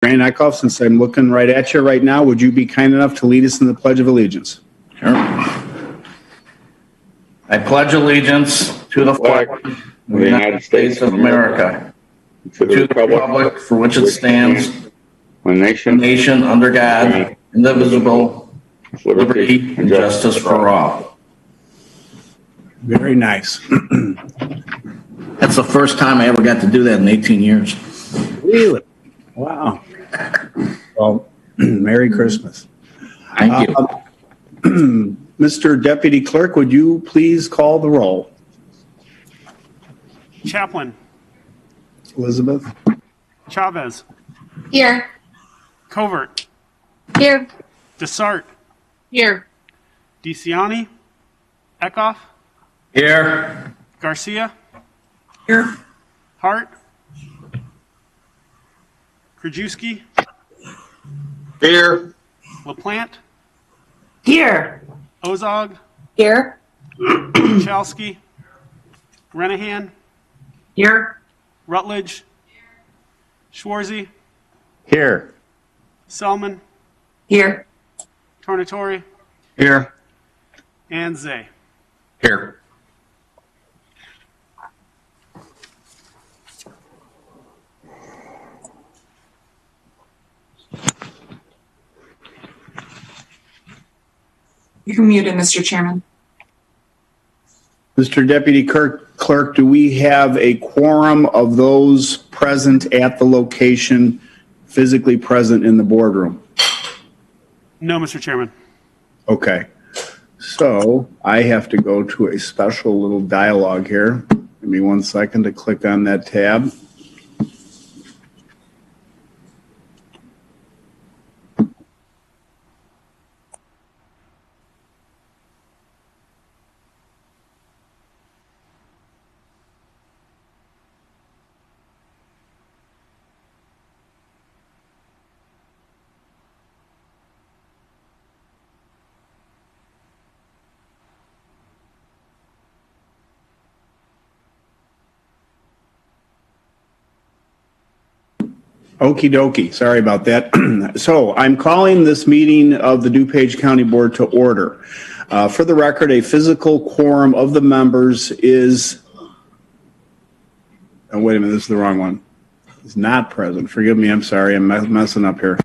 Grant Eckhoff, since I'm looking right at you right now, would you be kind enough to lead us in the Pledge of Allegiance? Sure. I pledge allegiance to the flag of the United States of America, to the republic for which it stands, one nation under God, indivisible, with liberty and justice for all. Very nice. That's the first time I ever got to do that in 18 years. Really? Wow. Well, Merry Christmas. Thank you. Mr. Deputy Clerk, would you please call the roll? Chaplin. Elizabeth? Chavez. Here. Covert. Here. Desart. Here. DeCiani. Eckhoff. Here. Garcia. Here. Hart. Krajewski. Here. LaPlante. Here. Ozog. Here. Chalsky. Renahan. Here. Rutledge. Schwarzy. Here. Selman. Here. Tornatori. Here. And Zay. Here. You're muted, Mr. Chairman. Mr. Deputy Clerk, do we have a quorum of those present at the location, physically present in the boardroom? No, Mr. Chairman. Okay. So I have to go to a special little dialogue here. Give me 1 second to click on that tab. Okie dokie. Sorry about that. So I'm calling this meeting of the DuPage County Board to order. For the record, a physical quorum of the members is, oh, wait a minute, this is the wrong one. Is not present. Forgive me. I'm sorry. I'm messing up here.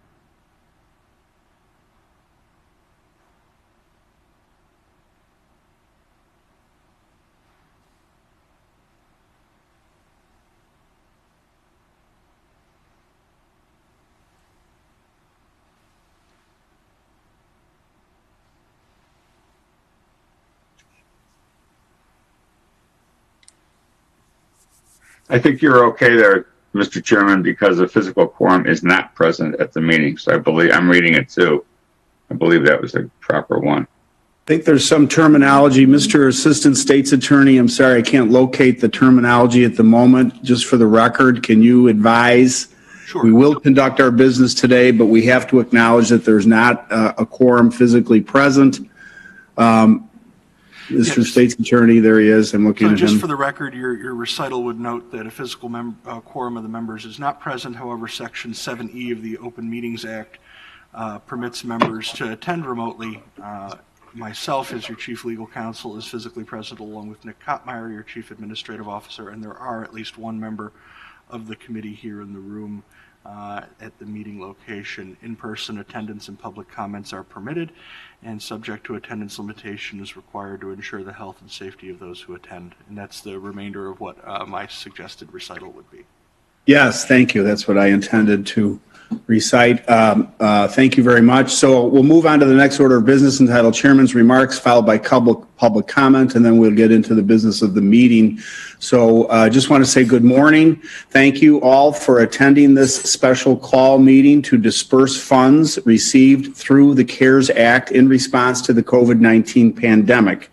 I think you're okay there, Mr. Chairman, because a physical quorum is not present at the meeting. So I believe, I'm reading it too. I believe that was a proper one. I think there's some terminology. Mr. Assistant State's Attorney, I'm sorry, I can't locate the terminology at the moment. Just for the record, can you advise? Sure. We will conduct our business today, but we have to acknowledge that there's not a quorum physically present. Mr. Yes. State's Attorney, there he is. I'm looking at him. Just for the record, your recital would note that a physical quorum of the members is not present. However, Section 7E of the Open Meetings Act permits members to attend remotely. Myself, as your Chief Legal Counsel, is physically present, along with Nick Kottmeyer, your Chief Administrative Officer, and there are at least one member of the committee here in the room at the meeting location. In-person attendance and public comments are permitted, and subject to attendance limitation is required to ensure the health and safety of those who attend. And that's the remainder of what my suggested recital would be. Yes, thank you. That's what I intended to recite. Thank you very much. So we'll move on to the next order of business entitled Chairman's Remarks, followed by public comment, and then we'll get into the business of the meeting. So I just want to say good morning. Thank you all for attending this special call meeting to disperse funds received through the CARES Act in response to the COVID-19 pandemic.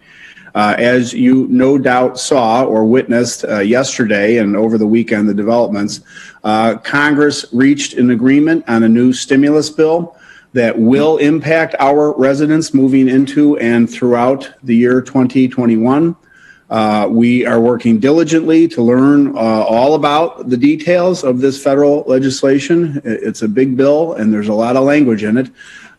As you no doubt saw or witnessed yesterday and over the weekend, the developments, Congress reached an agreement on a new stimulus bill that will impact our residents moving into and throughout the year 2021. We are working diligently to learn all about the details of this federal legislation. It's a big bill, and there's a lot of language in it.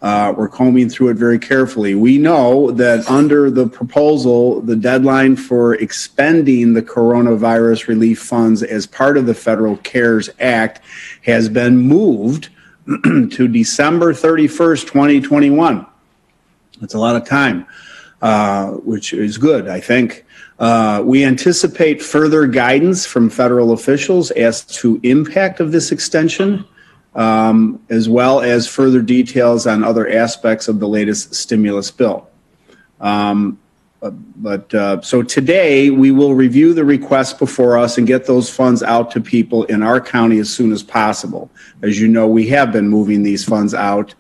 We're combing through it very carefully. We know that under the proposal, the deadline for expending the coronavirus relief funds as part of the Federal CARES Act has been moved to December 31st, 2021. That's a lot of time, which is good, I think. We anticipate further guidance from federal officials as to impact of this extension, as well as further details on other aspects of the latest stimulus bill. So today we will review the request before us and get those funds out to people in our county as soon as possible. As you know, we have been moving these funds out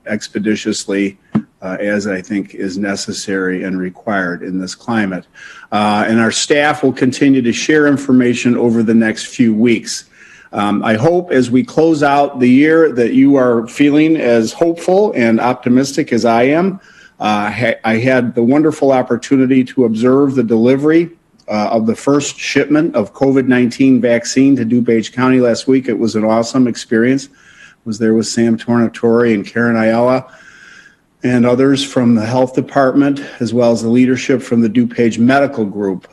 expeditiously, as I think is necessary and required in this climate. And our staff will continue to share information over the next few weeks. I hope as we close out the year that you are feeling as hopeful and optimistic as I am. I had the wonderful opportunity to observe the delivery of the first shipment of COVID-19 vaccine to DuPage County last week. It was an awesome experience. I was there with Sam Tornatore and Karen Ayala and others from the health department, as well as the leadership from the DuPage Medical Group.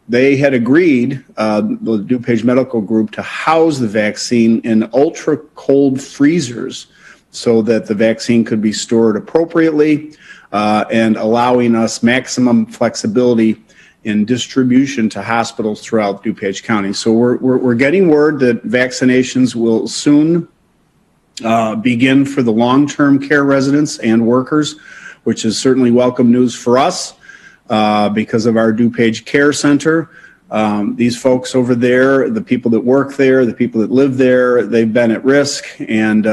They had agreed, the DuPage Medical Group, to house the vaccine in ultra cold freezers so that the vaccine could be stored appropriately and allowing us maximum flexibility in distribution to hospitals throughout DuPage County. So we're getting word that vaccinations will soon begin for the long-term care residents and workers, which is certainly welcome news for us. Because of our DuPage Care Center. These folks over there, the people that work there, the people that live there, they've been at risk, and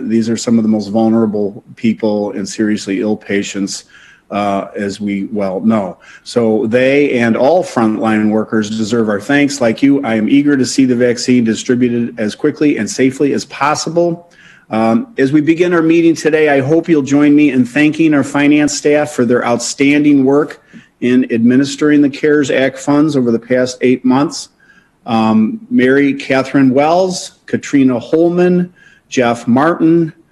these are some of the most vulnerable people and seriously ill patients, as we well know. So they and all frontline workers deserve our thanks. Like you, I am eager to see the vaccine distributed as quickly and safely as possible. As we begin our meeting today, I hope you'll join me in thanking our finance staff for their outstanding work in administering the CARES Act funds over the past 8 months. Mary Catherine Wells, Katrina Holman, Jeff Martinovich,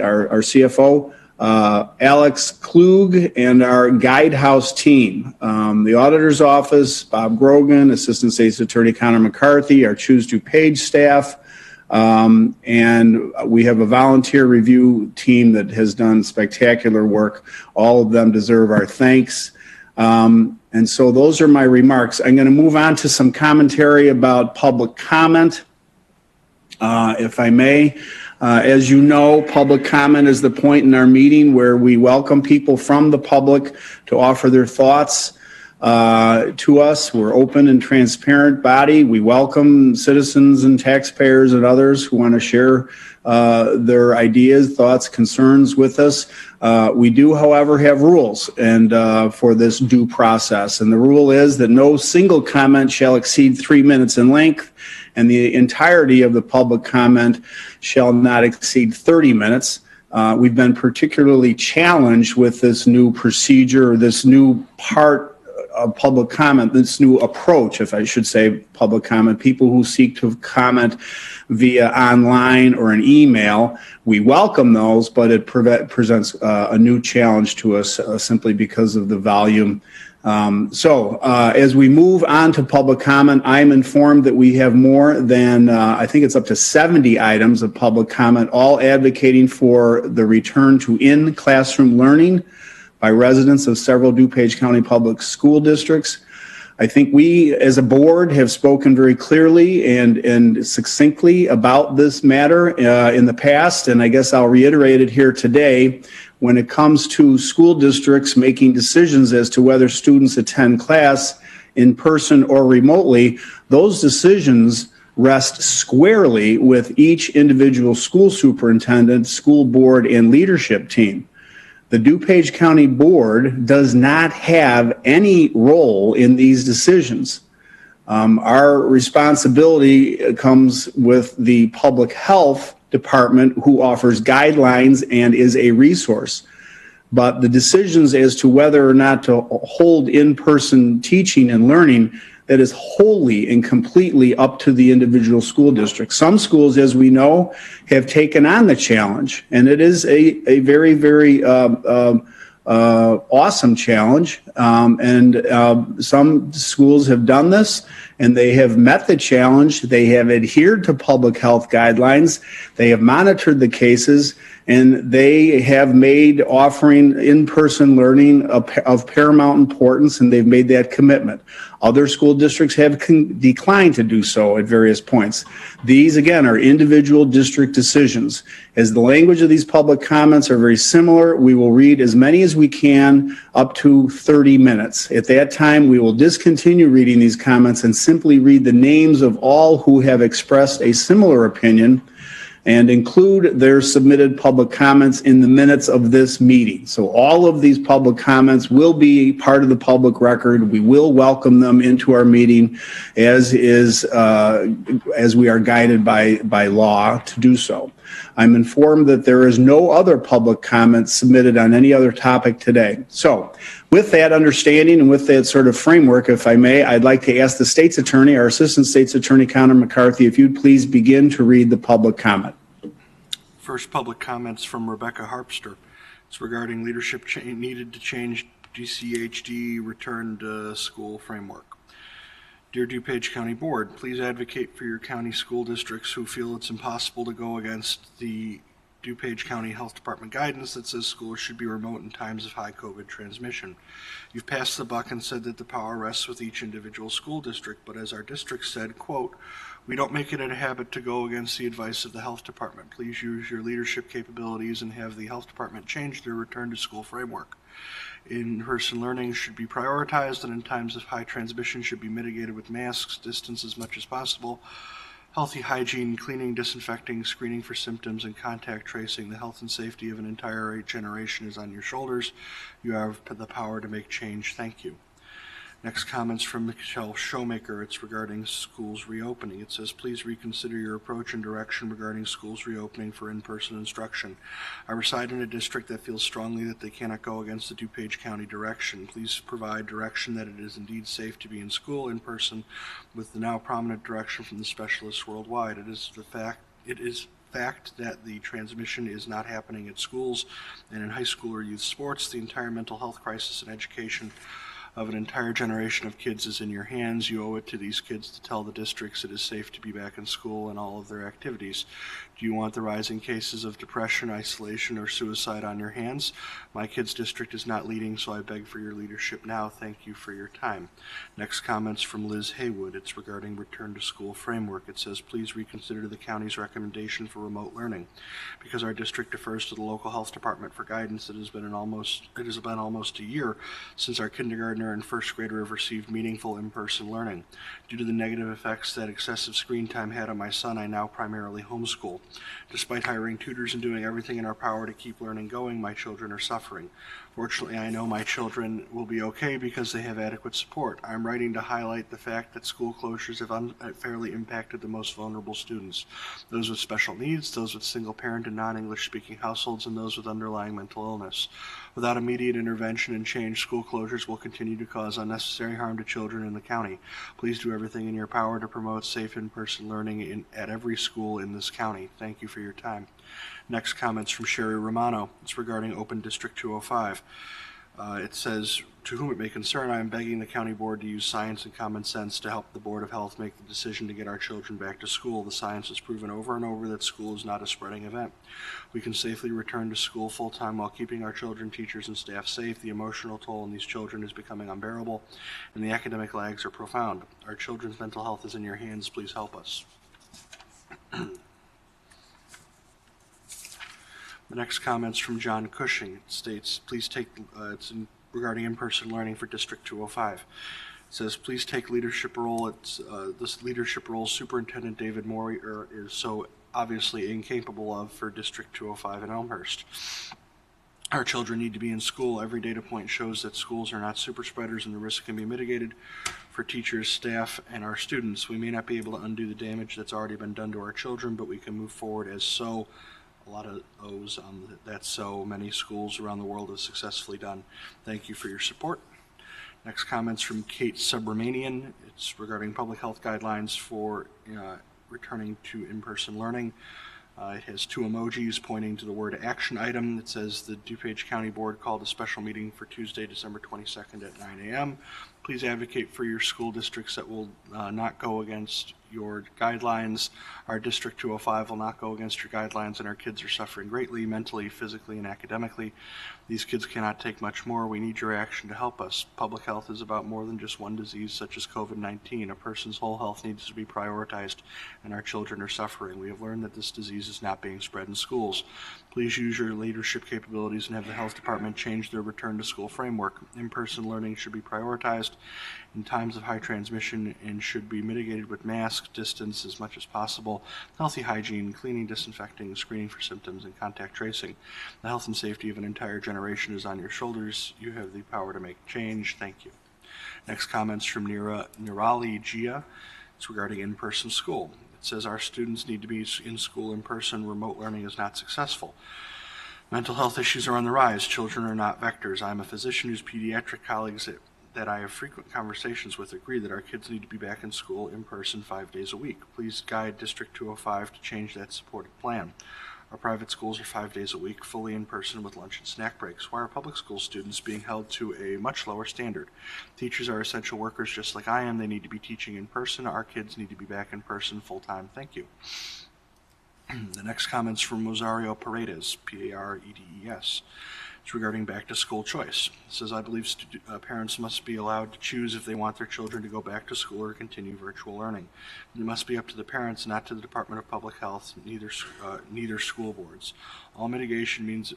our CFO, Alex Klug, and our Guidehouse team. The auditor's office, Bob Grogan, Assistant State's Attorney Connor McCarthy, our Choose DuPage staff, and we have a volunteer review team that has done spectacular work. All of them deserve our thanks. And so those are my remarks. I'm going to move on to some commentary about public comment, if I may. As you know, public comment is the point in our meeting where we welcome people from the public to offer their thoughts to us. We're open and transparent body. We welcome citizens and taxpayers and others who want to share their ideas, thoughts, concerns with us. We do, however, have rules and for this due process. And the rule is that no single comment shall exceed 3 minutes in length, and the entirety of the public comment shall not exceed 30 minutes. We've been particularly challenged with this new procedure, this new part of public comment, this new approach, if I should say, public comment. People who seek to comment via online or an email, we welcome those, but it presents a new challenge to us simply because of the volume. So as we move on to public comment, I'm informed that we have more than, I think it's up to 70 items of public comment, all advocating for the return to in-classroom learning by residents of several DuPage County public school districts. I think we as a board have spoken very clearly and succinctly about this matter in the past, and I guess I'll reiterate it here today. When it comes to school districts making decisions as to whether students attend class in person or remotely, those decisions rest squarely with each individual school superintendent, school board, and leadership team. The DuPage County Board does not have any role in these decisions. Our responsibility comes with the Public Health Department, who offers guidelines and is a resource. but the decisions as to whether or not to hold in-person teaching and learning, that is wholly and completely up to the individual school district. Some schools, as we know, have taken on the challenge, and it is a very, very awesome challenge. Some schools have done this, and they have met the challenge. They have adhered to public health guidelines. They have monitored the cases, and they have made offering in-person learning of paramount importance, and they've made that commitment. Other school districts have declined to do so at various points. These, again, are individual district decisions. As the language of these public comments are very similar, we will read as many as we can, up to 30 minutes. At that time, we will discontinue reading these comments and simply read the names of all who have expressed a similar opinion and include their submitted public comments in the minutes of this meeting. So all of these public comments will be part of the public record. We will welcome them into our meeting as we are guided by law to do so. I'm informed that there is no other public comment submitted on any other topic today. So with that understanding and with that sort of framework, if I may, I'd like to ask the state's attorney, our assistant state's attorney, Connor McCarthy, if you'd please begin to read the public comment. First public comments from Rebecca Harpster. It's regarding leadership needed to change DCHD return to school framework. Dear DuPage County Board, please advocate for your county school districts who feel it's impossible to go against the DuPage County Health Department guidance that says schools should be remote in times of high COVID transmission. You've passed the buck and said that the power rests with each individual school district, but as our district said, quote, "We don't make it a habit to go against the advice of the health department. Please use your leadership capabilities and have the health department change their return to school framework. In-person learning should be prioritized, and in times of high transmission should be mitigated with masks, distance as much as possible, healthy hygiene, cleaning, disinfecting, screening for symptoms, and contact tracing. The health and safety of an entire generation is on your shoulders. You have the power to make change. Thank you." Next comments from Michelle Showmaker. It's regarding schools reopening. It says, please reconsider your approach and direction regarding schools reopening for in-person instruction. I reside in a district that feels strongly that they cannot go against the DuPage County direction. Please provide direction that it is indeed safe to be in school in person with the now prominent direction from the specialists worldwide. It is fact that the transmission is not happening at schools and in high school or youth sports. The entire mental health crisis and education of an entire generation of kids is in your hands. You owe it to these kids to tell the districts it is safe to be back in school and all of their activities. Do you want the rising cases of depression, isolation, or suicide on your hands? My kid's district is not leading, so I beg for your leadership now. Thank you for your time. Next comments from Liz Haywood. It's regarding return to school framework. It says, please reconsider the county's recommendation for remote learning. Because our district defers to the local health department for guidance, it has been almost a year since our kindergartner and first grader have received meaningful in-person learning. Due to the negative effects that excessive screen time had on my son, I now primarily homeschool. Despite hiring tutors and doing everything in our power to keep learning going, my children are suffering. Fortunately, I know my children will be okay because they have adequate support. I'm writing to highlight the fact that school closures have unfairly impacted the most vulnerable students, those with special needs, those with single-parent and non-English speaking households, and those with underlying mental illness. Without immediate intervention and change, school closures will continue to cause unnecessary harm to children in the county. Please do everything in your power to promote safe in-person learning at every school in this county. Thank you for your time. Next comments from Sherry Romano. It's regarding Open District 205. It says, to whom it may concern, I am begging the county board to use science and common sense to help the Board of Health make the decision to get our children back to school. The science has proven over and over that school is not a spreading event. We can safely return to school full-time while keeping our children, teachers, and staff safe. The emotional toll on these children is becoming unbearable, and the academic lags are profound. Our children's mental health is in your hands. Please help us. The next comments from John Cushing. It states, please take, regarding in-person learning for District 205. It says, please take leadership role. This leadership role Superintendent David Morey is so obviously incapable of for District 205 in Elmhurst. Our children need to be in school. Every data point shows that schools are not super spreaders and the risk can be mitigated for teachers, staff, and our students. We may not be able to undo the damage that's already been done to our children, but we can move forward as so a lot of O's on that, so many schools around the world have successfully done. Thank you for your support. Next comments from Kate Subramanian. It's regarding public health guidelines for returning to in-person learning. It has two emojis pointing to the word action item. It says the DuPage County Board called a special meeting for Tuesday, December 22nd at 9 a.m. Please advocate for your school districts that will not go against your guidelines. Our District 205 will not go against your guidelines, and our kids are suffering greatly, mentally, physically, and academically. These kids cannot take much more. We need your action to help us. Public health is about more than just one disease such as COVID-19. A person's whole health needs to be prioritized, and our children are suffering. We have learned that this disease is not being spread in schools. Please use your leadership capabilities and have the health department change their return to school framework. In-person learning should be prioritized in times of high transmission and should be mitigated with mask, distance as much as possible, healthy hygiene, cleaning, disinfecting, screening for symptoms, and contact tracing. The health and safety of an entire generation is on your shoulders. You have the power to make change. Thank you. Next comments from Nirali Gia. It's regarding in-person school. It says our students need to be in school in person. Remote learning is not successful. Mental health issues are on the rise. Children are not vectors. I'm a physician whose pediatric colleagues that I have frequent conversations with agree that our kids need to be back in school in person 5 days a week. Please guide District 205 to change that supported plan. Our private schools are 5 days a week, fully in person with lunch and snack breaks. Why are public school students being held to a much lower standard? Teachers are essential workers just like I am. They need to be teaching in person. Our kids need to be back in person full time. Thank you. The next comment's from Rosario Paredes, Paredes. It's regarding back to school choice. It says, I believe parents must be allowed to choose if they want their children to go back to school or continue virtual learning. It must be up to the parents, not to the Department of Public Health, neither school boards. All mitigation means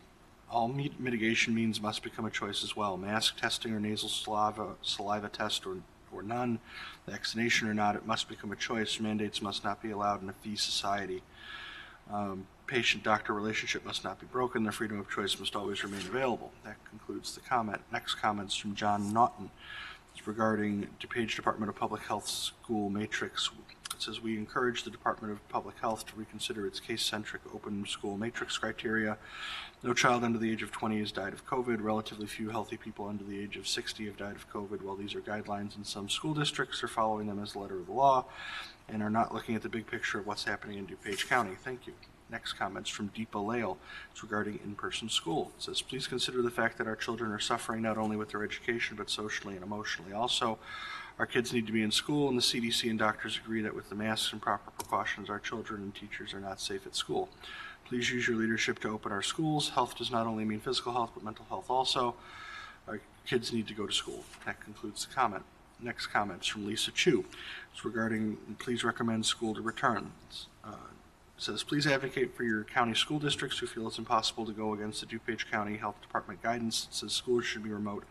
must become a choice as well. Mask testing or nasal saliva test or none, vaccination or not, it must become a choice. Mandates must not be allowed in a fee society. Patient-doctor relationship must not be broken. The freedom of choice must always remain available. That concludes the comment. Next comments from John Naughton. It's regarding DuPage Department of Public Health school matrix. It says, we encourage the Department of Public Health to reconsider its case-centric open school matrix criteria. No child under the age of 20 has died of COVID. Relatively few healthy people under the age of 60 have died of COVID. While these are guidelines in some school districts, are following them as the letter of the law and are not looking at the big picture of what's happening in DuPage County. Thank you. Next comments from Deepa Lale. It's regarding in-person school. It says, please consider the fact that our children are suffering not only with their education, but socially and emotionally. Also, our kids need to be in school, and the CDC and doctors agree that with the masks and proper precautions, our children and teachers are not safe at school. Please use your leadership to open our schools. Health does not only mean physical health, but mental health also. Our kids need to go to school. That concludes the comment. Next comments from Lisa Chu. It's regarding, please recommend school to return. It says, please advocate for your county school districts who feel it's impossible to go against the DuPage County Health Department guidance. It says schools should be remote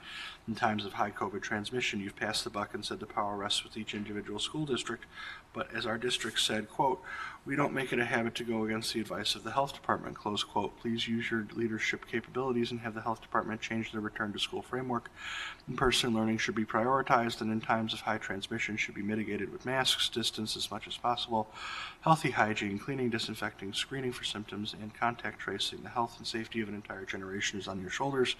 in times of high COVID transmission. You've passed the buck and said the power rests with each individual school district. But as our district said, quote, we don't make it a habit to go against the advice of the health department, close quote. Please use your leadership capabilities and have the health department change their return to school framework. In-person learning should be prioritized, and in times of high transmission should be mitigated with masks, distance as much as possible, healthy hygiene, cleaning, disinfecting, screening for symptoms, and contact tracing. The health and safety of an entire generation is on your shoulders.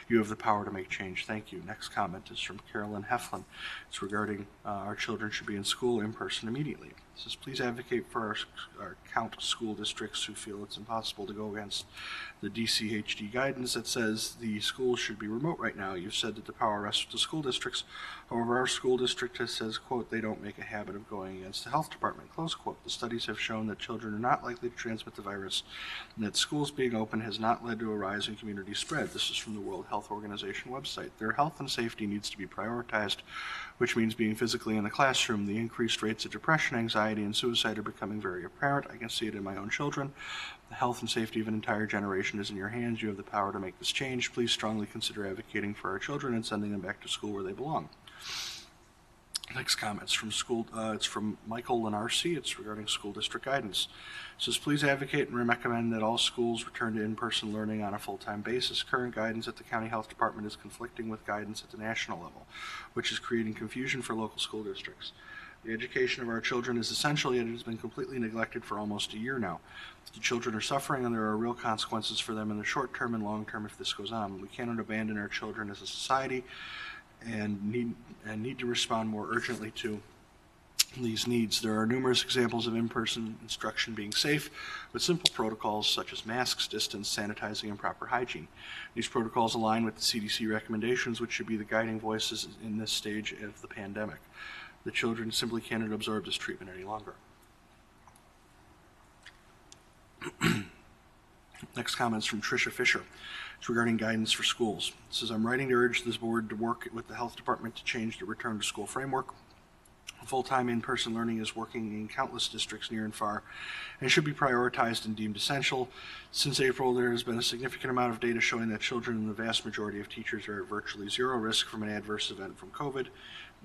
You have the power to make change. Thank you. Next comment is from Carolyn Heflin. It's regarding our children should be in school in person immediately. It says, please advocate for our count school districts who feel it's impossible to go against the DCHD guidance that says the schools should be remote right now. You've said that the power rests with the school districts. However, our school district has says, quote, they don't make a habit of going against the health department, close quote. The studies have shown that children are not likely to transmit the virus and that schools being open has not led to a rise in community spread. This is from the World Health Organization website. Their health and safety needs to be prioritized, which means being physically in the classroom. The increased rates of depression, anxiety, and suicide are becoming very apparent. I can see it in my own children. The health and safety of an entire generation is in your hands. You have the power to make this change. Please strongly consider advocating for our children and sending them back to school where they belong. Next comments from school. It's from Michael Lenarcy. It's regarding school district guidance. It says, please advocate and recommend that all schools return to in-person learning on a full-time basis. Current guidance at the county health department is conflicting with guidance at the national level, which is creating confusion for local school districts. The education of our children is essential, yet it has been completely neglected for almost a year now. The children are suffering, and there are real consequences for them in the short term and long term if this goes on. We cannot abandon our children as a society and need to respond more urgently to these needs. There are numerous examples of in-person instruction being safe with simple protocols such as masks, distance, sanitizing, and proper hygiene. These protocols align with the CDC recommendations, which should be the guiding voices in this stage of the pandemic. The children simply cannot absorb this treatment any longer. Next comment is from Tricia Fisher. It's regarding guidance for schools. It says, I'm writing to urge this board to work with the health department to change the return to school framework. Full-time in-person learning is working in countless districts near and far and should be prioritized and deemed essential. Since April, there has been a significant amount of data showing that children and the vast majority of teachers are at virtually zero risk from an adverse event from COVID.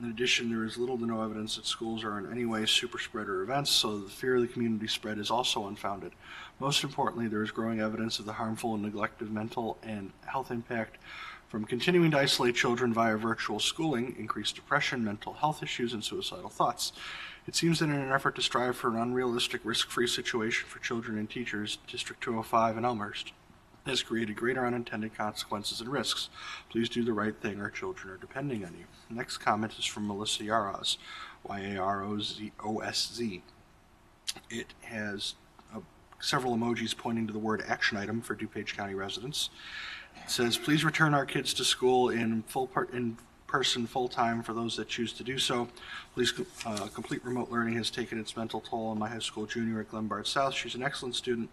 In addition, there is little to no evidence that schools are in any way super spreader events, so the fear of the community spread is also unfounded. Most importantly, there is growing evidence of the harmful and neglected mental and health impact from continuing to isolate children via virtual schooling, increased depression, mental health issues, and suicidal thoughts. It seems that in an effort to strive for an unrealistic, risk-free situation for children and teachers, District 205 and Elmhurst has created greater unintended consequences and risks. Please do the right thing. Our children are depending on you. Next comment is from Melissa Yaroz, Y-A-R-O-Z-O-S-Z. It has several emojis pointing to the word action item for DuPage County residents. It says, please return our kids to school in person full-time for those that choose to do so. Please complete remote learning has taken its mental toll on my high school junior at Glenbard South. She's an excellent student,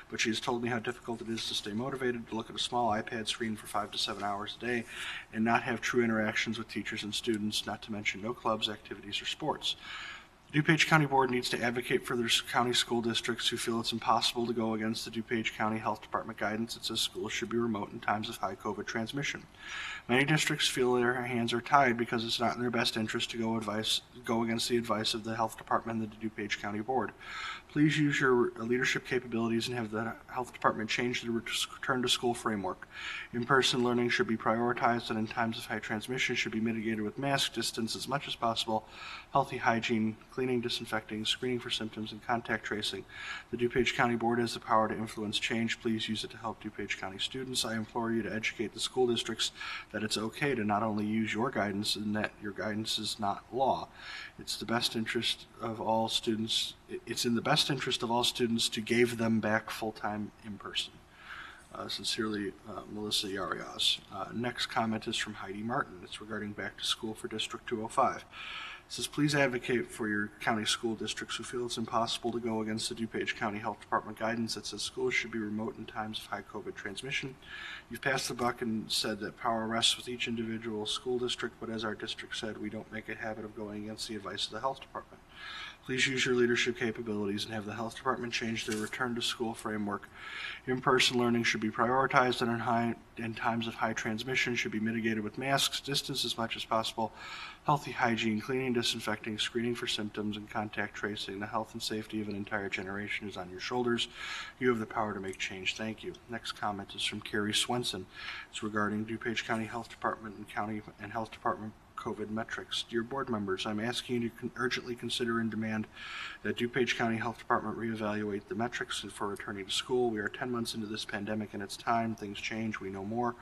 but she has told me how difficult it is to stay motivated, to look at a small iPad screen for 5 to 7 hours a day, and not have true interactions with teachers and students, not to mention no clubs, activities, or sports. The DuPage County Board needs to advocate for their county school districts who feel it's impossible to go against the DuPage County Health Department guidance that says schools should be remote in times of high COVID transmission. Many districts feel their hands are tied because it's not in their best interest to go against the advice of the Health Department and the DuPage County Board. Please use your leadership capabilities and have the Health Department change the return to school framework. In-person learning should be prioritized, and in times of high transmission should be mitigated with mask distance as much as possible, healthy hygiene, cleaning, disinfecting, screening for symptoms, and contact tracing. The DuPage County Board has the power to influence change. Please use it to help DuPage County students. I implore you to educate the school districts that it's okay to not only use your guidance and that your guidance is not law. It's the best interest of all students. It's in the best interest of all students to give them back full-time in person. Sincerely, Melissa Yarias. Next comment is from Heidi Martin. It's regarding back to school for District 205. It says, please advocate for your county school districts who feel it's impossible to go against the DuPage County Health Department guidance that says schools should be remote in times of high COVID transmission. You've passed the buck and said that power rests with each individual school district, but as our district said, we don't make a habit of going against the advice of the health department. Please use your leadership capabilities and have the health department change their return to school framework. In-person learning should be prioritized, and in times of high transmission should be mitigated with masks, distance as much as possible, healthy hygiene, cleaning, disinfecting, screening for symptoms, and contact tracing. The health and safety of an entire generation is on your shoulders. You have the power to make change. Thank you. Next comment is from Carrie Swenson. It's regarding DuPage County Health Department and County and Health Department COVID metrics. Dear board members, I'm asking you to urgently consider and demand that DuPage County Health Department reevaluate the metrics for returning to school. We are 10 months into this pandemic and it's time. Things change. We know more.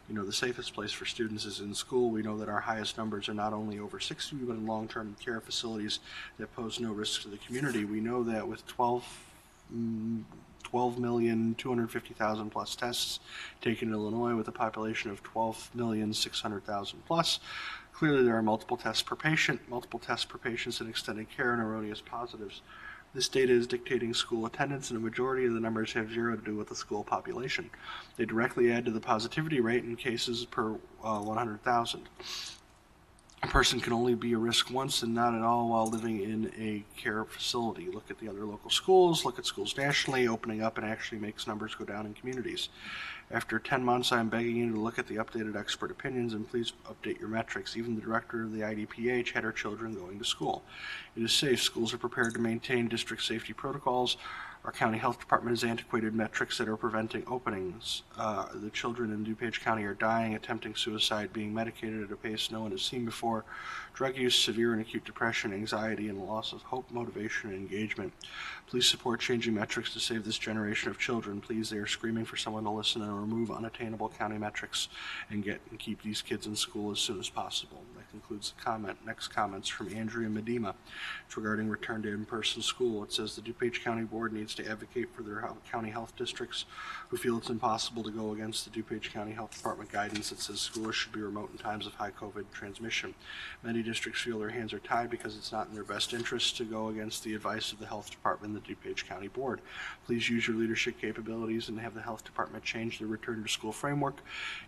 We know the safest place for students is in school. We know that our highest numbers are not only over 60, but in long-term care facilities that pose no risk to the community. We know that with 12,250,000 plus tests taken in Illinois with a population of 12,600,000 plus. Clearly, there are multiple tests per patient, in extended care, and erroneous positives. This data is dictating school attendance, and a majority of the numbers have zero to do with the school population. They directly add to the positivity rate in cases per 100,000. A person can only be a risk once and not at all while living in a care facility. Look at the other local schools, look at schools nationally. Opening up and actually makes numbers go down in communities. After 10 months, I'm begging you to look at the updated expert opinions and please update your metrics. Even the director of the IDPH had her children going to school. It is safe. Schools are prepared to maintain district safety protocols. Our county health department has antiquated metrics that are preventing openings. The children in DuPage County are dying, attempting suicide, being medicated at a pace no one has seen before. Drug use, severe and acute depression, anxiety, and loss of hope, motivation, and engagement. Please support changing metrics to save this generation of children. Please, they are screaming for someone to listen and remove unattainable county metrics and keep these kids in school as soon as possible. That concludes the comment. Next comments from Andrea Medema. It's regarding return to in-person school. It says the DuPage County Board needs to advocate for their county health districts who feel it's impossible to go against the DuPage County Health Department guidance that says schools should be remote in times of high COVID transmission. Many districts feel their hands are tied because it's not in their best interest to go against the advice of the health department and the DuPage County Board. Please use your leadership capabilities and have the health department change the return to school framework.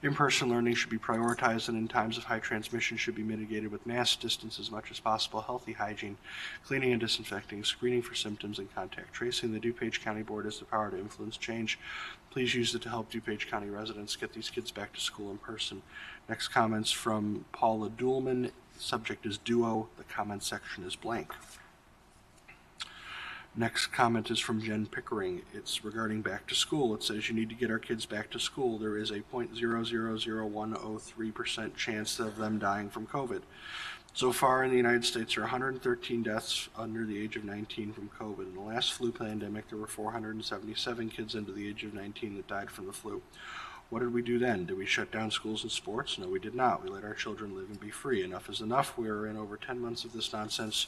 In-person learning should be prioritized, and in times of high transmission should be mitigated with mask distance as much as possible, healthy hygiene, cleaning and disinfecting, screening for symptoms, and contact tracing. The DuPage County Board has the power to influence change. Please use it to help DuPage County residents get these kids back to school in person. Next comments from Paula Duhlman. Subject is duo. The comment section is blank. Next comment is from Jen Pickering. It's regarding back to school. It says you need to get our kids back to school. There is a 0.000103% chance of them dying from COVID. So far in the United States, there are 113 deaths under the age of 19 from COVID. In the last flu pandemic, there were 477 kids under the age of 19 that died from the flu. What did we do then? Did we shut down schools and sports? No, we did not. We let our children live and be free. Enough is enough. We are in over 10 months of this nonsense.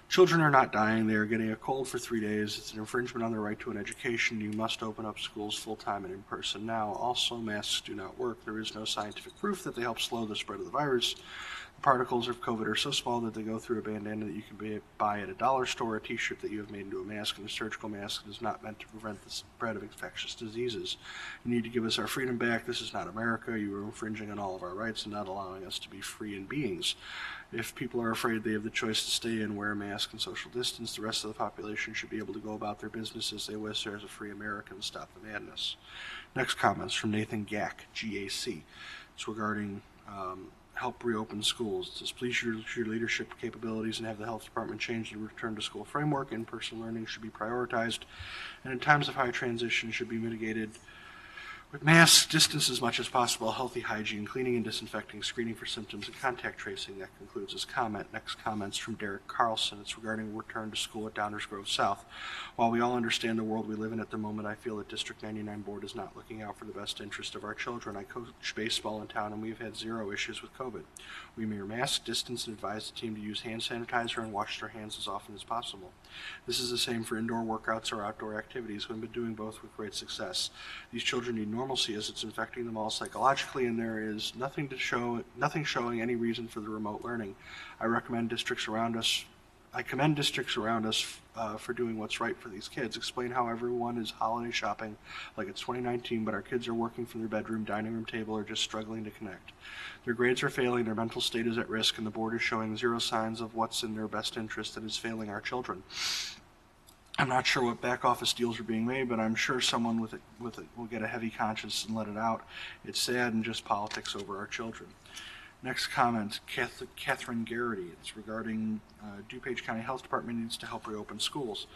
Children are not dying. They are getting a cold for 3 days. It's an infringement on their right to an education. You must open up schools full-time and in person now. Also, masks do not work. There is no scientific proof that they help slow the spread of the virus. The particles of COVID are so small that they go through a bandana that you can buy at a dollar store, a t-shirt that you have made into a mask, and a surgical mask that is not meant to prevent the spread of infectious diseases. You need to give us our freedom back. This is not America. You are infringing on all of our rights and not allowing us to be free in beings. If people are afraid they have the choice to stay in, wear a mask, and social distance, the rest of the population should be able to go about their business as they wish. As a free American, stop the madness. Next comments from Nathan Gack, GAC. It's regarding help reopen schools. It says, please use your leadership capabilities and have the health department change the return to school framework. In-person learning should be prioritized, and in times of high transition should be mitigated with mask distance as much as possible, healthy hygiene, cleaning and disinfecting, screening for symptoms, and contact tracing. That concludes his comment. Next comments from Derek Carlson. It's regarding return to school at Downers Grove South. While we all understand the world we live in at the moment, I feel that District 99 Board is not looking out for the best interest of our children. I coach baseball in town, and we've had zero issues with COVID. We wear mask, distance, and advise the team to use hand sanitizer and wash their hands as often as possible. This is the same for indoor workouts or outdoor activities. We've been doing both with great success. These children need normalcy as it's infecting them all psychologically, and there is nothing showing any reason for the remote learning. I commend districts around us for doing what's right for these kids. Explain how everyone is holiday shopping like it's 2019, but our kids are working from their bedroom, dining room table, or just struggling to connect. Their grades are failing, their mental state is at risk, and the board is showing zero signs of what's in their best interest and is failing our children. I'm not sure what back office deals are being made, but I'm sure someone with it will get a heavy conscience and let it out. It's sad and just politics over our children. Next comment, Catherine Garrity. It's regarding DuPage County Health Department needs to help reopen schools.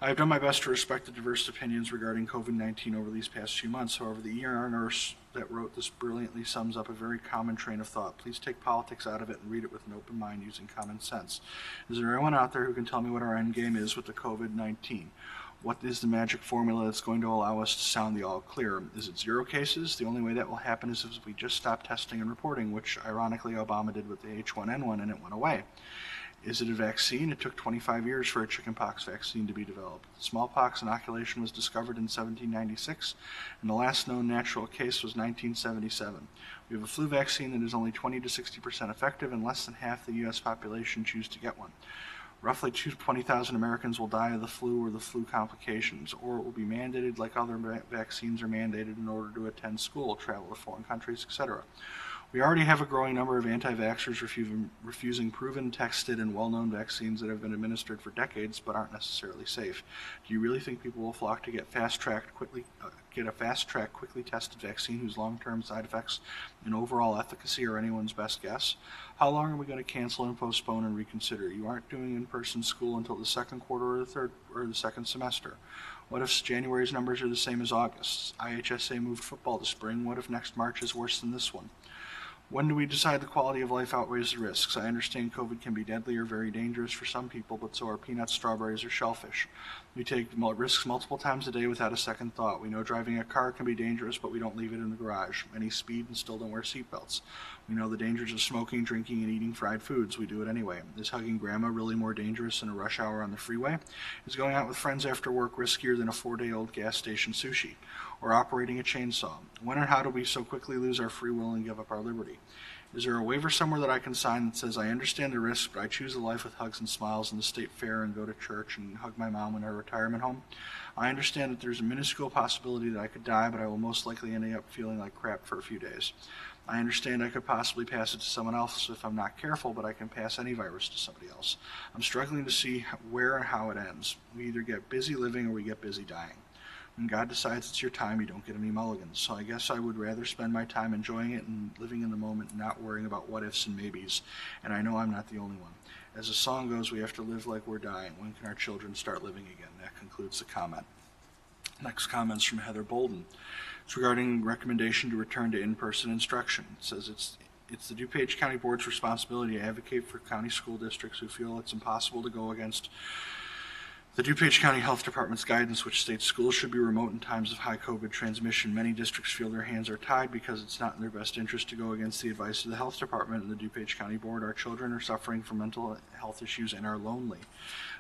I have done my best to respect the diverse opinions regarding COVID-19 over these past few months. However, the ER nurse that wrote this brilliantly sums up a very common train of thought. Please take politics out of it and read it with an open mind using common sense. Is there anyone out there who can tell me what our end game is with the COVID-19? What is the magic formula that's going to allow us to sound the all clear? Is it zero cases? The only way that will happen is if we just stop testing and reporting, which ironically Obama did with the H1N1 and it went away. Is it a vaccine? It took 25 years for a chickenpox vaccine to be developed. Smallpox inoculation was discovered in 1796, and the last known natural case was 1977. We have a flu vaccine that is only 20 to 60% effective, and less than half the U.S. population choose to get one. Roughly 20,000 Americans will die of the flu or the flu complications, or it will be mandated like other vaccines are mandated in order to attend school, travel to foreign countries, etc. We already have a growing number of anti-vaxxers refusing proven, tested, and well-known vaccines that have been administered for decades but aren't necessarily safe. Do you really think people will flock to get a fast-track, quickly tested vaccine whose long-term side effects and overall efficacy are anyone's best guess? How long are we going to cancel and postpone and reconsider? You aren't doing in-person school until the second quarter or the second semester. What if January's numbers are the same as August's? IHSA moved football to spring. What if next March is worse than this one? When do we decide the quality of life outweighs the risks? I understand COVID can be deadly or very dangerous for some people, but so are peanuts, strawberries, or shellfish. We take risks multiple times a day without a second thought. We know driving a car can be dangerous, but we don't leave it in the garage. Many speed and still don't wear seatbelts. We know the dangers of smoking, drinking, and eating fried foods. We do it anyway. Is hugging grandma really more dangerous than a rush hour on the freeway? Is going out with friends after work riskier than a 4-day-old gas station sushi? Or operating a chainsaw? When and how do we so quickly lose our free will and give up our liberty? Is there a waiver somewhere that I can sign that says I understand the risk, but I choose a life with hugs and smiles in the state fair and go to church and hug my mom in her retirement home? I understand that there's a minuscule possibility that I could die, but I will most likely end up feeling like crap for a few days. I understand I could possibly pass it to someone else if I'm not careful, but I can pass any virus to somebody else. I'm struggling to see where and how it ends. We either get busy living or we get busy dying. When God decides it's your time, you don't get any mulligans. So I guess I would rather spend my time enjoying it and living in the moment and not worrying about what ifs and maybes. And I know I'm not the only one. As the song goes, we have to live like we're dying. When can our children start living again? That concludes the comment. Next comment's from Heather Bolden. It's regarding recommendation to return to in-person instruction. It says it's the DuPage County Board's responsibility to advocate for county school districts who feel it's impossible to go against the DuPage County Health Department's guidance, which states schools should be remote in times of high COVID transmission. Many districts feel their hands are tied because it's not in their best interest to go against the advice of the Health Department and the DuPage County Board. Our children are suffering from mental health issues and are lonely.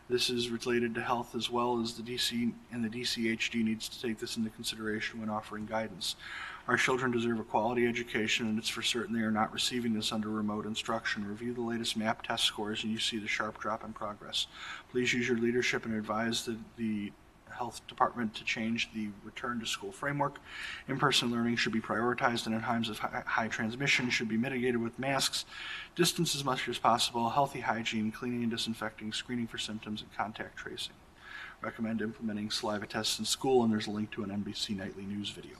This is related to health as well as the DC and the DCHD needs to take this into consideration when offering guidance. Our children deserve a quality education, and it's for certain they are not receiving this under remote instruction. Review the latest MAP test scores, and you see the sharp drop in progress. Please use your leadership and advise the Health Department to change the return to school framework. In-person learning should be prioritized, and in times of high transmission should be mitigated with masks, distance as much as possible, healthy hygiene, cleaning and disinfecting, screening for symptoms, and contact tracing. Recommend implementing saliva tests in school, and there's a link to an NBC Nightly News video.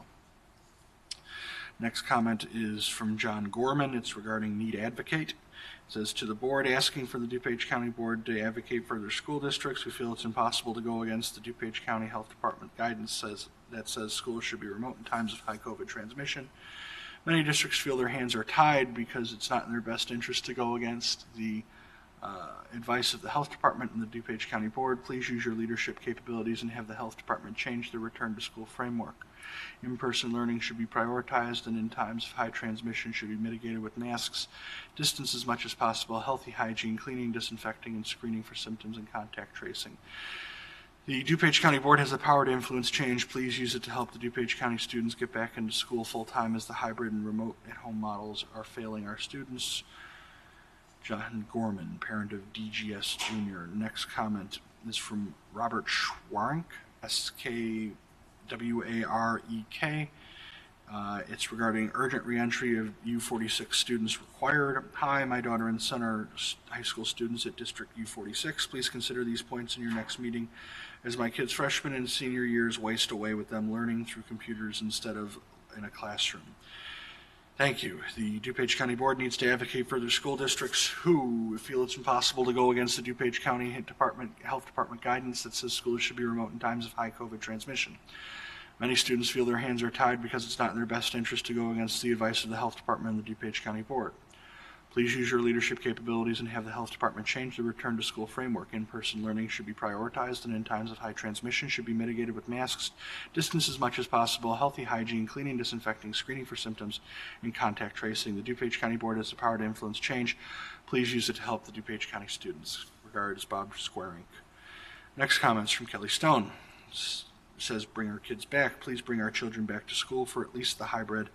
Next comment is from John Gorman. It's regarding Need Advocate. It says, to the board, asking for the DuPage County Board to advocate for their school districts who feel it's impossible to go against the DuPage County Health Department guidance that says schools should be remote in times of high COVID transmission. Many districts feel their hands are tied because it's not in their best interest to go against the advice of the Health Department and the DuPage County Board. Please use your leadership capabilities and have the Health Department change the return to school framework. In-person learning should be prioritized, and in times of high transmission should be mitigated with masks, distance as much as possible, healthy hygiene, cleaning, disinfecting, and screening for symptoms and contact tracing. The DuPage County Board has the power to influence change. Please use it to help the DuPage County students get back into school full-time as the hybrid and remote at-home models are failing our students. John Gorman, parent of DGS Jr. Next comment is from Robert Schwarink, SKWAREK. It's regarding urgent reentry of U46 students required. Hi, my daughter and son are high school students at District U46. Please consider these points in your next meeting, as my kids' freshman and senior years waste away with them learning through computers instead of in a classroom. Thank you. The DuPage County Board needs to advocate for their school districts who feel it's impossible to go against the DuPage County Health Department guidance that says schools should be remote in times of high COVID transmission. Many students feel their hands are tied because it's not in their best interest to go against the advice of the Health Department and the DuPage County Board. Please use your leadership capabilities and have the Health Department change the return to school framework. In-person learning should be prioritized, and in times of high transmission should be mitigated with masks, distance as much as possible, healthy hygiene, cleaning, disinfecting, screening for symptoms, and contact tracing. The DuPage County Board has the power to influence change. Please use it to help the DuPage County students. Regards, Bob Squarink. Next comments from Kelly Stone. It says, bring our kids back. Please bring our children back to school for at least the hybrid.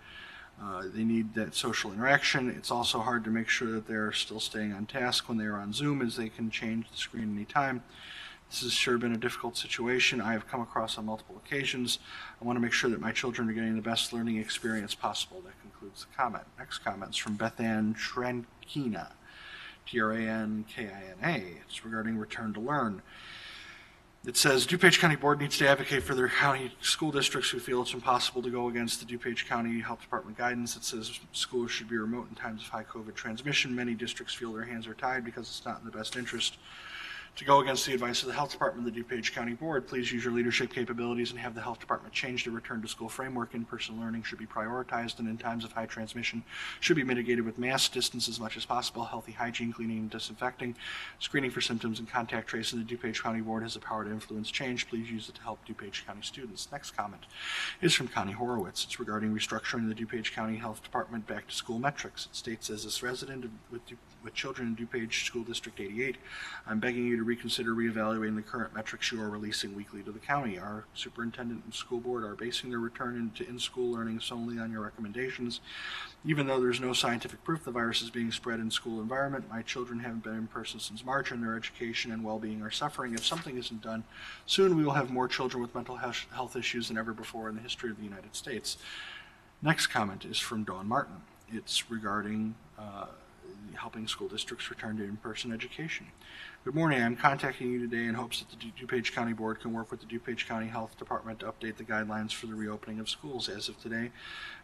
They need that social interaction. It's also hard to make sure that they're still staying on task when they're on Zoom, as they can change the screen anytime. This has sure been a difficult situation I have come across on multiple occasions. I want to make sure that my children are getting the best learning experience possible. That concludes the comment. Next comment is from Beth Ann Trankina, Trankina. It's regarding return to learn. It says, DuPage County Board needs to advocate for their county school districts who feel it's impossible to go against the DuPage County Health Department guidance that says schools should be remote in times of high COVID transmission. Many districts feel their hands are tied because it's not in the best interest To go against the advice of the Health Department and the DuPage County Board, please use your leadership capabilities and have the Health Department change the return to school framework. In-person learning should be prioritized, and in times of high transmission should be mitigated with mask distance as much as possible, healthy hygiene, cleaning and disinfecting, screening for symptoms, and contact tracing. The DuPage County Board has the power to influence change. Please use it to help DuPage County students. Next comment is from Connie Horowitz. It's regarding restructuring the DuPage County Health Department back to school metrics. It states, as this resident with children in DuPage School District 88, I'm begging you to reconsider reevaluating the current metrics you are releasing weekly to the county. Our superintendent and school board are basing their return into in-school learning solely on your recommendations. Even though there's no scientific proof the virus is being spread in school environment, my children haven't been in person since March, and their education and well-being are suffering. If something isn't done, soon we will have more children with mental health issues than ever before in the history of the United States. Next comment is from Dawn Martin. It's regarding helping school districts return to in-person education. Good morning. I'm contacting you today in hopes that the DuPage County Board can work with the DuPage County Health Department to update the guidelines for the reopening of schools. As of today,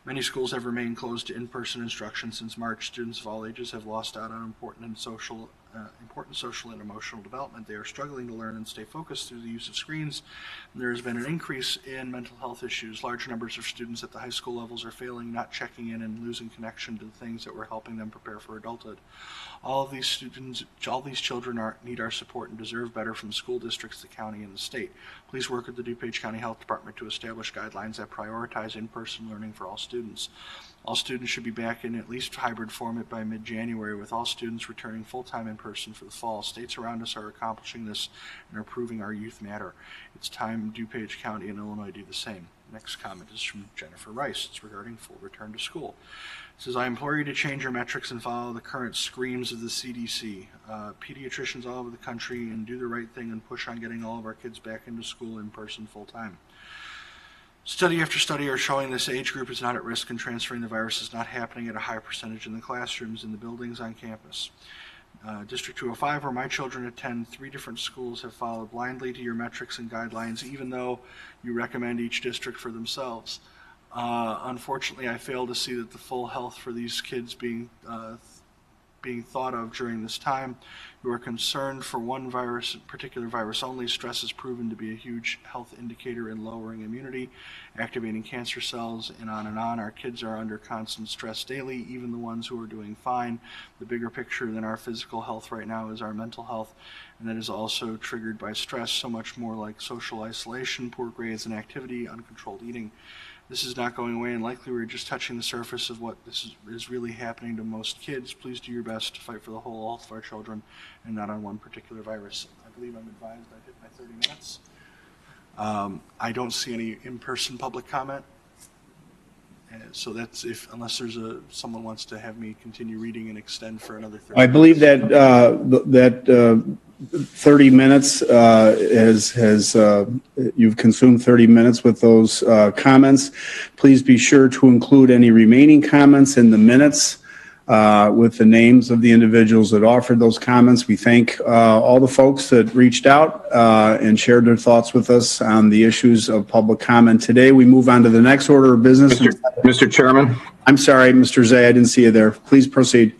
many schools have remained closed to in-person instruction since March. Students of all ages have lost out on important social and emotional development. They are struggling to learn and stay focused through the use of screens. There has been an increase in mental health issues. Large numbers of students at the high school levels are failing, not checking in, and losing connection to the things that were helping them prepare for adulthood. All these children need our support and deserve better from school districts, the county, and the state. Please work with the DuPage County Health Department to establish guidelines that prioritize in-person learning for all students. All students should be back in at least hybrid format by mid-January, with all students returning full-time in person for the fall. States around us are accomplishing this and are proving our youth matter. It's time DuPage County and Illinois do the same. Next comment is from Jennifer Rice. It's regarding full return to school. It says, I implore you to change your metrics and follow the current screams of the CDC. Pediatricians all over the country, and do the right thing and push on getting all of our kids back into school in person full-time. Study after study are showing this age group is not at risk, and transferring the virus is not happening at a high percentage in the classrooms, in the buildings, on campus. District 205, where my children attend, 3 different schools have followed blindly to your metrics and guidelines, even though you recommend each district for themselves. Unfortunately, I fail to see that the full health for these kids being thought of during this time. You are concerned for one particular virus only. Stress has proven to be a huge health indicator in lowering immunity, activating cancer cells, and on and on. Our kids are under constant stress daily, even the ones who are doing fine. The bigger picture than our physical health right now is our mental health, and that is also triggered by stress, so much more like social isolation, poor grades and activity, uncontrolled eating. This is not going away, and likely we're just touching the surface of what is really happening to most kids. Please do your best to fight for the whole health of our children and not on one particular virus. I believe I'm advised I hit my 30 minutes. I don't see any in-person public comment. So that's unless there's someone wants to have me continue reading and extend for another 30 I believe that 30 minutes you've consumed 30 minutes with those comments. Please be sure to include any remaining comments in the minutes with the names of the individuals that offered those comments. We thank all the folks that reached out and shared their thoughts with us on the issues of public comment today. We move on to the next order of business. Mr. Chairman. I'm sorry, Mr. Zay, I didn't see you there. Please proceed.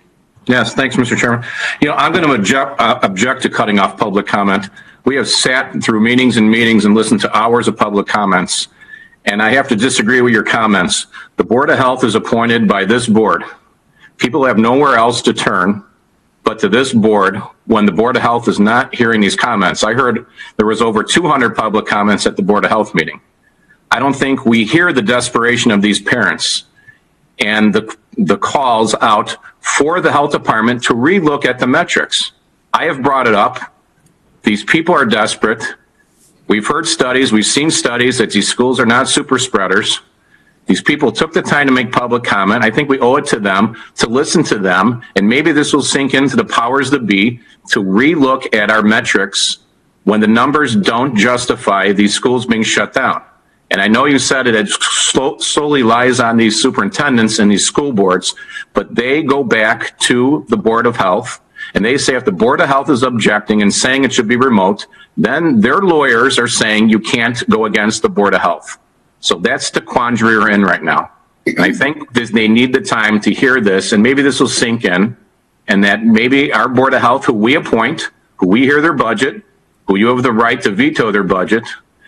Yes, thanks, Mr. Chairman. I'm going to object to cutting off public comment. We have sat through meetings and meetings and listened to hours of public comments, and I have to disagree with your comments. The Board of Health is appointed by this board. People have nowhere else to turn but to this board when the Board of Health is not hearing these comments. I heard there was over 200 public comments at the Board of Health meeting. I don't think we hear the desperation of these parents and the calls out for the health department to relook at the metrics. I have brought it up. These people are desperate. We've heard studies, we've seen studies that these schools are not super spreaders. These people took the time to make public comment. I think we owe it to them to listen to them, and maybe this will sink into the powers that be to relook at our metrics when the numbers don't justify these schools being shut down. And I know you said it solely lies on these superintendents and these school boards, but they go back to the Board of Health, and they say if the Board of Health is objecting and saying it should be remote, then their lawyers are saying you can't go against the Board of Health. So that's the quandary we're in right now. And I think they need the time to hear this, and maybe this will sink in, and that maybe our Board of Health, who we appoint, who we hear their budget, who you have the right to veto their budget,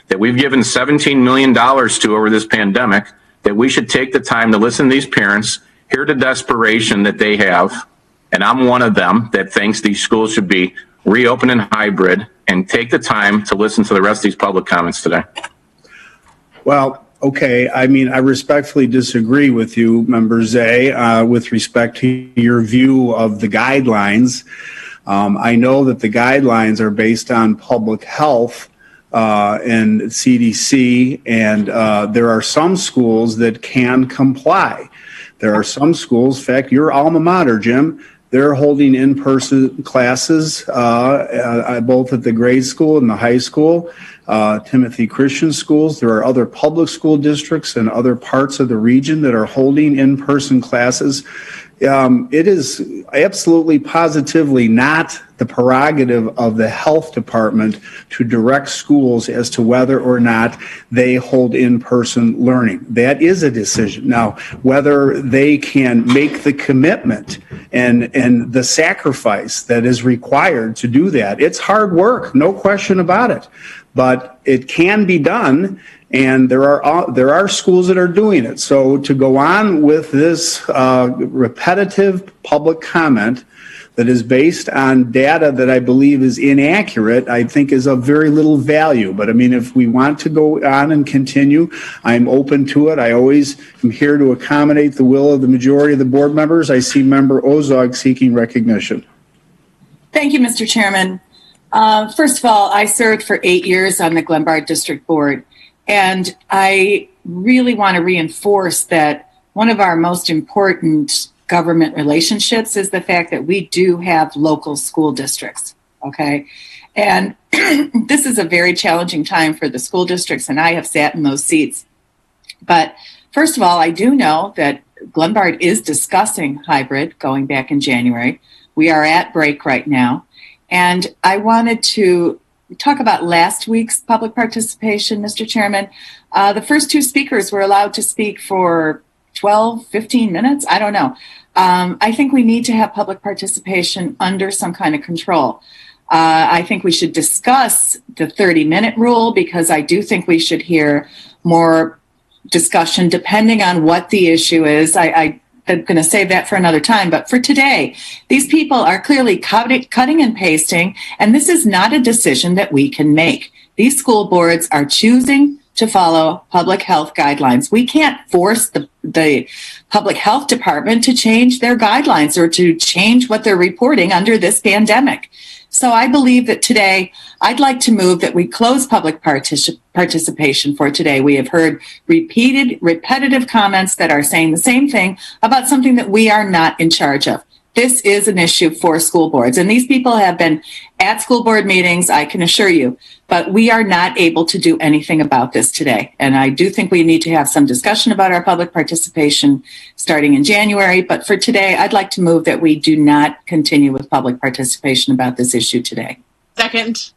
that we've given $17 million to over this pandemic, that we should take the time to listen to these parents, hear the desperation that they have. And I'm one of them that thinks these schools should be reopened in hybrid, and take the time to listen to the rest of these public comments today. Well, okay. I mean, I respectfully disagree with you, Member Zay, with respect to your view of the guidelines. I know that the guidelines are based on public health and CDC, and there are some schools that can comply. There are some schools, in fact, your alma mater, Jim, they're holding in-person classes both at the grade school and the high school, Timothy Christian schools. There are other public school districts and other parts of the region that are holding in-person classes. It is absolutely positively not the prerogative of the health department to direct schools as to whether or not they hold in-person learning. That is a decision. Now, whether they can make the commitment and the sacrifice that is required to do that, it's hard work, no question about it. But it can be done, and there are schools that are doing it. So to go on with this repetitive public comment that is based on data that I believe is inaccurate, I think is of very little value. But I mean, if we want to go on and continue, I'm open to it. I always am here to accommodate the will of the majority of the board members. I see Member Ozog seeking recognition. Thank you, Mr. Chairman. First of all, I served for 8 years on the Glenbard District Board, and I really want to reinforce that one of our most important government relationships is the fact that we do have local school districts, okay? And this is a very challenging time for the school districts, and I have sat in those seats. But first of all, I do know that Glenbard is discussing hybrid going back in January. We are at break right now. And I wanted to talk about last week's public participation, Mr. Chairman. The first two speakers were allowed to speak for 12, 15 minutes. I don't know. I think we need to have public participation under some kind of control. I think we should discuss the 30-minute rule, because I do think we should hear more discussion depending on what the issue is. I'm going to save that for another time. But for today, these people are clearly cutting and pasting, and this is not a decision that we can make. These school boards are choosing to follow public health guidelines. We can't force the public health department to change their guidelines or to change what they're reporting under this pandemic. So I believe that today, I'd like to move that we close public participation for today. We have heard repetitive comments that are saying the same thing about something that we are not in charge of. This is an issue for school boards, and these people have been at school board meetings, I can assure you, but we are not able to do anything about this today. And I do think we need to have some discussion about our public participation starting in January. But for today, I'd like to move that we do not continue with public participation about this issue today. Second.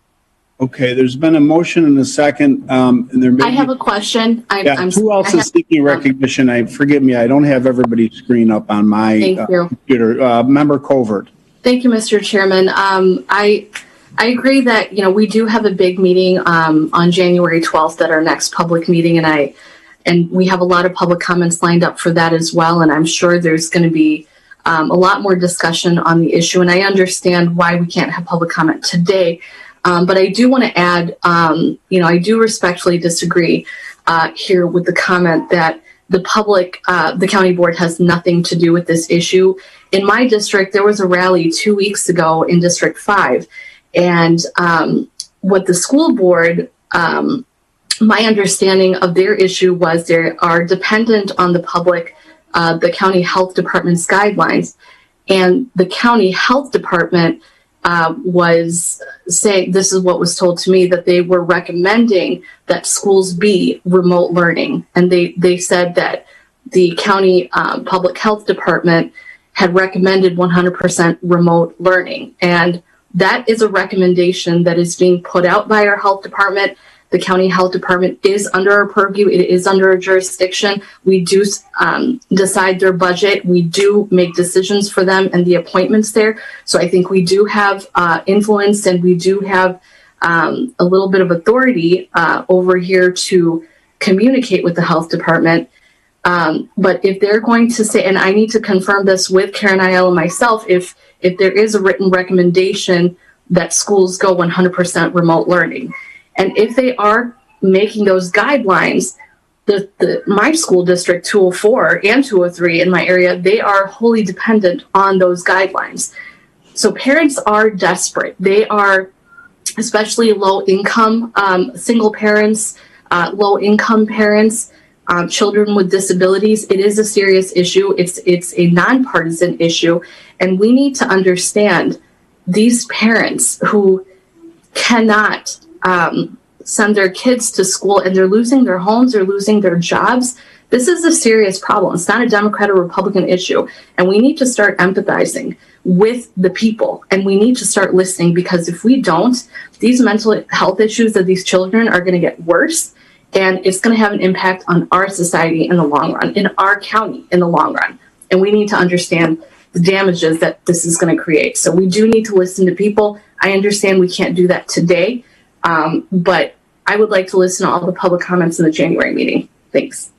Okay, there's been a motion and a second. And there may I have a question. Who else is seeking recognition? Forgive me, I don't have everybody's screen up on my computer. Member Covert. Thank you, Mr. Chairman. I agree that we do have a big meeting on January 12th at our next public meeting, and we have a lot of public comments lined up for that as well. And I'm sure there's going to be a lot more discussion on the issue. And I understand why we can't have public comment today. But I do want to add, I do respectfully disagree here with the comment that the county board has nothing to do with this issue. In my district, there was a rally 2 weeks ago in District 5. And what the school board, my understanding of their issue was they are dependent on the county health department's guidelines. And the county health department was saying, this is what was told to me, that they were recommending that schools be remote learning. And they said that the county public health department had recommended 100% remote learning. And that is a recommendation that is being put out by our health department. The county health department is under our purview. It is under our jurisdiction. We do decide their budget. We do make decisions for them and the appointments there. So I think we do have influence, and we do have a little bit of authority over here to communicate with the health department. But if they're going to say, and I need to confirm this with Karen Aiello and myself, if there is a written recommendation that schools go 100% remote learning, and if they are making those guidelines, my school district 204 and 203 in my area, they are wholly dependent on those guidelines. So parents are desperate. They are, especially low income, single parents, low income parents, children with disabilities. It is a serious issue. It's a nonpartisan issue. And we need to understand these parents who cannot send their kids to school, and they're losing their homes, they're losing their jobs. This is a serious problem. It's not a Democrat or Republican issue. And we need to start empathizing with the people, and we need to start listening, because if we don't, these mental health issues of these children are going to get worse, and it's going to have an impact on our society in the long run, in our county in the long run. And we need to understand the damages that this is going to create. So we do need to listen to people. I understand we can't do that today, but I would like to listen to all the public comments in the January meeting. Thanks.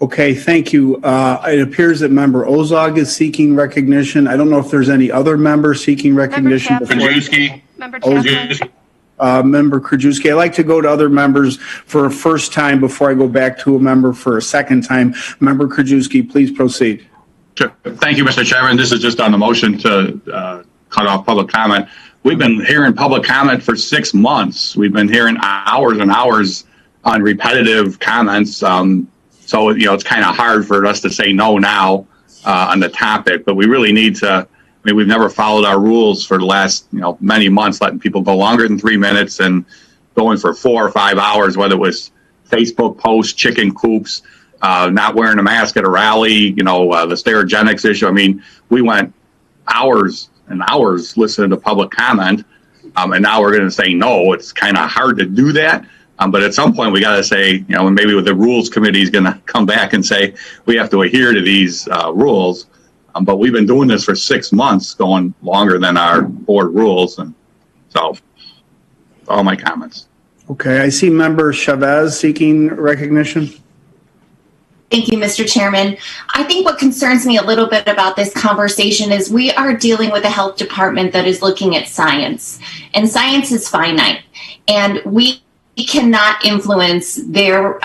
Okay, thank you. It appears that Member Ozog is seeking recognition. I don't know if there's any other member seeking recognition. Member Chaplin. Member Krajewski. I'd like to go to other members for a first time before I go back to a member for a second time. Member Krajewski, please proceed. Sure. Thank you, Mr. Chairman. This is just on the motion to cut off public comment. We've been hearing public comment for 6 months. We've been hearing hours and hours on repetitive comments. So, it's kind of hard for us to say no now on the topic, but we really need to. I mean, we've never followed our rules for the last, many months, letting people go longer than 3 minutes and going for 4 or 5 hours, whether it was Facebook posts, chicken coops, not wearing a mask at a rally, the Sterigenics issue. I mean, we went hours and hours listening to public comment, and now we're going to say no. It's kind of hard to do that. But at some point we got to say, and maybe the rules committee is going to come back and say we have to adhere to these rules. But we've been doing this for 6 months, going longer than our board rules. And so all my comments. Okay, I see Member Chavez seeking recognition. Thank you, Mr. Chairman. I think what concerns me a little bit about this conversation is we are dealing with a health department that is looking at science, and science is finite, and we cannot influence they're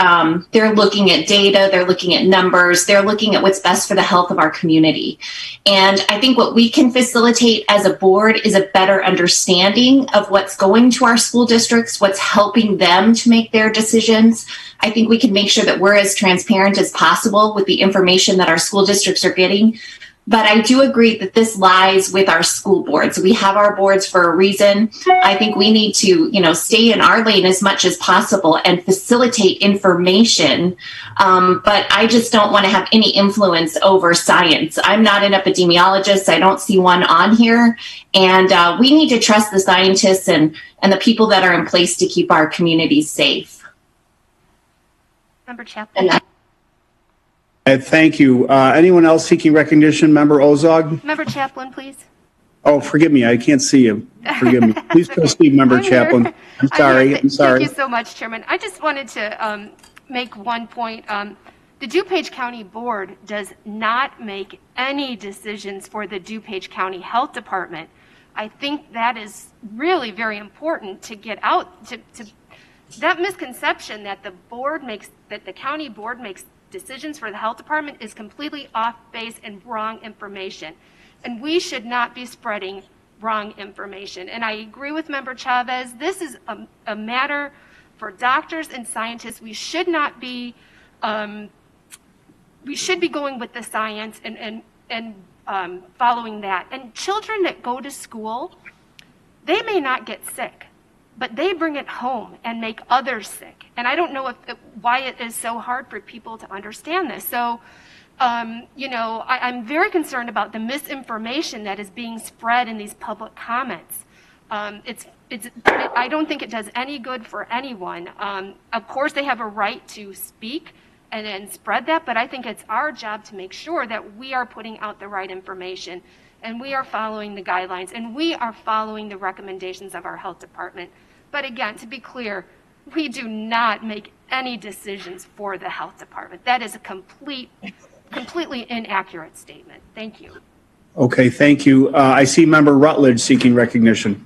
looking at data, they're looking at numbers, they're looking at what's best for the health of our community. And I think what we can facilitate as a board is a better understanding of what's going to our school districts, what's helping them to make their decisions. I think we can make sure that we're as transparent as possible with the information that our school districts are getting. But I do agree that this lies with our school boards. We have our boards for a reason. I think we need to, stay in our lane as much as possible and facilitate information. But I just don't want to have any influence over science. I'm not an epidemiologist. I don't see one on here. And we need to trust the scientists and the people that are in place to keep our communities safe. Member Chaplin. Thank you. Anyone else seeking recognition? Member Ozog? Member Chaplin, please. Oh, forgive me. I can't see you. Forgive me. Please proceed, Member Chaplin. I'm sorry. Thank you so much, Chairman. I just wanted to make one point. The DuPage County Board does not make any decisions for the DuPage County Health Department. I think that is really very important to get out to that misconception that the county board makes decisions for the health department is completely off base and wrong information. And we should not be spreading wrong information. And I agree with Member Chavez. This is a matter for doctors and scientists. We should not be, we should be going with the science and following that. And children that go to school, they may not get sick, but they bring it home and make others sick. And I don't know why it is so hard for people to understand this. So, I'm very concerned about the misinformation that is being spread in these public comments. I don't think it does any good for anyone. Of course, they have a right to speak and spread that, but I think it's our job to make sure that we are putting out the right information and we are following the guidelines and we are following the recommendations of our health department. But again, to be clear, we do not make any decisions for the health department. That is a completely inaccurate statement. Thank you. Okay, thank you. I see Member Rutledge seeking recognition.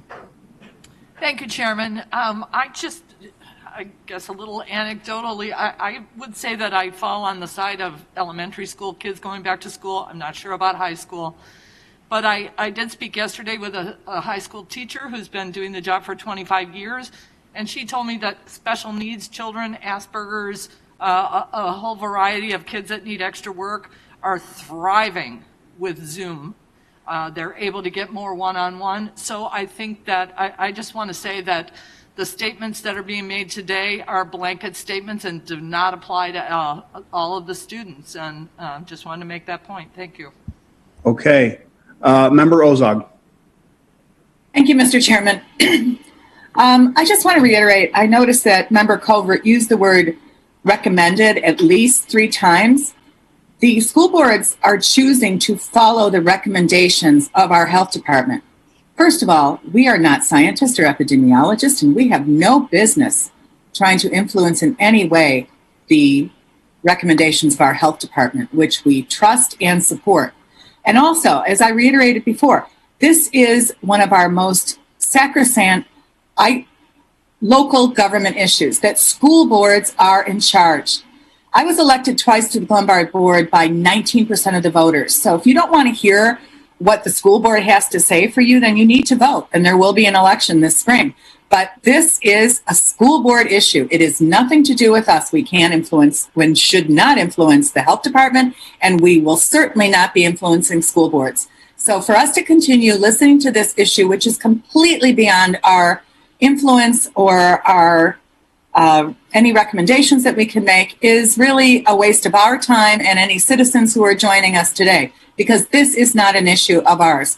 Thank you, Chairman. I guess a little anecdotally, I would say that I fall on the side of elementary school kids going back to school. I'm not sure about high school. But I did speak yesterday with a high school teacher who's been doing the job for 25 years. And she told me that special needs children, Asperger's, a whole variety of kids that need extra work are thriving with Zoom. They're able to get more one-on-one. So I think that I just want to say that the statements that are being made today are blanket statements and do not apply to all of the students. And just wanted to make that point. Thank you. Okay. Member Ozog. Thank you, Mr. Chairman. I just want to reiterate, I noticed that Member Culvert used the word recommended at least 3 times. The school boards are choosing to follow the recommendations of our health department. First of all, we are not scientists or epidemiologists, and we have no business trying to influence in any way the recommendations of our health department, which we trust and support. And also, as I reiterated before, this is one of our most sacrosanct local government issues, that school boards are in charge. I was elected twice to the Glenbard board by 19% of the voters. So if you don't want to hear what the school board has to say for you, then you need to vote. And there will be an election this spring. But this is a school board issue. It is nothing to do with us. We can't influence, should not influence the health department, and we will certainly not be influencing school boards. So for us to continue listening to this issue, which is completely beyond our influence or our any recommendations that we can make, is really a waste of our time and any citizens who are joining us today, because this is not an issue of ours.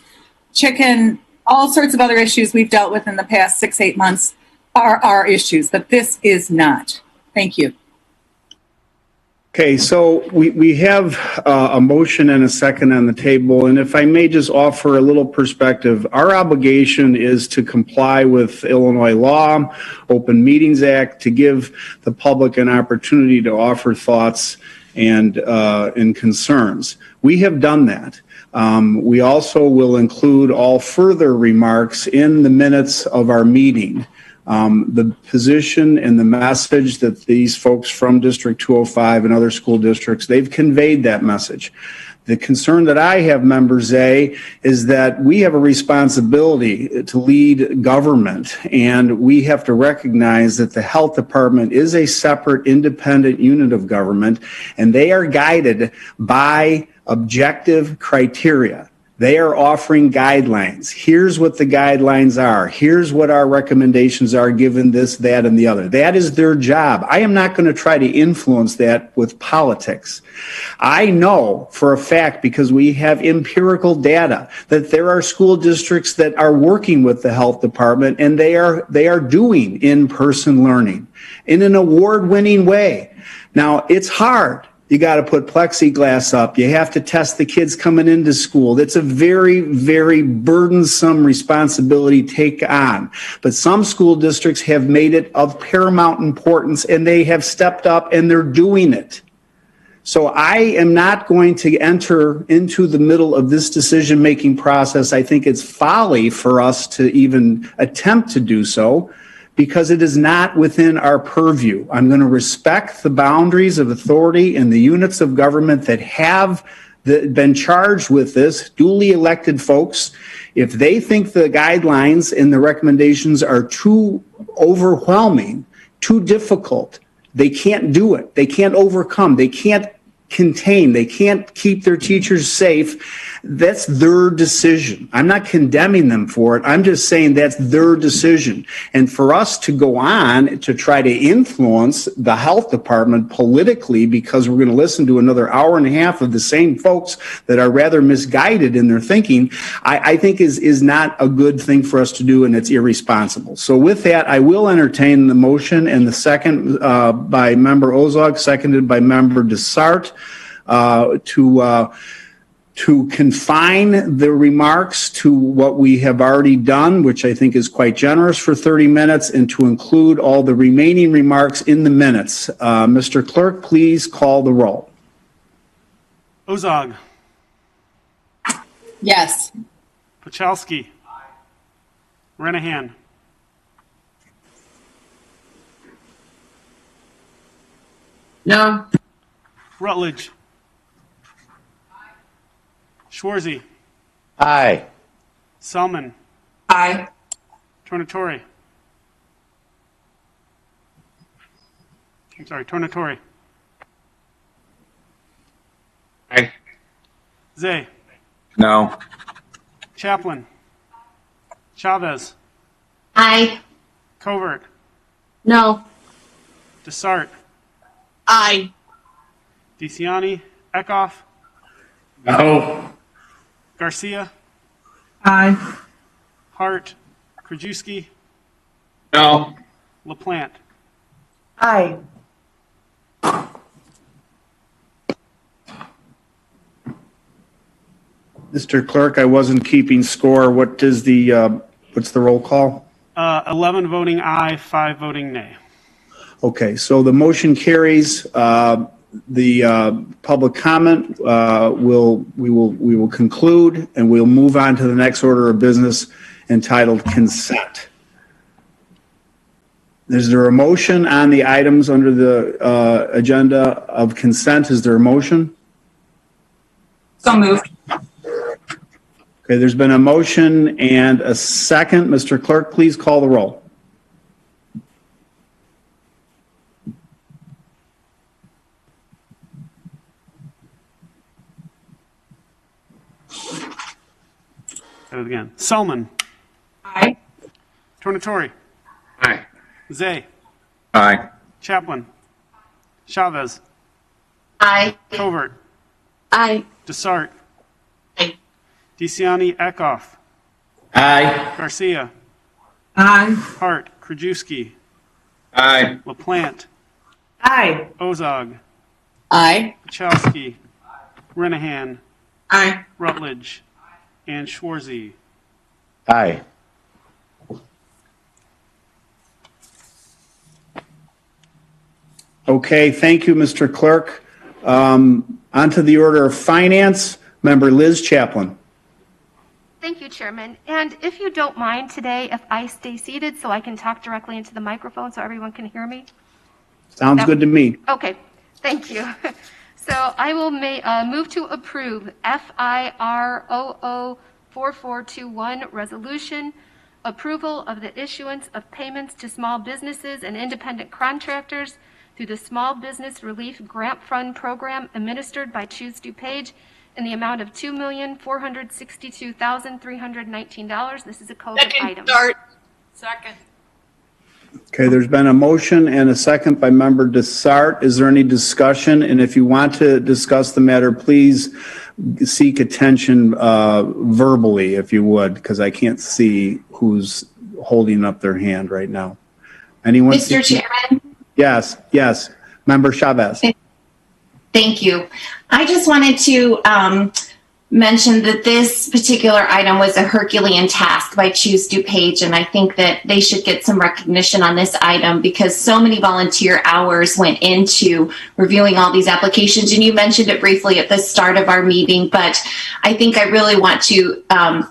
Chicken, all sorts of other issues we've dealt with in the past 6-8 months are our issues, but this is not. Thank you. Okay, so we have a motion and a second on the table, and if I may just offer a little perspective, our obligation is to comply with Illinois law, Open Meetings Act, to give the public an opportunity to offer thoughts and concerns. We have done that. We also will include all further remarks in the minutes of our meeting. The position and the message that these folks from District 205 and other school districts, they've conveyed that message. The concern that I have, Member Zay, is that we have a responsibility to lead government, and we have to recognize that the health department is a separate, independent unit of government, and they are guided by objective criteria. They are offering guidelines. Here's what the guidelines are. Here's what our recommendations are given this, that, and the other. That is their job. I am not going to try to influence that with politics. I know for a fact, because we have empirical data, that there are school districts that are working with the health department, and they are doing in-person learning in an award-winning way. Now, it's hard. You got to put plexiglass up. You have to test the kids coming into school. That's a very, very burdensome responsibility to take on. But some school districts have made it of paramount importance, and they have stepped up and they're doing it. So I am not going to enter into the middle of this decision-making process. I think it's folly for us to even attempt to do so, because it is not within our purview. I'm going to respect the boundaries of authority and the units of government that have been charged with this, duly elected folks. If they think the guidelines and the recommendations are too overwhelming, too difficult, they can't do it. They can't overcome. They can't contain. They can't keep their teachers safe. That's their decision. I'm not condemning them for it. I'm just saying that's their decision. And for us to go on to try to influence the health department politically because we're going to listen to another hour and a half of the same folks that are rather misguided in their thinking, I think is not a good thing for us to do, and it's irresponsible. So with that, I will entertain the motion and the second by Member Ozog, seconded by Member Desart, to confine the remarks to what we have already done, which I think is quite generous for 30 minutes, and to include all the remaining remarks in the minutes. Mr. Clerk, please call the roll. Ozog. Yes. Pachowski. Renahan. No. Rutledge. Schwarzy. Aye. Selman. Aye. Tornatore. I'm sorry, Tornatore. Aye. Zay. No. Chaplin. Chavez. Aye. Covert. No. Desart. Aye. DeCiani. Eckhoff. No. Garcia. Aye. Hart. Krajewski. No. LaPlante. Aye. Mr. Clerk, I wasn't keeping score. What is what's the roll call? 11 voting aye, 5 voting nay. Okay, so the motion carries. The public comment we will conclude, and we'll move on to the next order of business entitled consent. Is there a motion on the items under the agenda of consent? Is there a motion? So moved. Okay, there's been a motion and a second. Mr. Clerk, please call the roll. Say it again. Selman. Aye. Tornatore. Aye. Zay. Aye. Chaplin. Chavez. Aye. Covert. Aye. Desart. Aye. DeCiani. Eckhoff. Aye. Garcia. Aye. Hart. Krajewski. Aye. LaPlante. Aye. Ozog. Aye. Pachowski. Renahan. Aye. Rutledge. And Schwarzy. Aye. Okay, thank you, Mr. Clerk. On to the order of finance. Member Liz Chaplin. Thank you, Chairman. And if you don't mind today, if I stay seated so I can talk directly into the microphone so everyone can hear me? Sounds good to me. Okay, thank you. So I will move to approve FIROO 4421 resolution, approval of the issuance of payments to small businesses and independent contractors through the Small Business Relief Grant Fund Program administered by Choose DuPage in the amount of $2,462,319. This is a COVID item. Second. Okay, there's been a motion and a second by Member Desart. Is there any discussion? And if you want to discuss the matter, please seek attention verbally, if you would, because I can't see who's holding up their hand right now. Anyone? Mr. Chairman? Yes, yes. Member Chavez. Thank you. I just wanted to mention that this particular item was a Herculean task by Choose DuPage, and I think that they should get some recognition on this item because so many volunteer hours went into reviewing all these applications. And you mentioned it briefly at the start of our meeting, but I think I really want to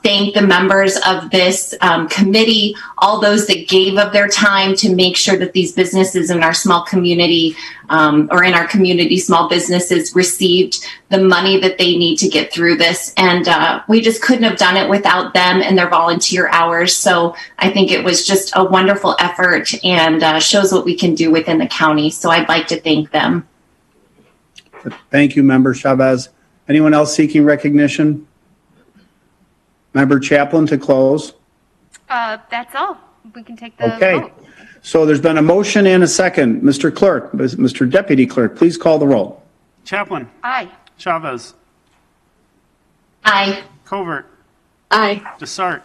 thank the members of this committee, all those that gave of their time to make sure that these businesses in our small community or in our community small businesses received the money that they need to get through this. And we just couldn't have done it without them and their volunteer hours. So I think it was just a wonderful effort and shows what we can do within the county. So I'd like to thank them. Thank you, Member Chavez. Anyone else seeking recognition? Member Chaplin to close. That's all. We can take the Okay. vote. So there's been a motion and a second. Mr. Clerk, Mr. Deputy Clerk, please call the roll. Chaplin. Aye. Chavez. Aye. Covert. Aye. Desart.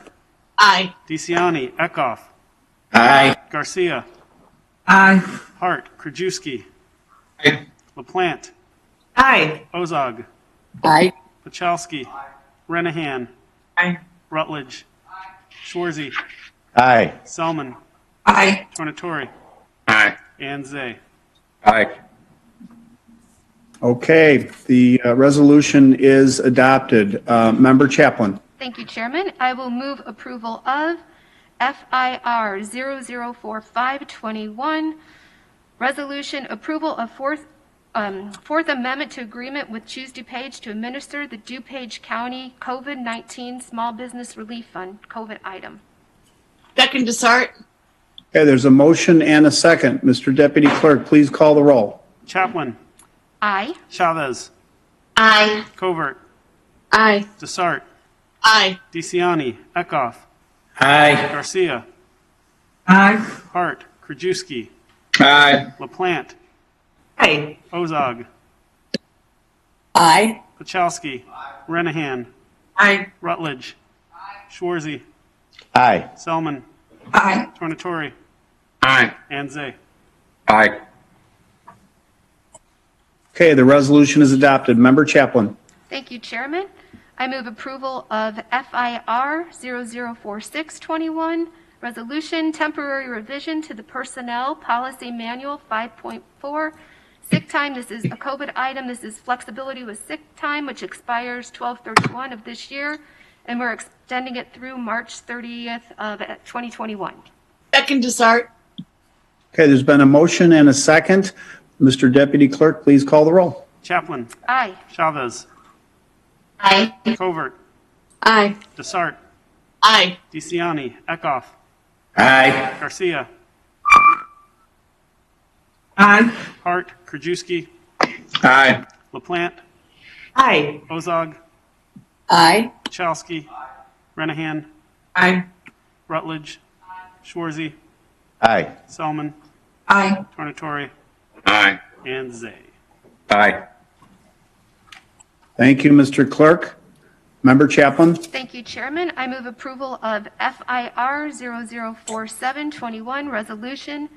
Aye. DeCiani. Eckhoff. Aye. Garcia. Aye. Hart. Krajewski. Aye. LaPlante. Aye. Ozog. Aye. Pachowski. Renahan. Aye. Rutledge. Schwarzy. Aye. Selman. Aye. Tornatori. Aye. And Zay. Aye. Okay, the resolution is adopted. Member Chaplin. Thank you, Chairman. I will move approval of FIR 004521, resolution approval of Fourth Amendment to agreement with Choose DuPage to administer the DuPage County COVID-19 Small Business Relief Fund COVID item. Second Desart. Okay, there's a motion and a second. Mr. Deputy Clerk, please call the roll. Chaplin. Aye. Chavez. Aye. Covert. Aye. Desart. Aye. DeCiani. Eckhoff. Aye. Garcia. Aye. Hart. Krajewski. Aye. LaPlante. Aye. Ozog. Aye. Pachowski. Renahan. Aye. Rutledge. Schwarzy. Aye. Selman. Aye. Tornatori. Aye. And Zay. Aye. Okay, the resolution is adopted. Member Chaplin. Thank you, Chairman. I move approval of FIR 004621, resolution temporary revision to the Personnel Policy Manual 5.4, sick time. This is a COVID item. This is flexibility with sick time, which expires 12/31 of this year, and we're extending it through March 30th of 2021. Second Desart. Okay, there's been a motion and a second. Mr. Deputy Clerk, please call the roll. Chaplin. Aye. Chavez. Aye. Covert. Aye. Desart. Aye. DeCiani. Eckhoff. Aye. Garcia. Aye. Hart. Krajewski. Aye. LaPlante. Aye. Ozog. Aye. Pachowski. Renahan. Aye. Rutledge. Schwarzy. Aye. Selman. Aye. Tornatori. Aye. And Zay. Aye. Thank you, Mr. Clerk. Member Chaplin. Thank you, Chairman. I move approval of FIR 004721, resolution,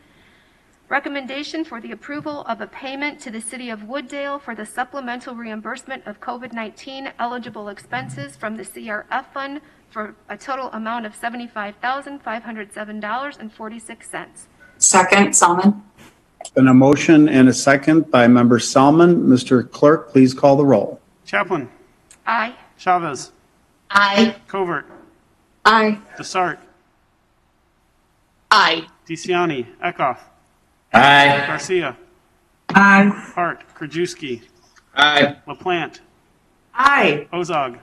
recommendation for the approval of a payment to the City of Wooddale for the supplemental reimbursement of COVID-19 eligible expenses from the CRF fund for a total amount of $75,507.46. Second Salmon. Been a motion and a second by Member Salmon. Mr. Clerk, please call the roll. Chaplin. Aye. Chavez. Aye. Covert. Aye. Desart. Aye. DeCiani. Eckhoff. Aye. Garcia. Aye. Hart. Krajewski. Aye. LaPlante. Aye. Ozog.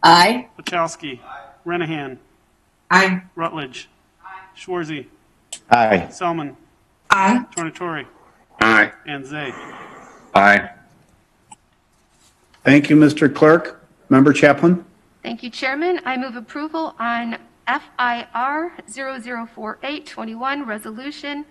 Aye. Pachowski. Renahan. Aye. Rutledge. Schwarzy. Aye. Selman. Aye. Tornatori. Aye. And Zay. Aye. Thank you, Mr. Clerk. Member Chaplin. Thank you, Chairman. I move approval on FIR 004821, resolution,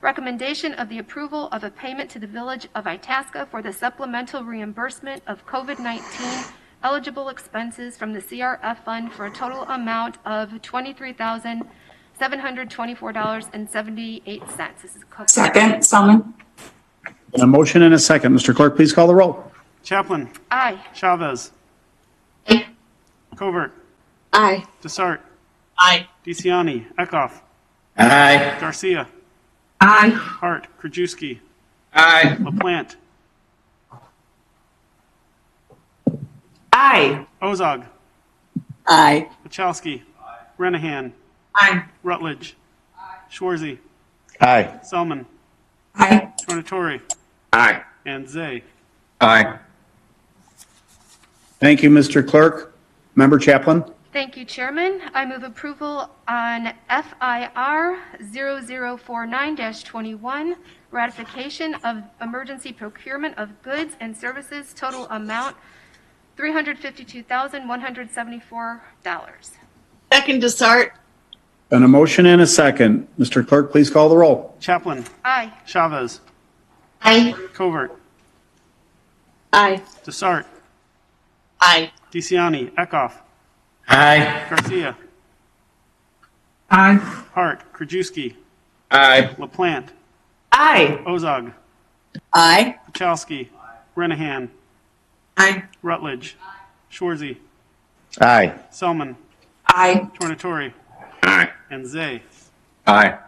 recommendation of the approval of a payment to the Village of Itasca for the supplemental reimbursement of COVID-19 eligible expenses from the CRF fund for a total amount of $23,724.78. This is Second Salmon. Been a motion and a second. Mr. Clerk, please call the roll. Chaplin. Aye. Chavez. Aye. Covert. Aye. Desart. Aye. DeCiani. Eckhoff. Aye. Garcia. Aye. Hart. Krajewski. Aye. LaPlante. Aye. Ozog. Aye. Pachowski. Renahan. Aye. Rutledge. Schwarzy. Aye. Selman. Aye. Tornatori. Aye. And Zay. Aye. Thank you, Mr. Clerk. Member Chaplin. Thank you, Chairman. I move approval on FIR 0049-21, ratification of emergency procurement of goods and services, total amount $352,174. Second to start. And a motion and a second. Mr. Clerk, please call the roll. Chaplin. Aye. Chavez. Aye. Covert. Aye. Desart. Aye. DeCiani. Eckhoff. Aye. Garcia. Aye. Hart. Krajewski. Aye. LaPlante. Aye. Ozog. Aye. Pachowski. Renahan. Aye. Rutledge. Schwarzy. Aye. Selman. Aye. Tornatori. Aye. And Zay. Aye.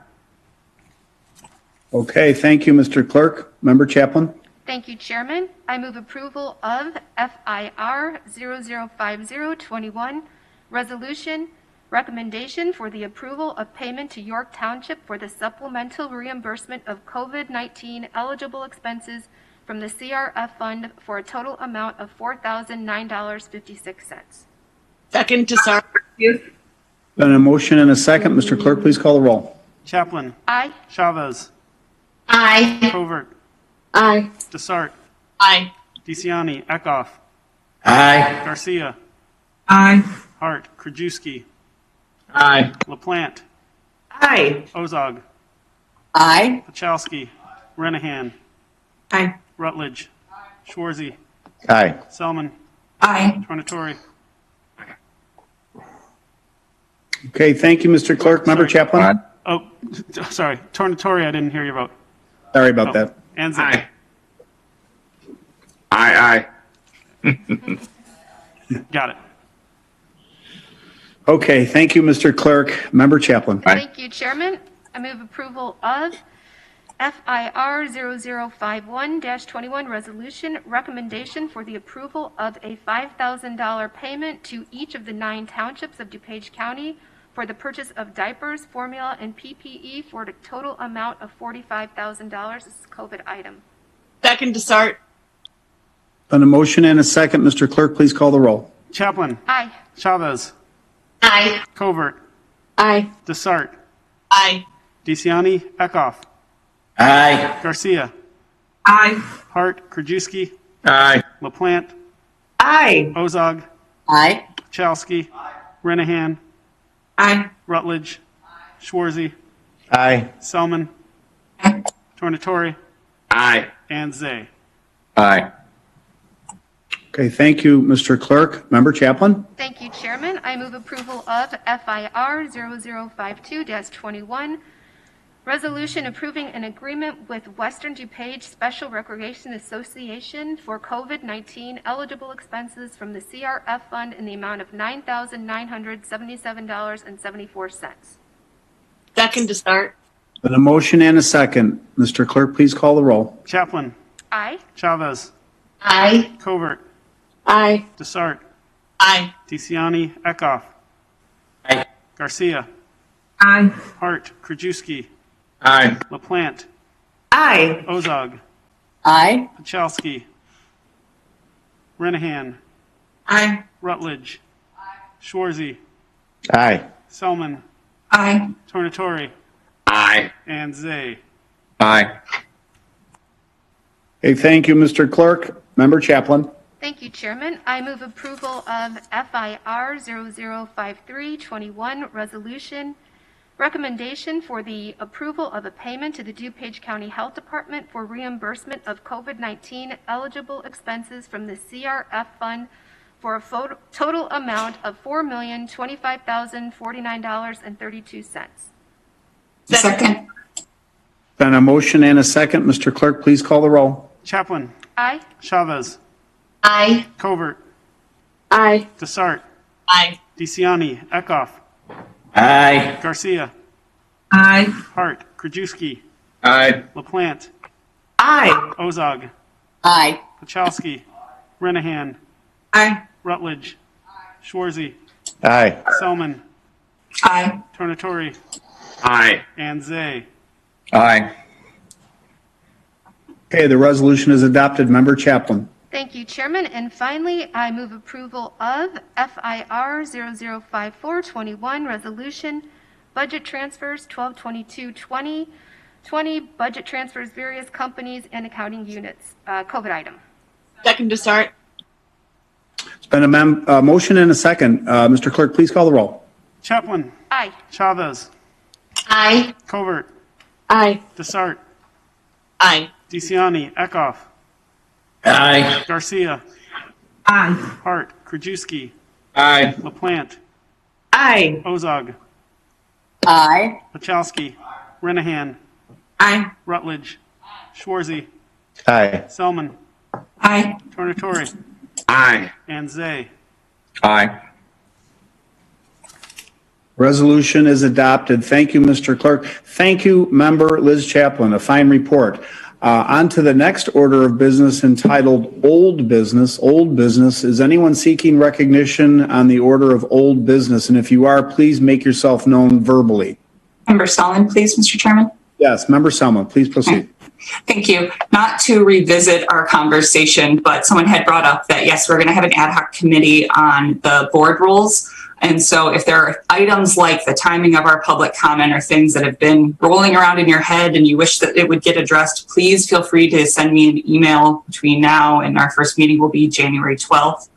Okay, thank you, Mr. Clerk. Member Chaplin? Thank you, Chairman. I move approval of FIR 005021, resolution recommendation for the approval of payment to York Township for the supplemental reimbursement of COVID-19 eligible expenses from the CRF fund for a total amount of $4,009.56. Second to start. Been a motion and a second. Mr. Clerk, please call the roll. Chaplin. Aye. Chavez. Aye. Covert. Aye. Desart. Aye. DeCiani. Eckhoff. Aye. Garcia. Aye. Hart. Krajewski. Aye. LaPlante. Aye. Ozog. Aye. Pachowski. Renahan. Aye. Rutledge. Schwarzy. Aye. Selman. Aye. Tornatori. Okay, thank you, Mr. Clerk. Member Chaplin? Aye. Oh, sorry. Tornatori, I didn't hear your vote. Sorry about that. And Zay. Aye. Aye. Got it. Okay, thank you, Mr. Clerk. Member Chaplin? Thank you, Chairman. I move approval of FIR 0051-21, resolution recommendation for the approval of a $5,000 payment to each of the 9 townships of DuPage County for the purchase of diapers, formula, and PPE for a total amount of $45,000. This is a COVID item. Second to start. Been a motion and a second. Mr. Clerk, please call the roll. Chaplin. Aye. Chavez. Aye. Covert. Aye. Desart. Aye. DeCiani. Eckhoff. Aye. Garcia. Aye. Hart. Krajewski. Aye. LaPlante. Aye. Ozog. Aye. Pachowski. Renahan. Aye. Rutledge. Schwarzy. Aye. Selman. Tornatori. Aye. And Zay. Aye. Okay, thank you, Mr. Clerk. Member Chaplin? Thank you, Chairman. I move approval of FIR 0052-21, resolution approving an agreement with Western DuPage Special Recreation Association for COVID-19 eligible expenses from the CRF fund in the amount of $9,977.74. Second to start. Been a motion and a second. Mr. Clerk, please call the roll. Chaplin. Aye. Chavez. Aye. Covert. Aye. Desart. Aye. DeCiani. Eckhoff. Aye. Garcia. Aye. Hart. Krajewski. Aye. LaPlante. Aye. Ozog. Aye. Pachowski. Renahan. Aye. Rutledge. Schwarzy. Aye. Selman. Aye. Tornatori. Aye. And Zay. Aye. Hey, thank you, Mr. Clerk. Member Chaplin? Thank you, Chairman. I move approval of FIR 0053-21, resolution recommendation for the approval of a payment to the DuPage County Health Department for reimbursement of COVID-19 eligible expenses from the CRF fund for a total amount of $4,025,049.32. Second. Been a motion and a second. Mr. Clerk, please call the roll. Chaplin. Aye. Chavez. Aye. Covert. Aye. Desart. Aye. DeCiani. Eckhoff. Aye. Garcia. Aye. Hart. Krajewski. Aye. LaPlante. Aye. Ozog. Aye. Pachowski. Renahan. Aye. Rutledge. Schwarzy. Aye. Selman. Aye. Tornatori. Aye. And Zay. Aye. Okay, the resolution is adopted. Member Chaplin? Thank you, Chairman. And finally, I move approval of FIR 0054-21, resolution, budget transfers 12/22/2020, budget transfers various companies and accounting units, COVID item. Second to start. It's Been a motion and a second. Mr. Clerk, please call the roll. Chaplin. Aye. Chavez. Aye. Covert. Aye. Desart. Aye. DeCiani. Eckhoff. Aye. Garcia. Aye. Hart. Krajewski. Aye. LaPlante. Aye. Ozog. Aye. Pachowski. Renahan. Aye. Rutledge. Schwarzy. Aye. Selman. Aye. Tornatore. Aye. And Zay. Aye. Resolution is adopted. Thank you, Mr. Clerk. Thank you, Member Liz Chaplin. A fine report. On to the next order of business entitled Old Business. Old Business. Is anyone seeking recognition on the order of old business? And if you are, please make yourself known verbally. Member Stallman, please, Mr. Chairman. Yes, Member Selma, please proceed. Thank you. Not to revisit our conversation, but someone had brought up that, yes, we're going to have an ad hoc committee on the board rules. And so if there are items like the timing of our public comment or things that have been rolling around in your head and you wish that it would get addressed, please feel free to send me an email between now and our first meeting will be January 12th.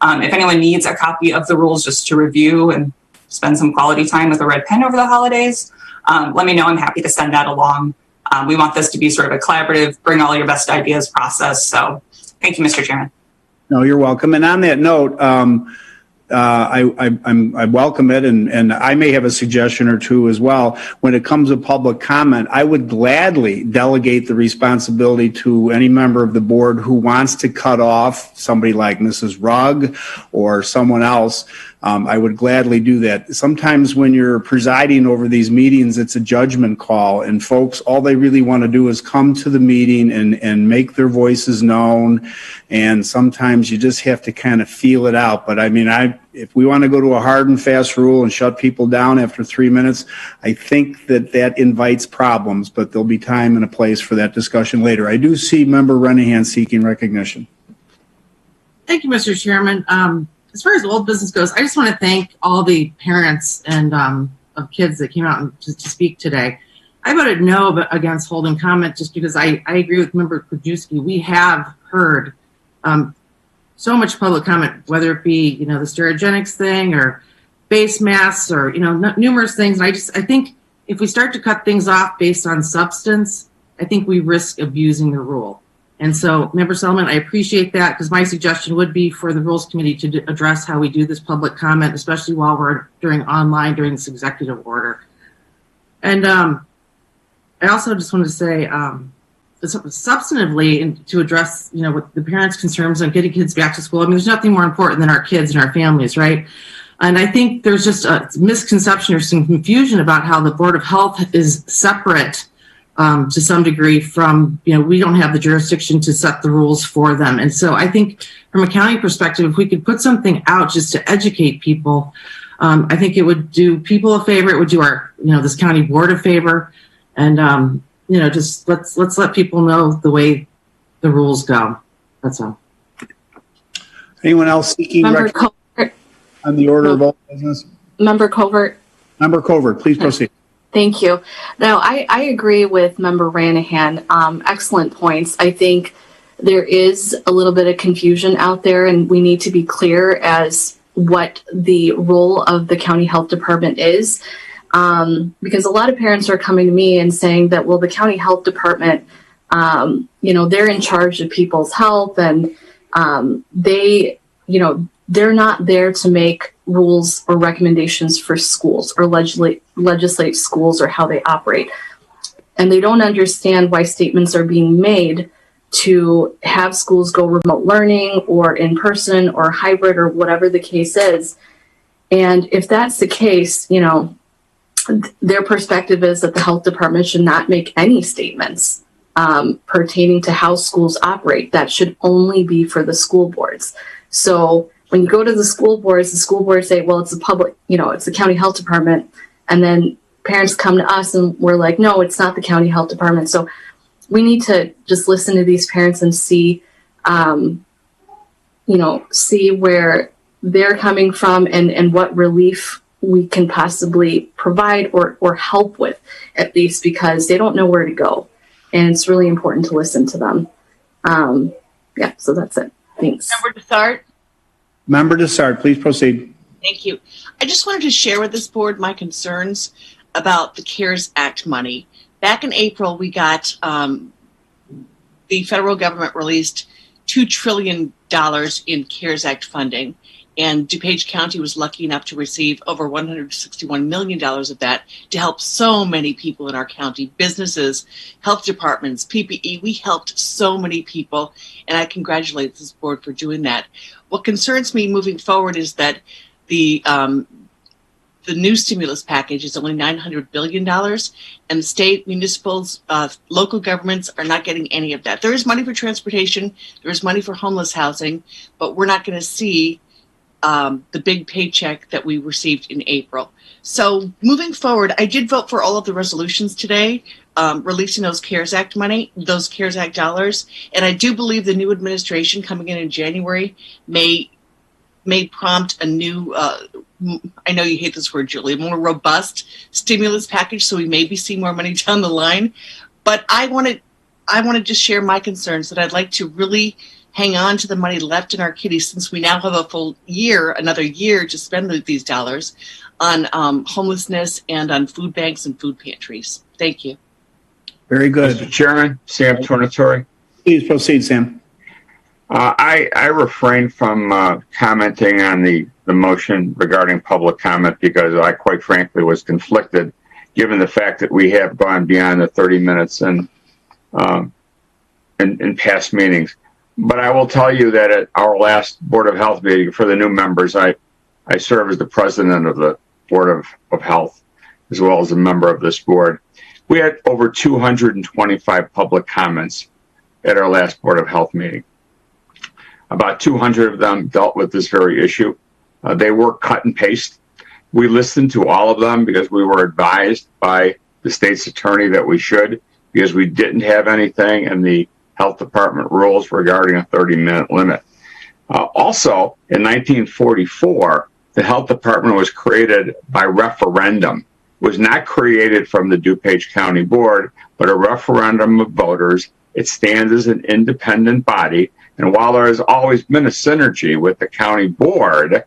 If anyone needs a copy of the rules just to review and spend some quality time with a red pen over the holidays, let me know. I'm happy to send that along. We want this to be sort of a collaborative, bring all your best ideas process. So thank you, Mr. Chairman. No, you're welcome. And on that note, I welcome it, and I may have a suggestion or two as well. When it comes to public comment, I would gladly delegate the responsibility to any member of the board who wants to cut off somebody like Mrs. Rugg or someone else. I would gladly do that. Sometimes when you're presiding over these meetings, it's a judgment call, and folks, all they really want to do is come to the meeting and make their voices known, and sometimes you just have to kind of feel it out. But I mean, if we want to go to a hard and fast rule and shut people down after 3 minutes, I think that invites problems, but there'll be time and a place for that discussion later. I do see Member Renahan seeking recognition. Thank you, Mr. Chairman. As far as old business goes, I just want to thank all the parents and of kids that came out to speak today. I voted no against holding comment just because I agree with Member Krajewski. We have heard so much public comment, whether it be, the stereogenics thing or face masks or, numerous things. And I think if we start to cut things off based on substance, I think we risk abusing the rule. And so, Member Selman, I appreciate that because my suggestion would be for the Rules Committee to address how we do this public comment, especially while we're during this executive order. And I also just wanted to say, substantively, to address, what the parents' concerns on getting kids back to school. I mean, there's nothing more important than our kids and our families, right? And I think there's just a misconception or some confusion about how the Board of Health is separate to some degree from, we don't have the jurisdiction to set the rules for them. And so I think from a county perspective, if we could put something out just to educate people, I think it would do people a favor. It would do our, this county board a favor. And, just let's let people know the way the rules go. That's all. Anyone else seeking recognition on the order of all business? Member Covert. Member Covert, please proceed. Thank you. Now, I agree with Member Ranahan. Excellent points. I think there is a little bit of confusion out there, and we need to be clear as what the role of the county health department is. Because a lot of parents are coming to me and saying that, well, the county health department, they're in charge of people's health, and they're not there to make rules or recommendations for schools or legislate schools or how they operate. And they don't understand why statements are being made to have schools go remote learning or in person or hybrid or whatever the case is. And if that's the case, their perspective is that the health department should not make any statements pertaining to how schools operate. That should only be for the school boards. So when you go to the school boards say, well, it's it's the county health department. And then parents come to us and we're like, no, it's not the county health department. So we need to just listen to these parents and see where they're coming from and what relief we can possibly provide or help with, at least, because they don't know where to go. And it's really important to listen to them. So that's it. Thanks. Member Desart. Member Dessart, please proceed. Thank you. I just wanted to share with this board my concerns about the CARES Act money. Back in April, we got the federal government released $2 trillion in CARES Act funding, and DuPage County was lucky enough to receive over $161 million of that to help so many people in our county, businesses, health departments, PPE. We helped so many people, and I congratulate this board for doing that. What concerns me moving forward is that the new stimulus package is only $900 billion, and the state, municipals, local governments are not getting any of that. There is money for transportation, there is money for homeless housing, but we're not going to see the big paycheck that we received in April. So moving forward, I did vote for all of the resolutions today, releasing those CARES Act money, those CARES Act dollars, and I do believe the new administration coming in January may prompt a new, I know you hate this word, Julie, a more robust stimulus package, so we maybe see more money down the line. But I want to just share my concerns that I'd like to really hang on to the money left in our kitty, since we now have a full year, another year to spend these dollars on homelessness and on food banks and food pantries. Thank you. Very good. Mr. Chairman, Sam Tornatore. Please proceed, Sam. I refrained from commenting on the motion regarding public comment because I, quite frankly, was conflicted, given the fact that we have gone beyond the 30 minutes in past meetings. But I will tell you that at our last Board of Health meeting, for the new members, I serve as the president of the Board of Health, as well as a member of this board. We had over 225 public comments at our last Board of Health meeting. About 200 of them dealt with this very issue. They were cut and paste. We listened to all of them because we were advised by the state's attorney that we should, because we didn't have anything in the health department rules regarding a 30-minute limit. Also, in 1944, the health department was created by referendum. It was not created from the DuPage County Board, but a referendum of voters. It stands as an independent body. And while there has always been a synergy with the county board,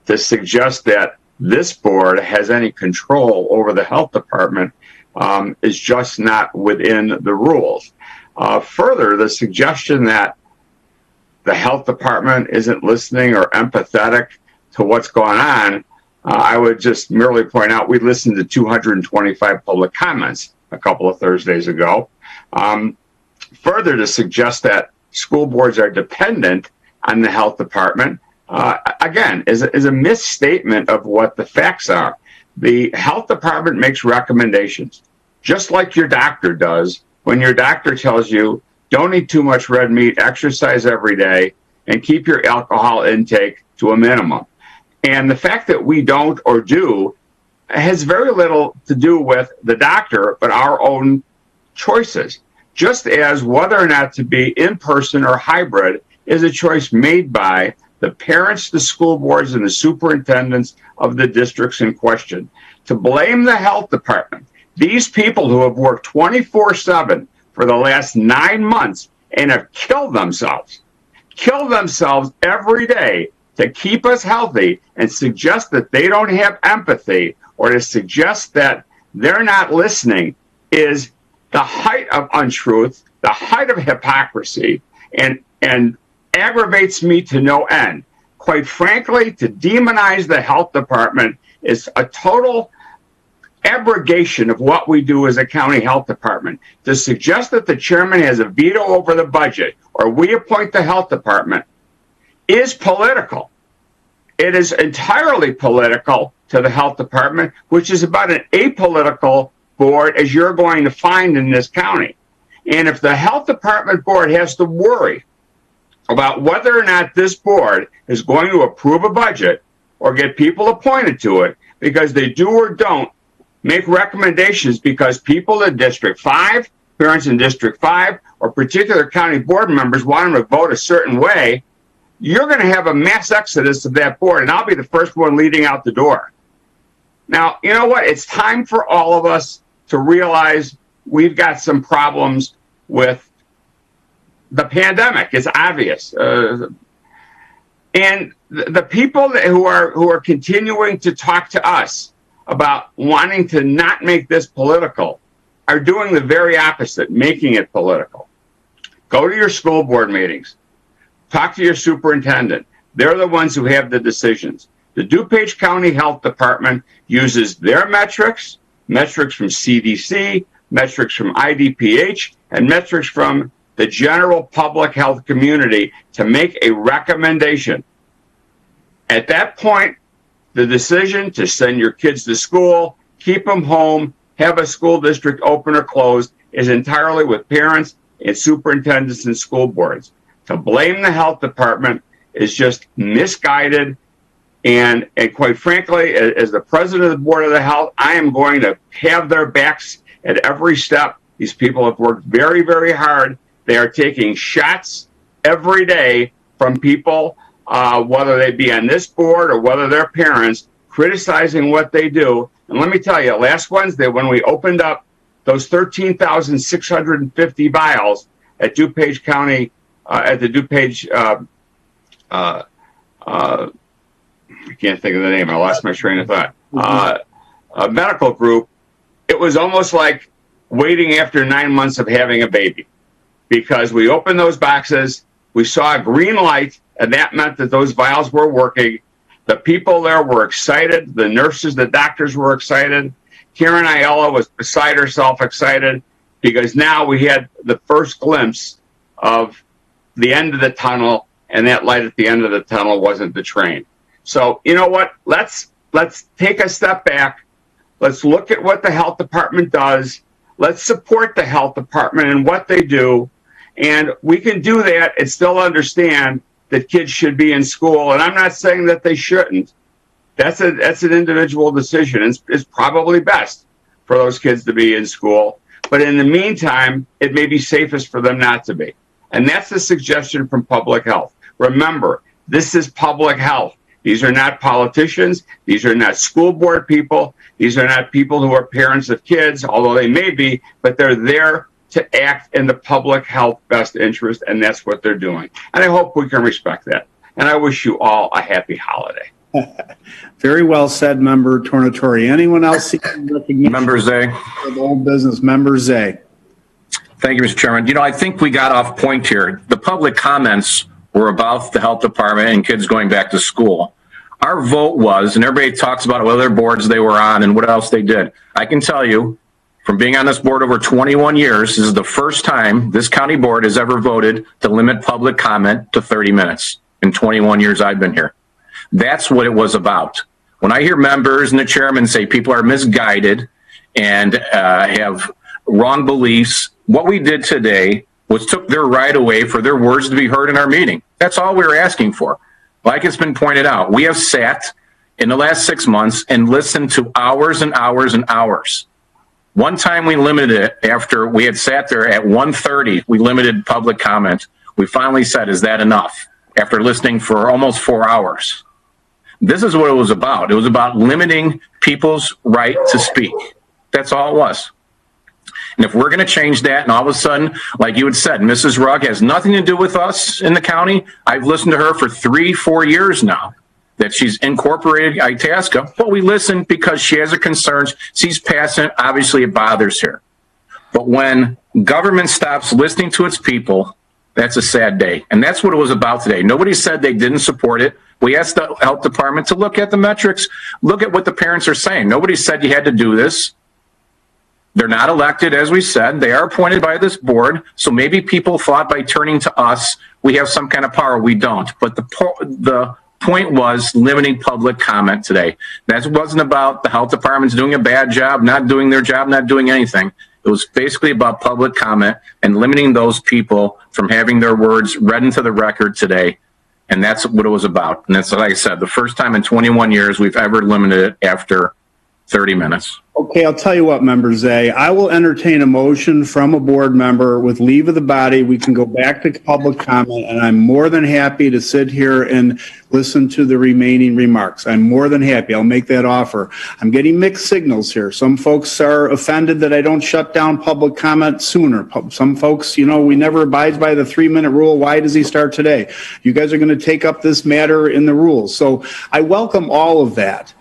to suggest that this board has any control over the health department is just not within the rules. Further, the suggestion that the health department isn't listening or empathetic to what's going on, I would just merely point out we listened to 225 public comments a couple of Thursdays ago. Further, to suggest that school boards are dependent on the health department, again, is a misstatement of what the facts are. The health department makes recommendations, just like your doctor does when your doctor tells you, don't eat too much red meat, exercise every day, and keep your alcohol intake to a minimum. And the fact that we don't or do has very little to do with the doctor, but our own choices. Just as whether or not to be in person or hybrid is a choice made by the parents, the school boards, and the superintendents of the districts in question. To blame the health department, these people who have worked 24/7 for the last 9 months and have killed themselves every day to keep us healthy, and suggest that they don't have empathy or to suggest that they're not listening is the height of untruth, the height of hypocrisy, and aggravates me to no end. Quite frankly, to demonize the health department is a total abrogation of what we do as a county health department. To suggest that the chairman has a veto over the budget or we appoint the health department is political. It is entirely political to the health department, which is about an apolitical board as you're going to find in this county. And if the health department board has to worry about whether or not this board is going to approve a budget or get people appointed to it because they do or don't make recommendations because people in District 5, parents in District 5, or particular county board members want them to vote a certain way, you're going to have a mass exodus of that board, and I'll be the first one leading out the door. Now, you know what? It's time for all of us to realize we've got some problems with the pandemic. It's obvious. And And the people who are continuing to talk to us about wanting to not make this political are doing the very opposite, making it political. Go to your school board meetings. Talk to your superintendent. They're the ones who have the decisions. The DuPage County Health Department uses their metrics from CDC, metrics from IDPH, and metrics from the general public health community to make a recommendation. At that point, the decision to send your kids to school, keep them home, have a school district open or closed is entirely with parents and superintendents and school boards. To blame the health department is just misguided. And quite frankly, as the president of the Board of the Health, I am going to have their backs at every step. These people have worked very, very hard. They are taking shots every day from people, whether they be on this board or whether they're parents, criticizing what they do. And let me tell you, last Wednesday, when we opened up those 13,650 vials at DuPage County, at the DuPage, I can't think of the name. I lost my train of thought. A medical group. It was almost like waiting after 9 months of having a baby, because we opened those boxes, we saw a green light, and that meant that those vials were working. The people there were excited. The nurses, the doctors were excited. Karen Ayala was beside herself excited, because now we had the first glimpse of the end of the tunnel, and that light at the end of the tunnel wasn't the train. So, you know what? Let's take a step back. Let's look at what the health department does. Let's support the health department and what they do. And we can do that and still understand that kids should be in school. And I'm not saying that they shouldn't. That's an individual decision. It's probably best for those kids to be in school. But in the meantime, it may be safest for them not to be. And that's the suggestion from public health. Remember, this is public health. These are not politicians. These are not school board people. These are not people who are parents of kids, although they may be, but they're there to act in the public health best interest, and that's what they're doing. And I hope we can respect that. And I wish you all a happy holiday. Very well said, Member Tornatore. Anyone else seeking recognition? Member Zay. Of old business, Member Zay. Thank you, Mr. Chairman. You know, I think we got off point here. The public comments were about the health department and kids going back to school. Our vote was, and everybody talks about what other boards they were on and what else they did. I can tell you, from being on this board over 21 years, this is the first time this county board has ever voted to limit public comment to 30 minutes in 21 years I've been here. That's what it was about. When I hear members and the chairman say people are misguided and have wrong beliefs, what we did today was took their right away for their words to be heard in our meeting. That's all we were asking for. Like it's been pointed out, we have sat in the last 6 months and listened to hours and hours and hours. One time we limited it after we had sat there at 1:30, we limited public comment. We finally said, is that enough? After listening for almost 4 hours. This is what it was about. It was about limiting people's right to speak. That's all it was. And if we're going to change that, and all of a sudden, like you had said, Mrs. Rugg has nothing to do with us in the county. I've listened to her for 3-4 years now, that she's incorporated Itasca, but we listen because she has her concerns. She's passionate. Obviously, it bothers her. But when government stops listening to its people, that's a sad day. And that's what it was about today. Nobody said they didn't support it. We asked the health department to look at the metrics, look at what the parents are saying. Nobody said you had to do this. They're not elected, as we said. They are appointed by this board. So maybe people thought by turning to us, we have some kind of power. We don't. But the point was limiting public comment today. That wasn't about the health department's doing a bad job, not doing their job, not doing anything. It was basically about public comment and limiting those people from having their words read into the record today. And that's what it was about. And that's, like I said, the first time in 21 years we've ever limited it after 30 minutes. Okay, I'll tell you what, members A, I will entertain a motion from a board member with leave of the body. We can go back to public comment, and I'm more than happy to sit here and listen to the remaining remarks. I'm more than happy. I'll make that offer. I'm getting mixed signals here. Some folks are offended that I don't shut down public comment sooner. Some folks, we never abide by the 3-minute rule. Why does he start today? You guys are going to take up this matter in the rules. So I welcome all of that.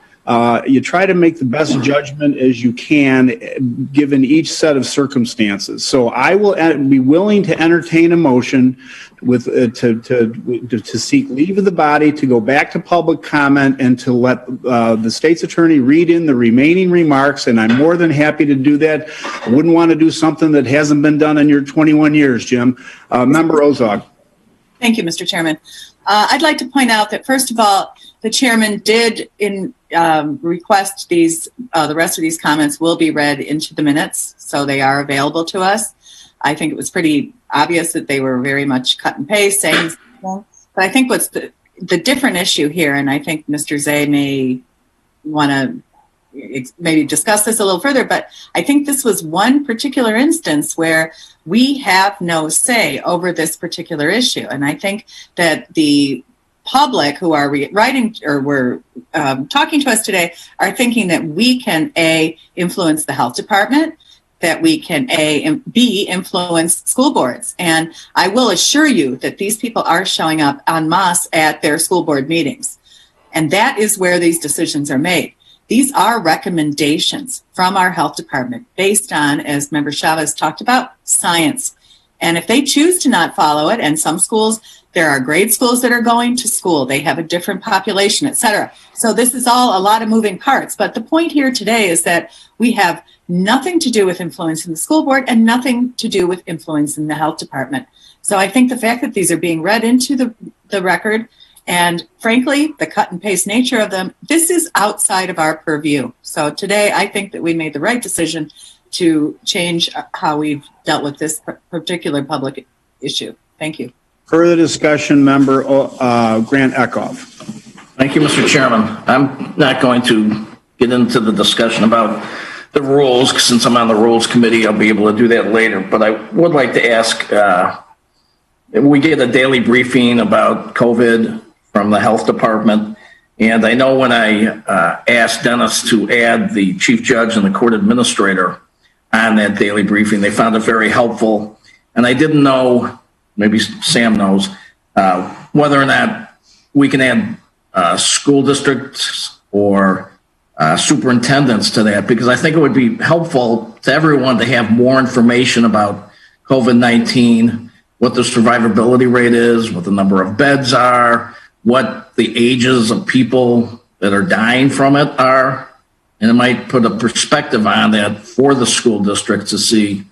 You try to make the best judgment as you can, given each set of circumstances. So I will be willing to entertain a motion with to seek leave of the body, to go back to public comment, and to let the state's attorney read in the remaining remarks. And I'm more than happy to do that. I wouldn't want to do something that hasn't been done in your 21 years, Jim. Member Ozog. Thank you, Mr. Chairman. I'd like to point out that, first of all, the chairman did request the rest of these comments will be read into the minutes, so they are available to us. I think it was pretty obvious that they were very much cut and paste, saying something. But I think what's the different issue here, and I think Mr. Zay may want to maybe discuss this a little further, but I think this was one particular instance where we have no say over this particular issue. And I think that the public who are writing or were talking to us today are thinking that we can influence the health department, that we can influence school boards. And I will assure you that these people are showing up en masse at their school board meetings. And that is where these decisions are made. These are recommendations from our health department based on, as Member Chavez talked about, science. And if they choose to not follow it, and some schools, there are grade schools that are going to school, they have a different population, et cetera. So this is all a lot of moving parts. But the point here today is that we have nothing to do with influencing the school board and nothing to do with influencing the health department. So I think the fact that these are being read into the record, and frankly, the cut and paste nature of them, this is outside of our purview. So today, I think that we made the right decision to change how we've dealt with this particular public issue. Thank you. Further discussion, Member Grant Eckhoff. Thank you, Mr. Chairman. I'm not going to get into the discussion about the rules. Since I'm on the Rules Committee, I'll be able to do that later. But I would like to ask, we get a daily briefing about COVID from the health department. And I know when I asked Dennis to add the chief judge and the court administrator on that daily briefing, they found it very helpful. And I didn't know, maybe Sam knows, whether or not we can add school districts or superintendents to that, because I think it would be helpful to everyone to have more information about COVID-19, what the survivability rate is, what the number of beds are, what the ages of people that are dying from it are, and it might put a perspective on that for the school districts to see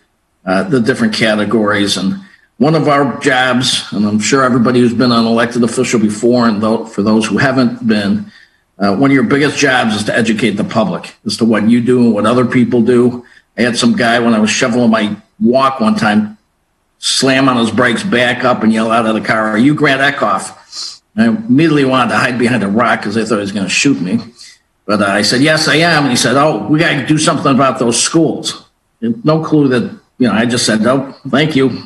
the different categories. And one of our jobs, and I'm sure everybody who's been an elected official before, and for those who haven't been, one of your biggest jobs is to educate the public as to what you do and what other people do. I had some guy, when I was shoveling my walk one time, slam on his brakes, back up, and yell out of the car, "Are you Grant Eckhoff?" I immediately wanted to hide behind a rock because I thought he was going to shoot me. But I said, "Yes, I am." And he said, "Oh, we got to do something about those schools." And no clue that, I just said, "Oh, thank you."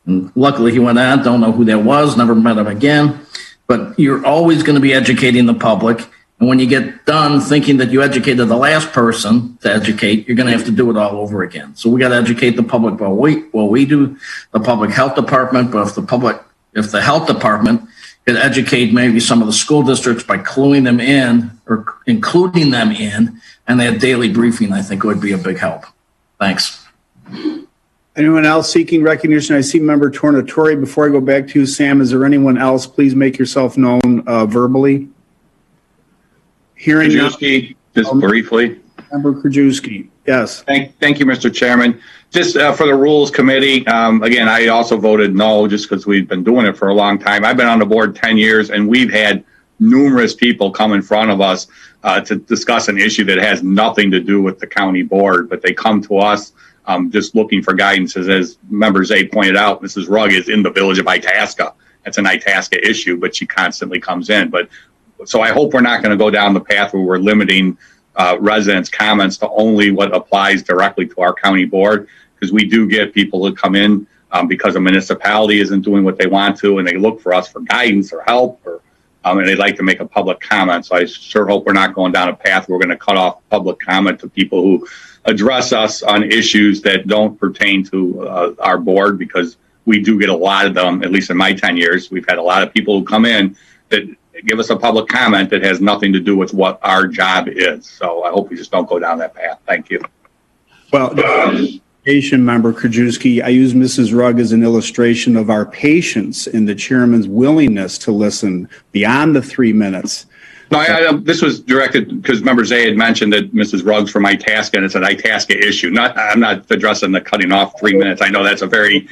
And luckily he went on, don't know who that was, never met him again. But you're always going to be educating the public. And when you get done thinking that you educated the last person to educate, you're going to have to do it all over again. So we got to educate the public about what we do, the public health department. But if the health department could educate maybe some of the school districts by cluing them in or including them in and that daily briefing, I think it would be a big help. Thanks. Anyone else seeking recognition? I see Member Tornatore. Before I go back to you, Sam, is there anyone else? Please make yourself known verbally. Hearing Krajewski, just briefly. Member Krajewski, yes. Thank you, Mr. Chairman. Just for the Rules Committee, again, I also voted no just because we've been doing it for a long time. I've been on the board 10 years, and we've had numerous people come in front of us to discuss an issue that has nothing to do with the county board, but they come to us just looking for guidance. As Member Zay pointed out, Mrs. Rugg is in the village of Itasca. It's an Itasca issue, but she constantly comes in. So I hope we're not going to go down the path where we're limiting residents' comments to only what applies directly to our county board, because we do get people who come in because a municipality isn't doing what they want to, and they look for us for guidance or help, or and they'd like to make a public comment. So I sure hope we're not going down a path where we're going to cut off public comment to people who address us on issues that don't pertain to our board, because we do get a lot of them. At least in my 10 years, we've had a lot of people who come in that give us a public comment that has nothing to do with what our job is. So I hope we just don't go down that path. Thank you. Well, member Krajewski, I use Mrs. Rugg as an illustration of our patience in the chairman's willingness to listen beyond the 3 minutes. No, this was directed because Member Zay had mentioned that Mrs. Ruggs from Itasca, and it's an Itasca issue. I'm not addressing the cutting off 3 minutes. I know that's a very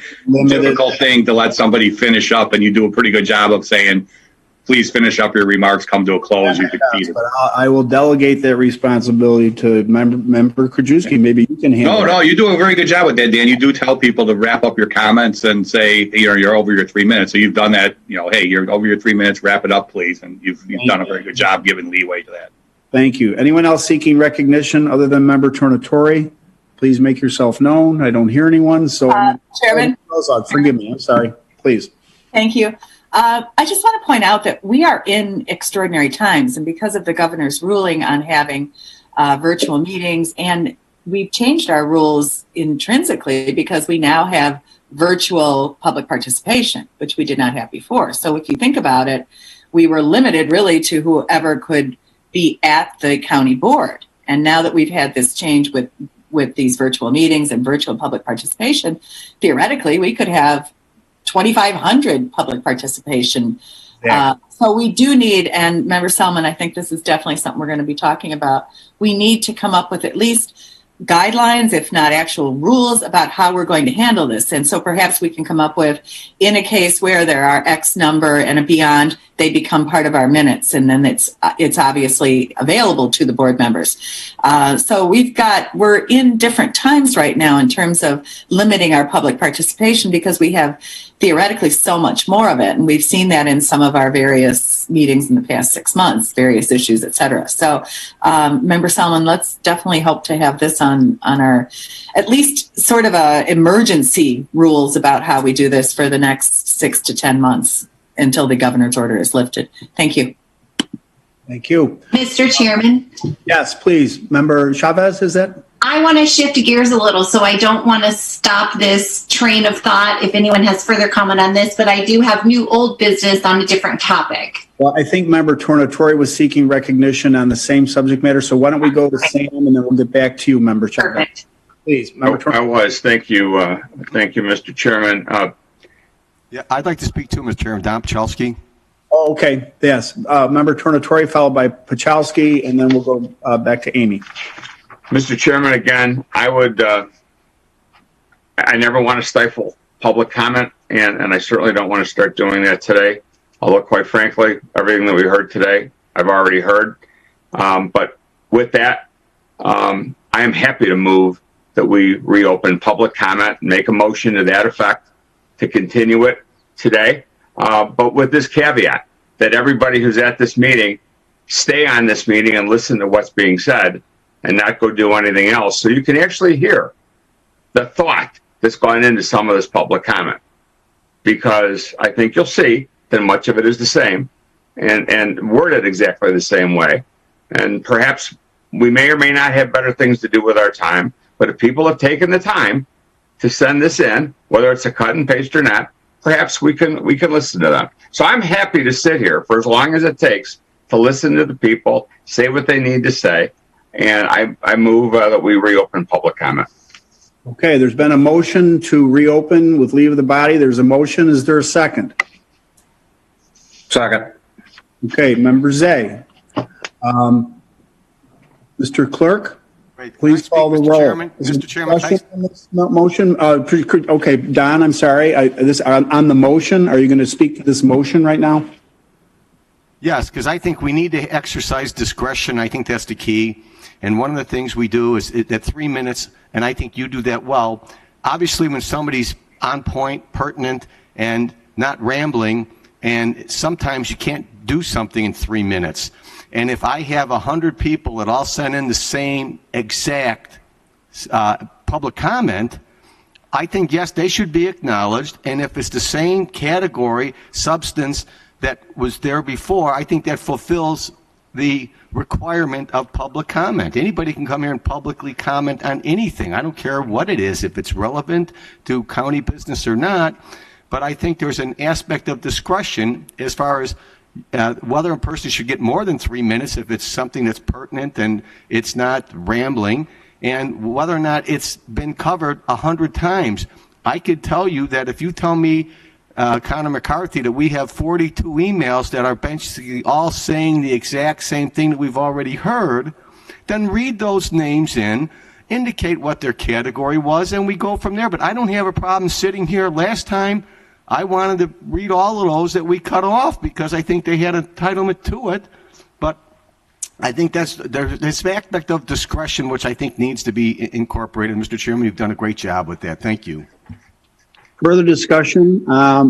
difficult thing to let somebody finish up, and you do a pretty good job of saying, please finish up your remarks, come to a close. You succeeded. I will delegate that responsibility to member Krajewski. Maybe you can handle it. No, you do a very good job with that, Dan. You do tell people to wrap up your comments and say, you're over your 3 minutes. So you've done that, hey, you're over your 3 minutes, wrap it up, please. And you've done a very good job giving leeway to that. Thank you. Anyone else seeking recognition other than member Tornatore? Please make yourself known. I don't hear anyone. So, Chairman. Forgive me. I'm sorry. Please. Thank you. I just want to point out that we are in extraordinary times, and because of the governor's ruling on having virtual meetings, and we've changed our rules intrinsically because we now have virtual public participation, which we did not have before. So if you think about it, we were limited really to whoever could be at the county board. And now that we've had this change with these virtual meetings and virtual public participation, theoretically we could have 2,500 public participation. So we do need, and Member Selman, I think this is definitely something we're going to be talking about. We need to come up with at least guidelines, if not actual rules, about how we're going to handle this. And so perhaps we can come up with, in a case where there are X number and a beyond, they become part of our minutes, and then it's obviously available to the board members. So we're in different times right now in terms of limiting our public participation because we have theoretically so much more of it. And we've seen that in some of our various meetings in the past 6 months, various issues, et cetera. So Member Salmon, let's definitely hope to have this on our, at least sort of emergency rules about how we do this for the next 6 to 10 months until the governor's order is lifted. Thank you. Thank you. Mr. Chairman? Yes, please. Member Chavez, is that? I want to shift gears a little, so I don't want to stop this train of thought if anyone has further comment on this, but I do have new old business on a different topic. Well, I think Member Tornatore was seeking recognition on the same subject matter, so why don't we go to Sam and then we'll get back to you, Member Chavez. Perfect. Please, Member Tornatore. I was. Thank you. Thank you, Mr. Chairman. Yeah, I'd like to speak to Mr. Chairman. Don Pachalski. Oh, okay. Yes. Member Tornatore, followed by Pachalski, and then we'll go back to Amy. Mr. Chairman, again, I never want to stifle public comment, and I certainly don't want to start doing that today. Although, quite frankly, everything that we heard today, I've already heard. But with that, I am happy to move that we reopen public comment and make a motion to that effect to continue it today. But with this caveat that everybody who's at this meeting stay on this meeting and listen to what's being said and not go do anything else, so you can actually hear the thought that's gone into some of this public comment. Because I think you'll see that much of it is the same and worded exactly the same way. And perhaps we may or may not have better things to do with our time, but if people have taken the time to send this in, whether it's a cut and paste or not, perhaps we can listen to them. So I'm happy to sit here for as long as it takes to listen to the people, say what they need to say, and I move that we reopen public comment. Okay, there's been a motion to reopen with leave of the body. There's a motion. Is there a second? Second. Okay, Member Zay. Mr. Clerk, please call the roll. Mr. Chairman, motion. Okay, Don, I'm sorry. On the motion, are you going to speak to this motion right now? Yes, because I think we need to exercise discretion. I think that's the key. And one of the things we do is at 3 minutes, and I think you do that well. Obviously, when somebody's on point, pertinent, and not rambling, and sometimes you can't do something in 3 minutes. And if I have 100 people that all send in the same exact public comment, I think, yes, they should be acknowledged. And if it's the same category, substance that was there before, I think that fulfills the requirement of public comment. Anybody can come here and publicly comment on anything. I don't care what it is, if it's relevant to county business or not. But I think there's an aspect of discretion as far as whether a person should get more than 3 minutes if it's something that's pertinent and it's not rambling, and whether or not it's been covered 100 times. I could tell you that if you tell me, Connor McCarthy, that we have 42 emails that are basically all saying the exact same thing that we've already heard, then read those names in, indicate what their category was, and we go from there. But I don't have a problem sitting here. Last time, I wanted to read all of those that we cut off because I think they had entitlement to it. But I think there's this aspect of discretion which I think needs to be incorporated. Mr. Chairman, you've done a great job with that. Thank you. Further discussion?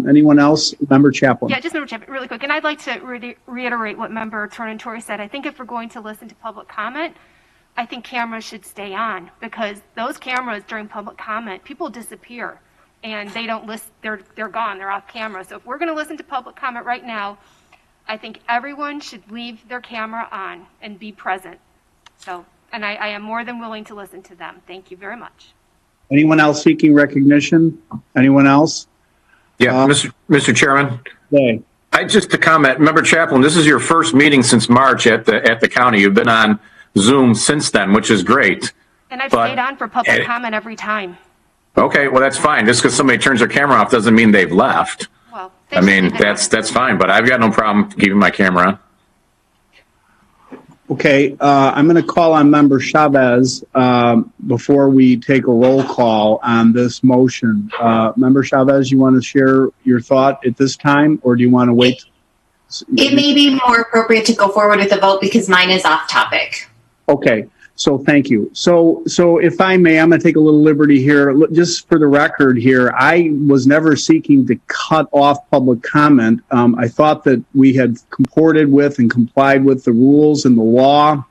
Anyone else? Member Chaplin. Yeah, just Member Chaplin, really quick. And I'd like to reiterate what Member Tornatore said. I think if we're going to listen to public comment, I think cameras should stay on, because those cameras during public comment, people disappear and they don't list, they're gone, they're off camera. So if we're going to listen to public comment right now, I think everyone should leave their camera on and be present. So, and I am more than willing to listen to them. Thank you very much. Anyone else seeking recognition? Anyone else? Yeah, Mr. Chairman. Hey. Just to comment, Member Chaplin, this is your first meeting since March at the county. You've been on Zoom since then, which is great. And I've stayed on for public comment every time. Okay, well, that's fine. Just because somebody turns their camera off doesn't mean they've left. Well, I mean, that's fine, but I've got no problem keeping my camera on. Okay, I'm going to call on Member Chavez before we take a roll call on this motion. Member Chavez, you want to share your thought at this time, or do you want to wait? It may be more appropriate to go forward with the vote because mine is off topic. Okay, so thank you. So if I may, I'm going to take a little liberty here. Just for the record here, I was never seeking to cut off public comment. I thought that we had comported with and complied with the rules and the law.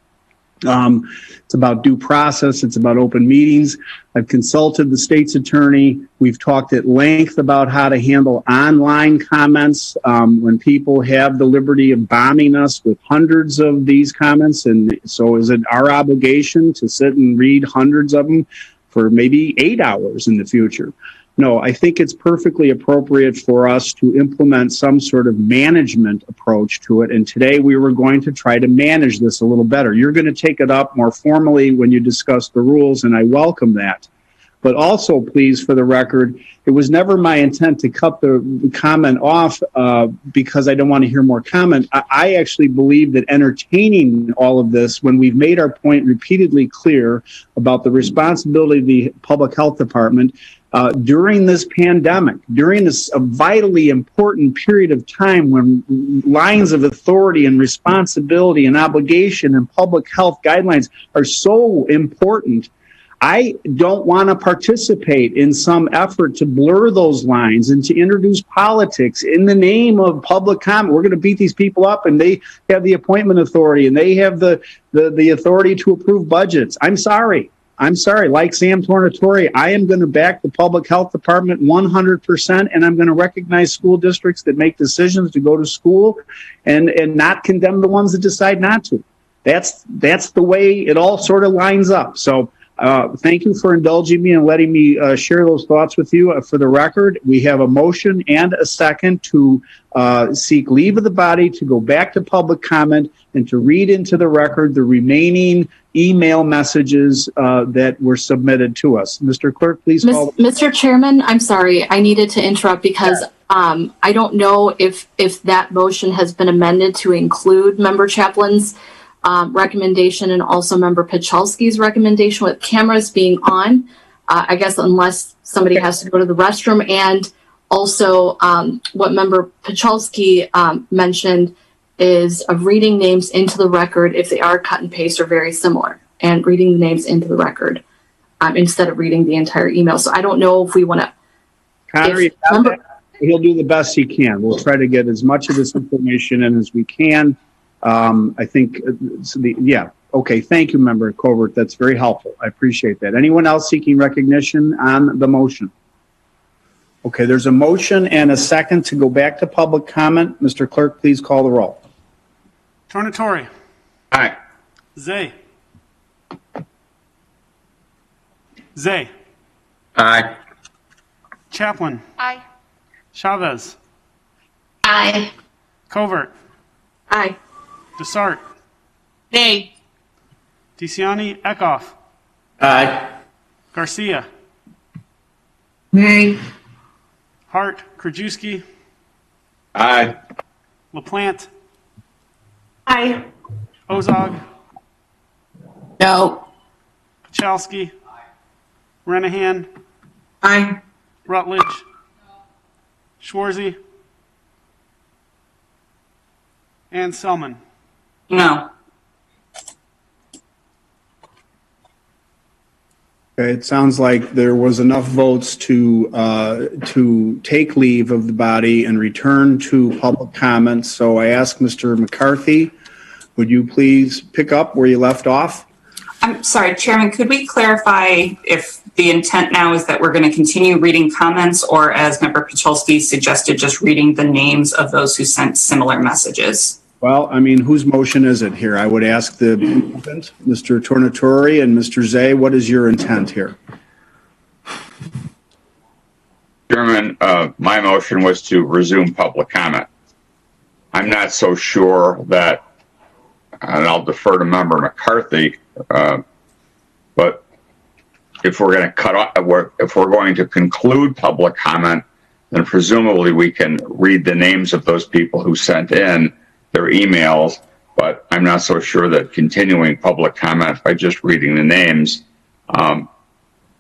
It's about due process. It's about open meetings. I've consulted the state's attorney. We've talked at length about how to handle online comments when people have the liberty of bombing us with hundreds of these comments. And so is it our obligation to sit and read hundreds of them for maybe 8 hours in the future? No, I think it's perfectly appropriate for us to implement some sort of management approach to it. And today we were going to try to manage this a little better. You're going to take it up more formally when you discuss the rules, and I welcome that. But also, please, for the record, it was never my intent to cut the comment off because I don't want to hear more comment. I actually believe that entertaining all of this, when we've made our point repeatedly clear about the responsibility of the public health department, during this pandemic, during this vitally important period of time when lines of authority and responsibility and obligation and public health guidelines are so important, I don't want to participate in some effort to blur those lines and to introduce politics in the name of public comment. We're going to beat these people up, and they have the appointment authority, and they have the authority to approve budgets. I'm sorry. Like Sam Tornatore, I am going to back the public health department 100%, and I'm going to recognize school districts that make decisions to go to school and not condemn the ones that decide not to. That's the way it all sort of lines up. So thank you for indulging me and letting me share those thoughts with you. For the record, we have a motion and a second to seek leave of the body to go back to public comment and to read into the record the remaining email messages that were submitted to us. Mr. Clerk, please call. Mr. Chairman, I'm sorry. I needed to interrupt because I don't know if that motion has been amended to include Member Chaplin's recommendation and also Member Pachalski's recommendation with cameras being on. I guess unless somebody has to go to the restroom, and also what Member Pachalski mentioned is of reading names into the record if they are cut and paste or very similar, and reading the names into the record instead of reading the entire email. So I don't know if we want to. he'll do the best he can. We'll try to get as much of this information in as we can. I think, okay. Thank you, Member Covert. That's very helpful. I appreciate that. Anyone else seeking recognition on the motion? Okay, there's a motion and a second to go back to public comment. Mr. Clerk, please call the roll. Tornatore. Aye. Zay. Zay. Aye. Chaplin. Aye. Chavez. Aye. Covert. Aye. Desart. Nay. DeCiani. Eckhoff. Aye. Garcia. Nay. Hart. Krajewski. Aye. LaPlante. Aye. Ozog. No. Pachalski. Renahan. Aye. Rutledge. Schwarzy. And Selman. No. Okay, it sounds like there was enough votes to take leave of the body and return to public comments. So I ask Mr. McCarthy, would you please pick up where you left off? I'm sorry, Chairman, could we clarify if the intent now is that we're going to continue reading comments, or as Member Pacholski suggested, just reading the names of those who sent similar messages? Well, I mean, whose motion is it here? I would ask the movement, Mr. Tornatore and Mr. Zay, what is your intent here? Chairman, my motion was to resume public comment. I'm not so sure that, and I'll defer to Member McCarthy, but if we're going to cut off, if we're going to conclude public comment, then presumably we can read the names of those people who sent in their emails, but I'm not so sure that continuing public comment by just reading the names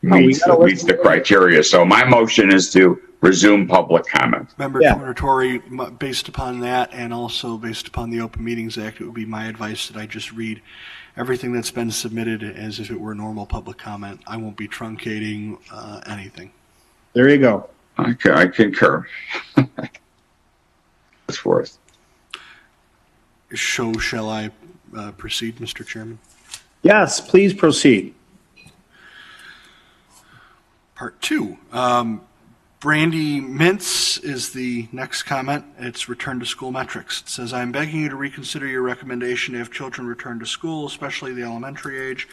meets the criteria. So my motion is to resume public comment. Member Tornatore, based upon that and also based upon the Open Meetings Act, it would be my advice that I just read everything that's been submitted as if it were normal public comment. I won't be truncating anything. There you go. I concur. That's worth. So shall I proceed, Mr. Chairman? Yes, please proceed. Part 2. Brandy Mintz is the next comment. It's return to school metrics. It says, I'm begging you to reconsider your recommendation to have children return to school, especially the elementary age.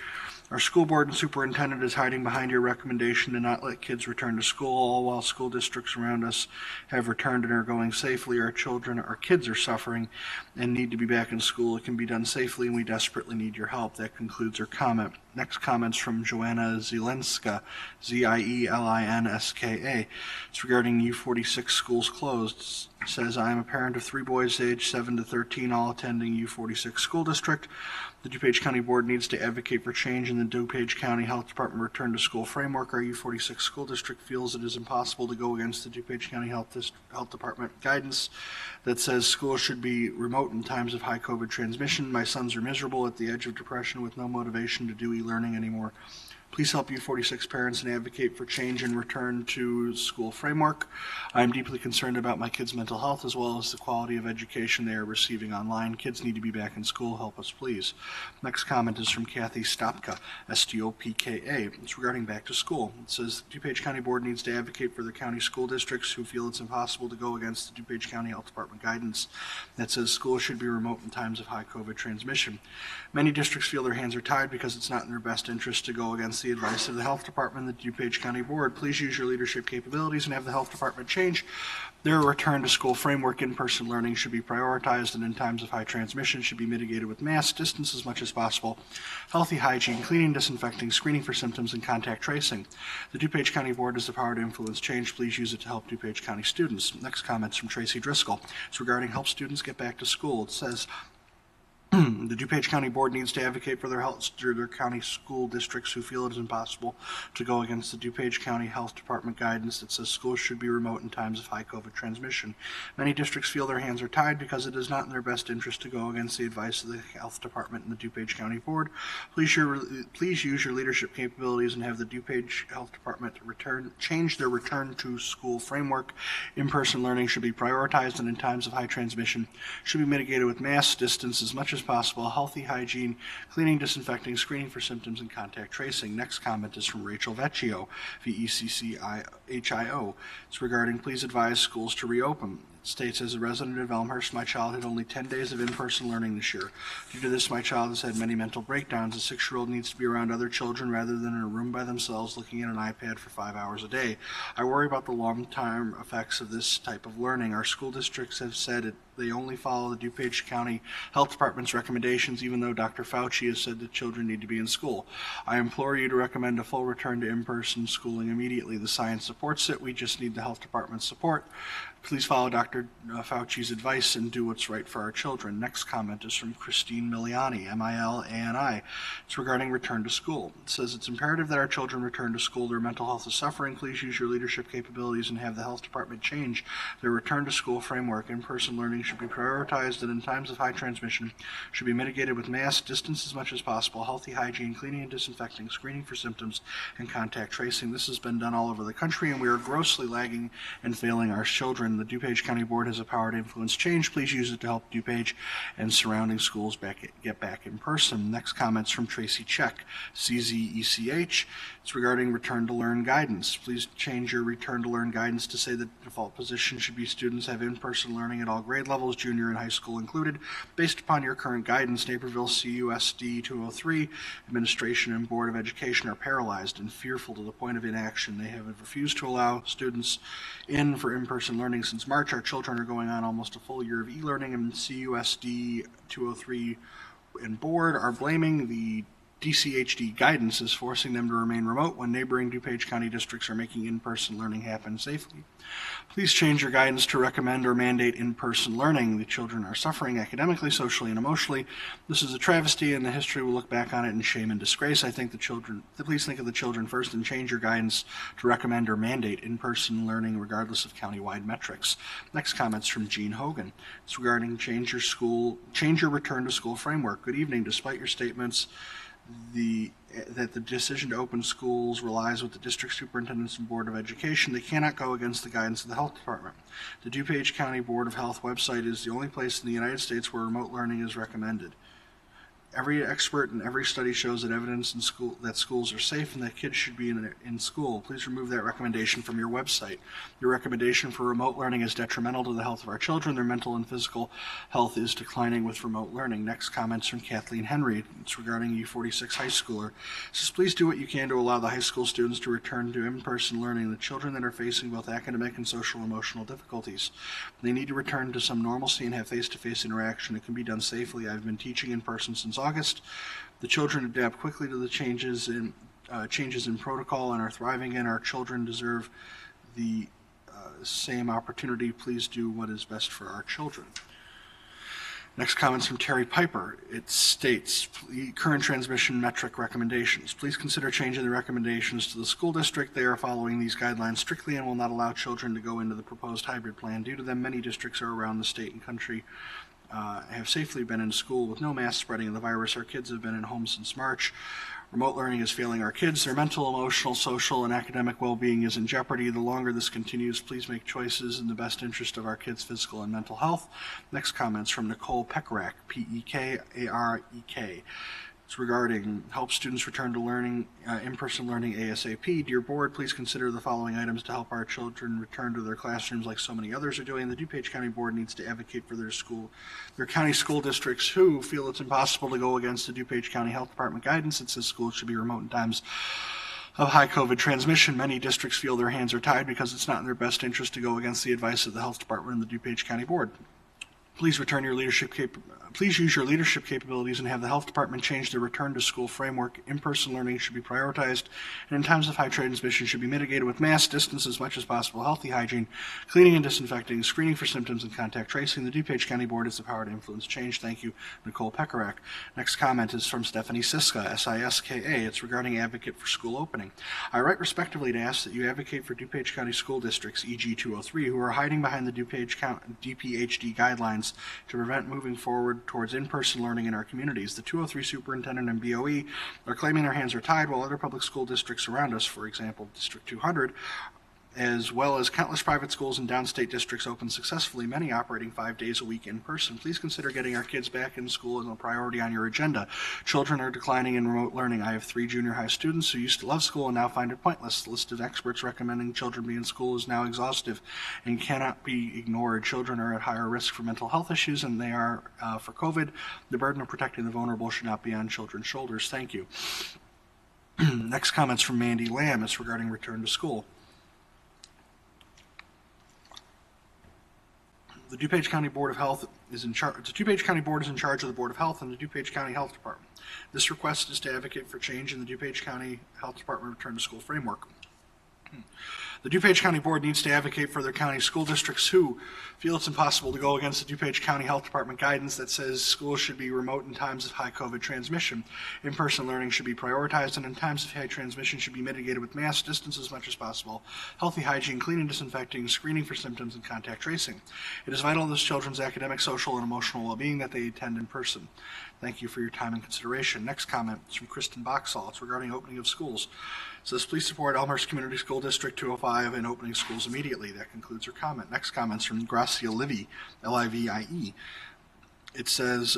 Our school board and superintendent is hiding behind your recommendation to not let kids return to school, all while school districts around us have returned and are going safely. Our kids are suffering and need to be back in school. It can be done safely, and we desperately need your help. That concludes her comment. Next comment's from Joanna Zielinska, Zielinska. It's regarding U46 schools closed. It says, I am a parent of 3 boys aged 7 to 13, all attending U46 school district. The DuPage County Board needs to advocate for change in the DuPage County Health Department return to school framework. Our U46 school district feels it is impossible to go against the DuPage County Health Department guidance that says schools should be remote in times of high COVID transmission. My sons are miserable at the edge of depression with no motivation to do e-learning anymore. Please help U46 parents and advocate for change and return to school framework. I am deeply concerned about my kids' mental health as well as the quality of education they are receiving online. Kids need to be back in school. Help us, please. Next comment is from Kathy Stopka, Stopka. It's regarding back to school. It says, the DuPage County Board needs to advocate for the county school districts who feel it's impossible to go against the DuPage County Health Department guidance that says schools should be remote in times of high COVID transmission. Many districts feel their hands are tied because it's not in their best interest to go against the advice of the Health Department and the DuPage County Board. Please use your leadership capabilities and have the Health Department change their return to school framework. In-person learning should be prioritized, and in times of high transmission should be mitigated with mask, distance as much as possible, healthy hygiene, cleaning, disinfecting, screening for symptoms, and contact tracing. The DuPage County Board has the power to influence change. Please use it to help DuPage County students. Next comment's from Tracy Driscoll. It's regarding help students get back to school. It says, The DuPage County Board needs to advocate for their county school districts who feel it is impossible to go against the DuPage County Health Department guidance that says schools should be remote in times of high COVID transmission. Many districts feel their hands are tied because it is not in their best interest to go against the advice of the Health Department and the DuPage County Board. Please use your leadership capabilities and have the DuPage Health Department change their return to school framework. In-person learning should be prioritized, and in times of high transmission should be mitigated with mask, distance as much as possible, healthy hygiene, cleaning, disinfecting, screening for symptoms, and contact tracing. Next comment is from Rachel Vecchio, VECCHIO. It's regarding please advise schools to reopen. It states, as a resident of Elmhurst, my child had only 10 days of in-person learning this year. Due to this, my child has had many mental breakdowns. A 6-year-old needs to be around other children rather than in a room by themselves looking at an iPad for 5 hours a day. I worry about the long-term effects of this type of learning. Our school districts have said they only follow the DuPage County Health Department's recommendations, even though Dr. Fauci has said that children need to be in school. I implore you to recommend a full return to in-person schooling immediately. The science supports it. We just need the health department's support. Please follow Dr. Fauci's advice and do what's right for our children. Next comment is from Christine Miliani, Milani. It's regarding return to school. It says it's imperative that our children return to school. Their mental health is suffering. Please use your leadership capabilities and have the health department change their return to school framework. In-person learning should be prioritized, and in times of high transmission should be mitigated with mask, distance as much as possible, healthy hygiene, cleaning and disinfecting, screening for symptoms, and contact tracing. This has been done all over the country, and we are grossly lagging and failing our children. The DuPage County Board has a power to influence change. Please use it to help DuPage and surrounding schools get back in person. Next comments from Tracy Check, CZECH. It's regarding return to learn guidance. Please change your return to learn guidance to say the default position should be students have in-person learning at all grade levels, junior and high school included. Based upon your current guidance, Naperville CUSD 203 administration and Board of Education are paralyzed and fearful to the point of inaction. They have refused to allow students in for in-person learning since March. Our children are going on almost a full year of e-learning, and CUSD 203 and board are blaming the DCHD guidance is forcing them to remain remote when neighboring DuPage County districts are making in-person learning happen safely. Please change your guidance to recommend or mandate in-person learning. The children are suffering academically, socially, and emotionally. This is a travesty, and the history will look back on it in shame and disgrace. Please think of the children first and change your guidance to recommend or mandate in-person learning regardless of countywide metrics. Next comments from Gene Hogan. It's regarding change your return to school framework. Good evening. Despite your statements that the decision to open schools relies with the district superintendents and Board of Education, they cannot go against the guidance of the Health Department. The DuPage County Board of Health website is the only place in the United States where remote learning is recommended. Every expert and every study shows that evidence that schools are safe and that kids should be in school. Please remove that recommendation from your website. Your recommendation for remote learning is detrimental to the health of our children. Their mental and physical health is declining with remote learning. Next comments from Kathleen Henry. It's regarding U46 high schooler. It says, please do what you can to allow the high school students to return to in-person learning. The children that are facing both academic and social emotional difficulties, they need to return to some normalcy and have face-to-face interaction. It can be done safely. I've been teaching in person since August. The children adapt quickly to the changes in protocol and are thriving, and our children deserve the same opportunity. Please do what is best for our children. Next comments from Terry Piper. It states, current transmission metric recommendations. Please consider changing the recommendations to the school district. They are following these guidelines strictly and will not allow children to go into the proposed hybrid plan. Due to them, many districts are around the state and country have safely been in school with no mass spreading of the virus. Our kids have been in home since March. Remote learning is failing our kids. Their mental, emotional, social, and academic well-being is in jeopardy. The longer this continues, please make choices in the best interest of our kids' physical and mental health. Next comments from Nicole Pekarak, Pekarek. It's regarding help students return to learning, in-person learning ASAP. Dear Board, please consider the following items to help our children return to their classrooms like so many others are doing. The DuPage County Board needs to advocate for their county school districts who feel it's impossible to go against the DuPage County Health Department guidance. It says schools should be remote in times of high COVID transmission. Many districts feel their hands are tied because it's not in their best interest to go against the advice of the Health Department and the DuPage County Board. Please return your leadership Please use your leadership capabilities and have the health department change their return to school framework. In-person learning should be prioritized, and in times of high transmission should be mitigated with mass distance as much as possible, healthy hygiene, cleaning and disinfecting, screening for symptoms, and contact tracing. The DuPage County Board has the power to influence change. Thank you, Nicole Pekarak. Next comment is from Stephanie Siska, SISKA. It's regarding advocate for school opening. I write respectively to ask that you advocate for DuPage County school districts, e.g. 203, who are hiding behind the DPHD guidelines to prevent moving forward towards in-person learning in our communities. The 203 superintendent and BOE are claiming their hands are tied, while other public school districts around us, for example, District 200, as well as countless private schools in downstate districts open successfully, many operating 5 days a week in person. Please consider getting our kids back in school as a priority on your agenda. Children are declining in remote learning. I have 3 junior high students who used to love school and now find it pointless. The list of experts recommending children be in school is now exhaustive and cannot be ignored. Children are at higher risk for mental health issues than they are for COVID. The burden of protecting the vulnerable should not be on children's shoulders. Thank you. Next comment's from Mandy Lamb. It's regarding return to school. The DuPage County Board of Health is in charge. The DuPage County Board is in charge of the Board of Health and the DuPage County Health Department. This request is to advocate for change in the DuPage County Health Department return to school framework. The DuPage County Board needs to advocate for their county school districts who feel it's impossible to go against the DuPage County Health Department guidance that says schools should be remote in times of high COVID transmission. In-person learning should be prioritized, and in times of high transmission should be mitigated with mass distance as much as possible, healthy hygiene, cleaning, disinfecting, screening for symptoms, and contact tracing. It is vital to this children's academic, social, and emotional well-being that they attend in person. Thank you for your time and consideration. Next comment is from Kristen Boxall. It's regarding opening of schools. It says, please support Elmhurst Community School District 205 in opening schools immediately. That concludes her comment. Next comment is from Gracia Livie, Livie. It says,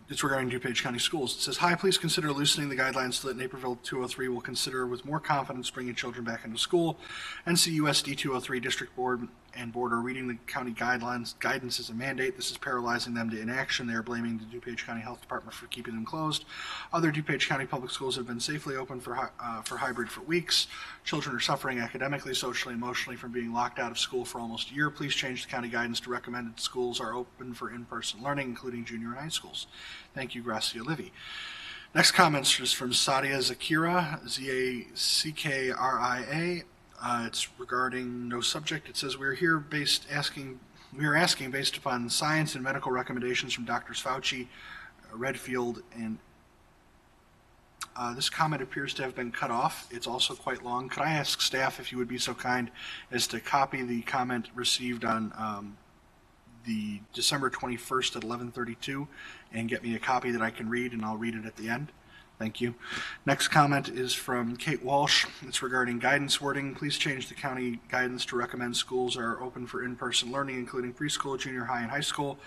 it's regarding DuPage County Schools. It says, hi, please consider loosening the guidelines so that Naperville 203 will consider with more confidence bringing children back into school. NCUSD 203 District Board and Board are reading the county guidance as a mandate. This is paralyzing them to inaction. They are blaming the DuPage County Health Department for keeping them closed. Other DuPage County public schools have been safely open for hybrid for weeks. Children are suffering academically, socially, emotionally from being locked out of school for almost a year. Please change the county guidance to recommend that schools are open for in-person learning, including junior and high schools. Thank you, Gracia Livie. Next comment is from Sadia Zakira, Zakria. It's regarding no subject. It says we are asking based upon science and medical recommendations from Drs. Fauci, Redfield, and this comment appears to have been cut off. It's also quite long. Could I ask staff if you would be so kind as to copy the comment received on the December 21st at 11:32 and get me a copy that I can read, and I'll read it at the end. Thank you. Next comment is from Kate Walsh. It's regarding guidance wording. Please change the county guidance to recommend schools are open for in-person learning, including preschool, junior high, and high school.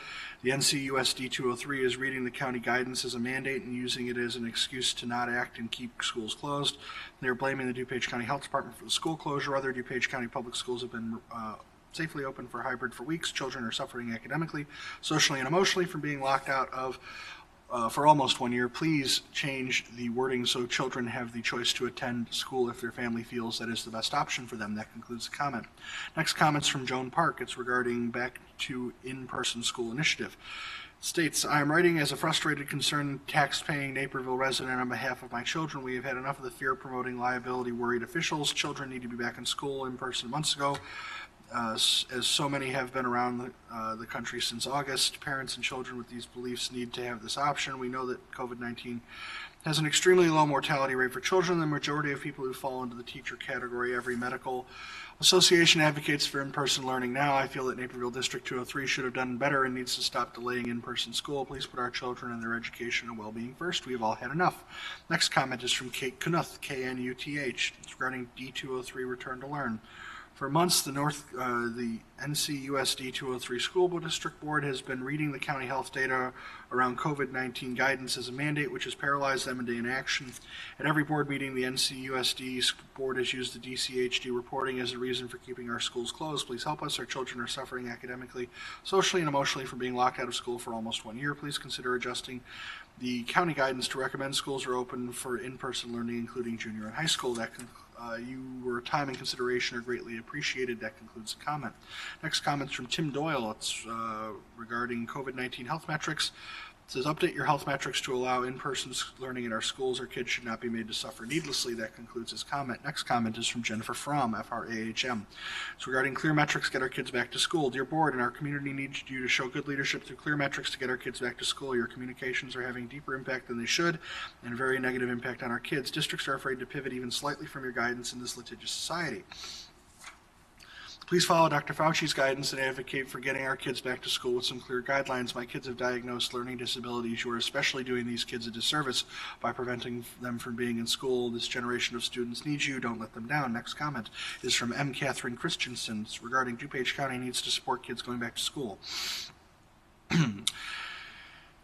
The NCUSD 203 is reading the county guidance as a mandate and using it as an excuse to not act and keep schools closed. They're blaming the DuPage County Health Department for the school closure. Other DuPage County public schools have been safely open for hybrid for weeks. Children are suffering academically, socially, and emotionally from being locked out of for almost 1 year. Please change the wording so children have the choice to attend school if their family feels that is the best option for them. That concludes the comment. Next comment's from Joan Park. It's regarding back to in-person school initiative. It states, I am writing as a frustrated, concerned, tax-paying Naperville resident on behalf of my children. We have had enough of the fear-promoting, liability-worried officials. Children need to be back in school in person months ago. As so many have been around the country since August, parents and children with these beliefs need to have this option. We know that COVID-19 has an extremely low mortality rate for children. The majority of people who fall into the teacher category, every medical association advocates for in-person learning now. I feel that Naperville District 203 should have done better and needs to stop delaying in-person school. Please put our children and their education and well-being first. We have all had enough. Next comment is from Kate Knuth, Knuth. It's regarding D203 return to learn. For months, the NCUSD 203 School District Board has been reading the county health data around COVID-19 guidance as a mandate, which has paralyzed them into inaction. At every board meeting, the NCUSD Board has used the DCHD reporting as a reason for keeping our schools closed. Please help us. Our children are suffering academically, socially, and emotionally from being locked out of school for almost 1 year. Please consider adjusting the county guidance to recommend schools are open for in-person learning, including junior and high school. That Your time and consideration are greatly appreciated. That concludes the comment. Next comment's from Tim Doyle. It's regarding COVID-19 health metrics. It says, update your health metrics to allow in-person learning in our schools. Our kids should not be made to suffer needlessly. That concludes his comment. Next comment is from Jennifer Fromm, F-R-A-H-M. It's regarding clear metrics, get our kids back to school. Dear board, and our community needs you to show good leadership through clear metrics to get our kids back to school. Your communications are having deeper impact than they should and very negative impact on our kids. Districts are afraid to pivot even slightly from your guidance in this litigious society. Please follow Dr. Fauci's guidance and advocate for getting our kids back to school with some clear guidelines. My kids have diagnosed learning disabilities. You are especially doing these kids a disservice by preventing them from being in school. This generation of students needs you. Don't let them down. Next comment is from M. Catherine Christensen. It's regarding DuPage County needs to support kids going back to school.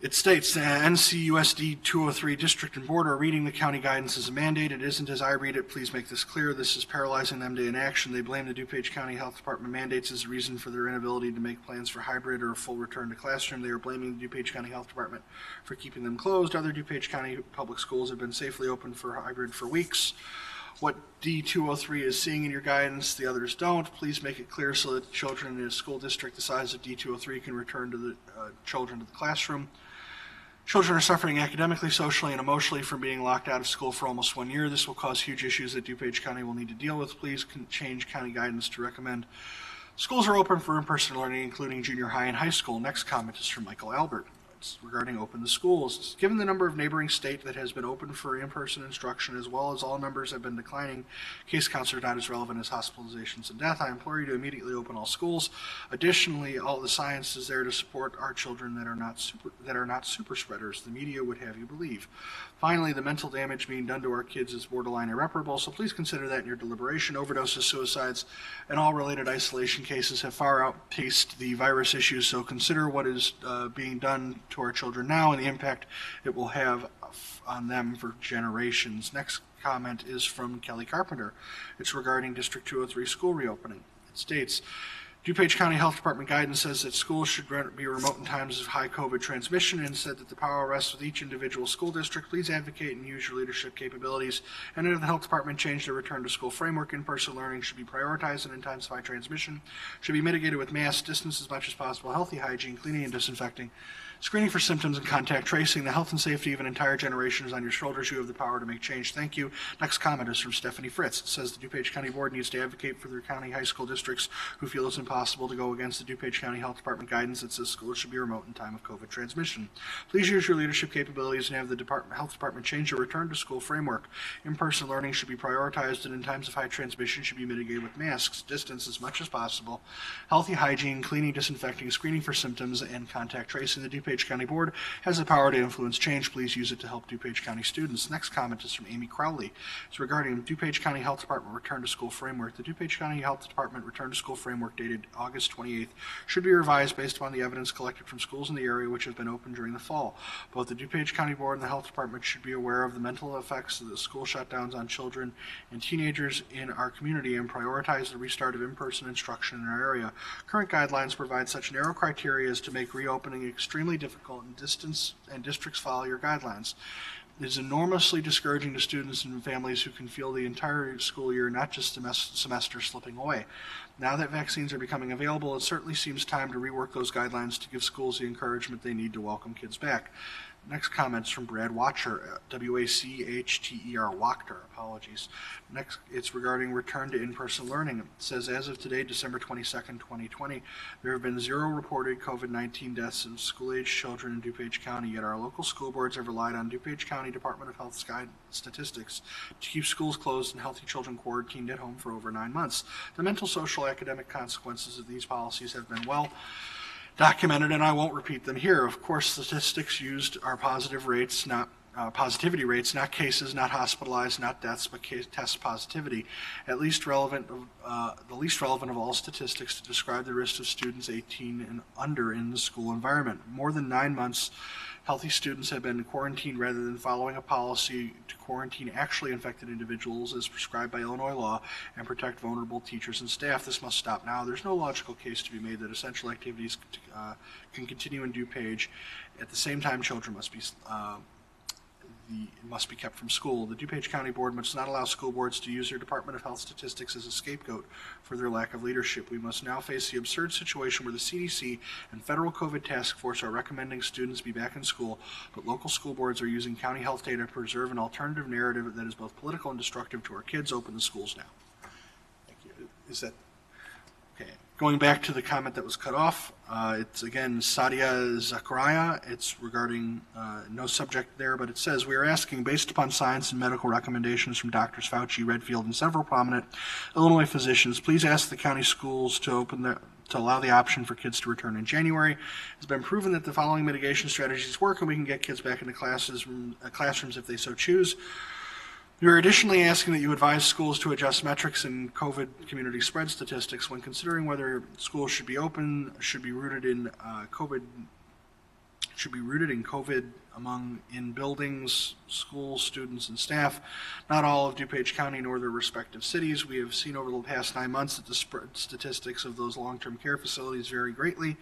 It states, NCUSD 203 District and Board are reading the county guidance as a mandate. It isn't as I read it. Please make this clear. This is paralyzing them to inaction. They blame the DuPage County Health Department mandates as a reason for their inability to make plans for hybrid or a full return to classroom. They are blaming the DuPage County Health Department for keeping them closed. Other DuPage County public schools have been safely open for hybrid for weeks. What D203 is seeing in your guidance, the others don't. Please make it clear so that children in a school district the size of D203 can return to the children to the classroom. Children are suffering academically, socially, and emotionally from being locked out of school for almost 1 year. This will cause huge issues that DuPage County will need to deal with. Please change county guidance to recommend schools are open for in-person learning, including junior high and high school. Next comment is from Michael Albert. It's regarding open the schools. Given the number of neighboring state that has been open for in-person instruction, as well as all numbers have been declining, case counts are not as relevant as hospitalizations and death. I implore you to immediately open all schools. Additionally, all the science is there to support our children that are not super spreaders. The media would have you believe. Finally, the mental damage being done to our kids is borderline irreparable, so please consider that in your deliberation. Overdoses, suicides, and all related isolation cases have far outpaced the virus issues, so consider what is being done to our children now and the impact it will have on them for generations. Next comment is from Kelly Carpenter. It's regarding District 203 school reopening. It states, DuPage County Health Department guidance says that schools should be remote in times of high COVID transmission and said that the power rests with each individual school district. Please advocate and use your leadership capabilities. And if the health department changed their return to school framework, in-person learning should be prioritized and in times of high transmission should be mitigated with mask, distance as much as possible, healthy hygiene, cleaning and disinfecting, screening for symptoms and contact tracing. The health and safety of an entire generation is on your shoulders. You have the power to make change. Thank you. Next comment is from Stephanie Fritz. It says the DuPage County Board needs to advocate for their county high school districts who feel it's impossible to go against the DuPage County Health Department guidance that says schools should be remote in time of COVID transmission. Please use your leadership capabilities and have the Health Department change your return to school framework. In-person learning should be prioritized and in times of high transmission should be mitigated with masks, distance as much as possible, healthy hygiene, cleaning, disinfecting, screening for symptoms, and contact tracing. The DuPage County Board has the power to influence change. Please use it to help DuPage County students. Next comment is from Amy Crowley. It's regarding DuPage County Health Department return to school framework. The DuPage County Health Department return to school framework dated August 28th should be revised based upon the evidence collected from schools in the area which have been open during the fall. Both the DuPage County Board and the Health Department should be aware of the mental effects of the school shutdowns on children and teenagers in our community and prioritize the restart of in-person instruction in our area. Current guidelines provide such narrow criteria as to make reopening extremely difficult, and districts follow your guidelines. It is enormously discouraging to students and families who can feel the entire school year, not just semester, slipping away. Now that vaccines are becoming available, it certainly seems time to rework those guidelines to give schools the encouragement they need to welcome kids back. Next comments from Brad Watcher, W-A-C-H-T-E-R, Wachter, apologies. Next, it's regarding return to in-person learning. It says, as of today, December 22nd, 2020, there have been 0 reported COVID-19 deaths of school-age children in DuPage County, yet our local school boards have relied on DuPage County Department of Health's statistics to keep schools closed and healthy children quarantined at home for over 9 months. The mental, social, academic consequences of these policies have been well documented, and I won't repeat them here. Of course, statistics used are positive rates, not positivity rates, not cases, not hospitalized, not deaths, but test positivity. The least relevant of all statistics to describe the risk of students 18 and under in the school environment. More than 9 months, healthy students have been quarantined rather than following a policy to quarantine actually infected individuals as prescribed by Illinois law and protect vulnerable teachers and staff. This must stop now. There's no logical case to be made that essential activities can continue in DuPage. At the same time, children must be it must be kept from school. The DuPage County Board must not allow school boards to use their Department of Health statistics as a scapegoat for their lack of leadership. We must now face the absurd situation where the CDC and Federal COVID Task Force are recommending students be back in school, but local school boards are using county health data to preserve an alternative narrative that is both political and destructive to our kids. Open the schools now. Thank you. Is that okay? Going back to the comment that was cut off, it's again Sadia Zakaria. It's regarding no subject there, but it says, we are asking, based upon science and medical recommendations from Drs. Fauci, Redfield, and several prominent Illinois physicians, please ask the county schools to allow the option for kids to return in January. It's been proven that the following mitigation strategies work, and we can get kids back into classrooms if they so choose. We are additionally asking that you advise schools to adjust metrics in COVID community spread statistics when considering whether schools should be open, should be rooted in COVID in buildings, schools, students, and staff. Not all of DuPage County nor their respective cities. We have seen over the past 9 months that the statistics of those long-term care facilities vary greatly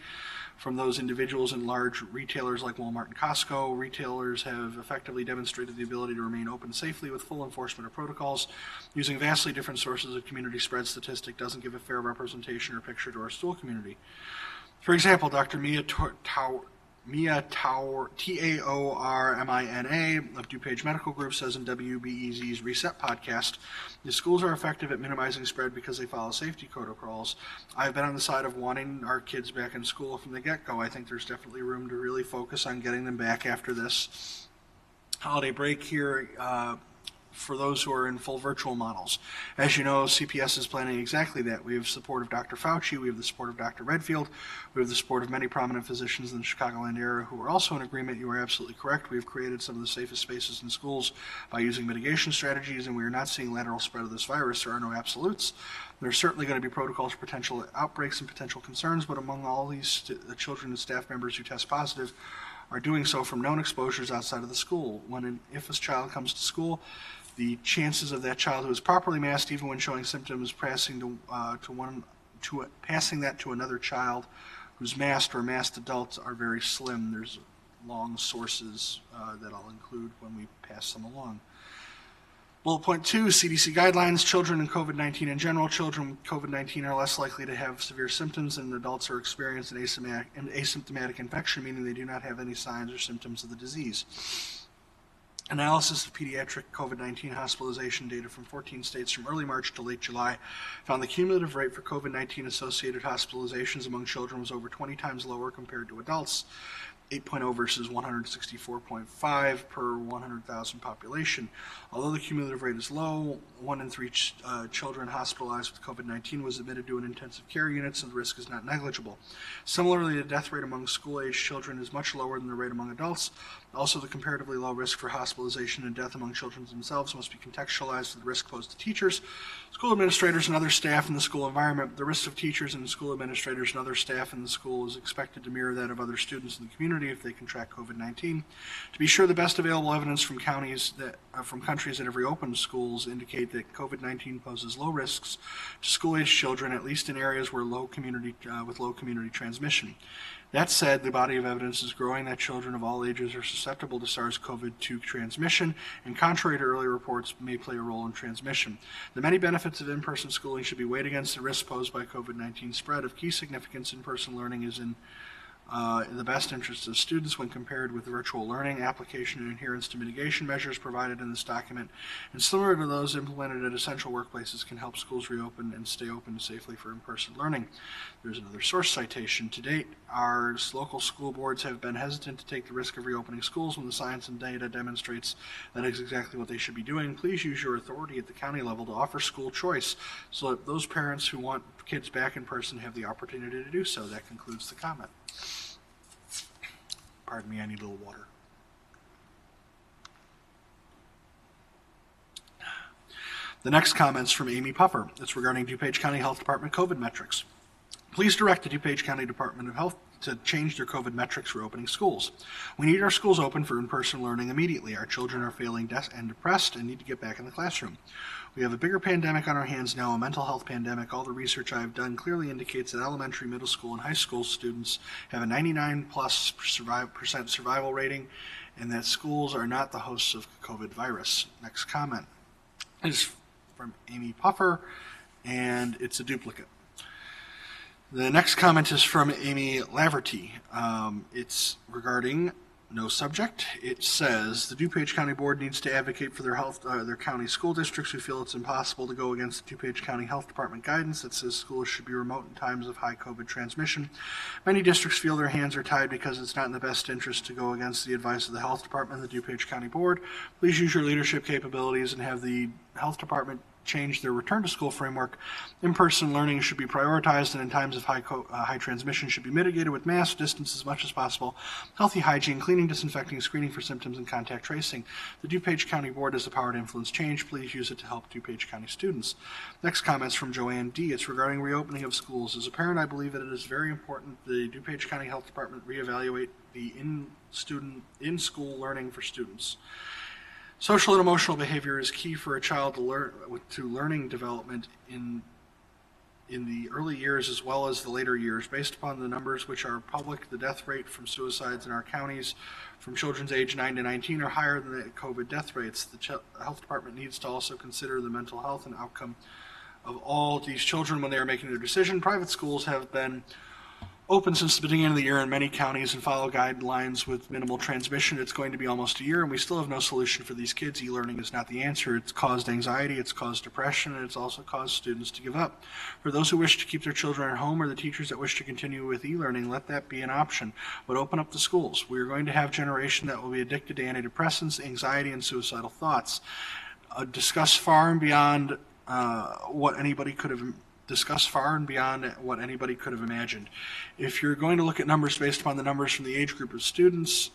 from those individuals in large retailers like Walmart and Costco. Retailers have effectively demonstrated the ability to remain open safely with full enforcement of protocols. Using vastly different sources of community spread statistic doesn't give a fair representation or picture to our school community. For example, Dr. Mia Taormina of DuPage Medical Group says in WBEZ's Reset podcast, the schools are effective at minimizing spread because they follow safety protocols. I've been on the side of wanting our kids back in school from the get-go. I think there's definitely room to really focus on getting them back after this holiday break here. For those who are in full virtual models. As you know, CPS is planning exactly that. We have support of Dr. Fauci, we have the support of Dr. Redfield, we have the support of many prominent physicians in the Chicagoland area who are also in agreement. You are absolutely correct. We have created some of the safest spaces in schools by using mitigation strategies, and we are not seeing lateral spread of this virus. There are no absolutes. There are certainly going to be protocols for potential outbreaks and potential concerns, but among all these children and staff members who test positive are doing so from known exposures outside of the school. If a child comes to school, the chances of that child who is properly masked, even when showing symptoms, passing that to another child who's masked or masked adults are very slim. There's long sources that I'll include when we pass them along. Bullet point 2, CDC guidelines. Children and COVID-19 in general. Children with COVID-19 are less likely to have severe symptoms than adults are experiencing asymptomatic infection, meaning they do not have any signs or symptoms of the disease. Analysis of pediatric COVID-19 hospitalization data from 14 states from early March to late July found the cumulative rate for COVID-19 associated hospitalizations among children was over 20 times lower compared to adults, 8.0 versus 164.5 per 100,000 population. Although the cumulative rate is low, 1 in 3 children hospitalized with COVID-19 was admitted to an intensive care unit, so the risk is not negligible. Similarly, the death rate among school-aged children is much lower than the rate among adults. Also, the comparatively low risk for hospitalization and death among children themselves must be contextualized to the risk posed to teachers, school administrators, and other staff in the school environment. The risk of teachers and school administrators and other staff in the school is expected to mirror that of other students in the community if they contract COVID-19. To be sure, the best available evidence from countries that have reopened schools indicate that COVID-19 poses low risks to school-aged children, at least in areas where low community transmission. That said, the body of evidence is growing that children of all ages are susceptible to SARS-CoV-2 transmission, and contrary to earlier reports, may play a role in transmission. The many benefits of in-person schooling should be weighed against the risks posed by COVID-19 spread. Of key significance, in-person learning is in the best interest of students when compared with virtual learning. Application and adherence to mitigation measures provided in this document and similar to those implemented at essential workplaces can help schools reopen and stay open safely for in-person learning. There's another source citation. To date, our local school boards have been hesitant to take the risk of reopening schools when the science and data demonstrates that is exactly what they should be doing. Please use your authority at the county level to offer school choice so that those parents who want kids back in person have the opportunity to do so. That concludes the comment. Pardon me, I need a little water. The next comment's from Amy Puffer. It's regarding DuPage County Health Department COVID metrics. Please direct the DuPage County Department of Health to change their COVID metrics for opening schools. We need our schools open for in-person learning immediately. Our children are failing and depressed and need to get back in the classroom. We have a bigger pandemic on our hands now, a mental health pandemic. All the research I have done clearly indicates that elementary, middle school, and high school students have a 99+% survival rating, and that schools are not the hosts of COVID virus. Next comment is from Amy Puffer, and it's a duplicate. The next comment is from Amy Laverty. It's regarding no subject. It says the DuPage County Board needs to advocate for their county school districts who feel it's impossible to go against the DuPage County Health Department guidance that says schools should be remote in times of high COVID transmission. Many districts feel their hands are tied because it's not in the best interest to go against the advice of the Health Department and the DuPage County Board. Please use your leadership capabilities and have the Health Department change their return to school framework. In-person learning should be prioritized, and in times of high transmission should be mitigated with mask distance as much as possible, healthy hygiene, cleaning, disinfecting, screening for symptoms, and contact tracing. The DuPage County Board has the power to influence change. Please use it to help DuPage County students. Next comments from Joanne D. It's regarding reopening of schools. As a parent, I believe that it is very important the DuPage County Health Department reevaluate the in-school learning for students. Social and emotional behavior is key for a child to learning development in the early years as well as the later years. Based upon the numbers which are public, the death rate from suicides in our counties from children's age 9 to 19 are higher than the COVID death rates. The health department needs to also consider the mental health and outcome of all these children when they are making their decision. Private schools have been open since the beginning of the year in many counties and follow guidelines with minimal transmission. It's going to be almost a year, and we still have no solution for these kids. E-learning is not the answer. It's caused anxiety, it's caused depression, and it's also caused students to give up. For those who wish to keep their children at home or the teachers that wish to continue with e-learning, let that be an option, but open up the schools. We are going to have a generation that will be addicted to antidepressants, anxiety, and suicidal thoughts. Discuss far and beyond what anybody could have imagined. If you're going to look at numbers based upon the numbers from the age group of students,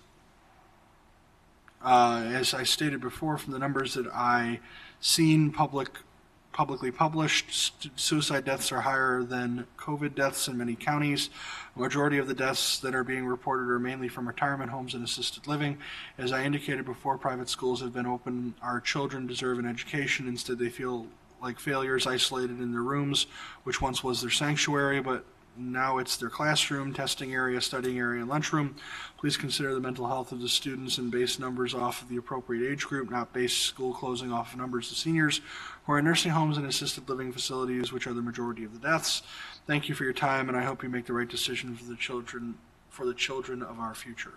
as I stated before, from the numbers that I seen publicly published, suicide deaths are higher than COVID deaths in many counties. The majority of the deaths that are being reported are mainly from retirement homes and assisted living. As I indicated before, private schools have been open. Our children deserve an education. Instead, they feel like failures, isolated in their rooms, which once was their sanctuary, but now it's their classroom, testing area, studying area, and lunchroom. Please consider the mental health of the students and base numbers off of the appropriate age group, not base school closing off of numbers of seniors who are in nursing homes and assisted living facilities, which are the majority of the deaths. Thank you for your time, and I hope you make the right decision for the children of our future.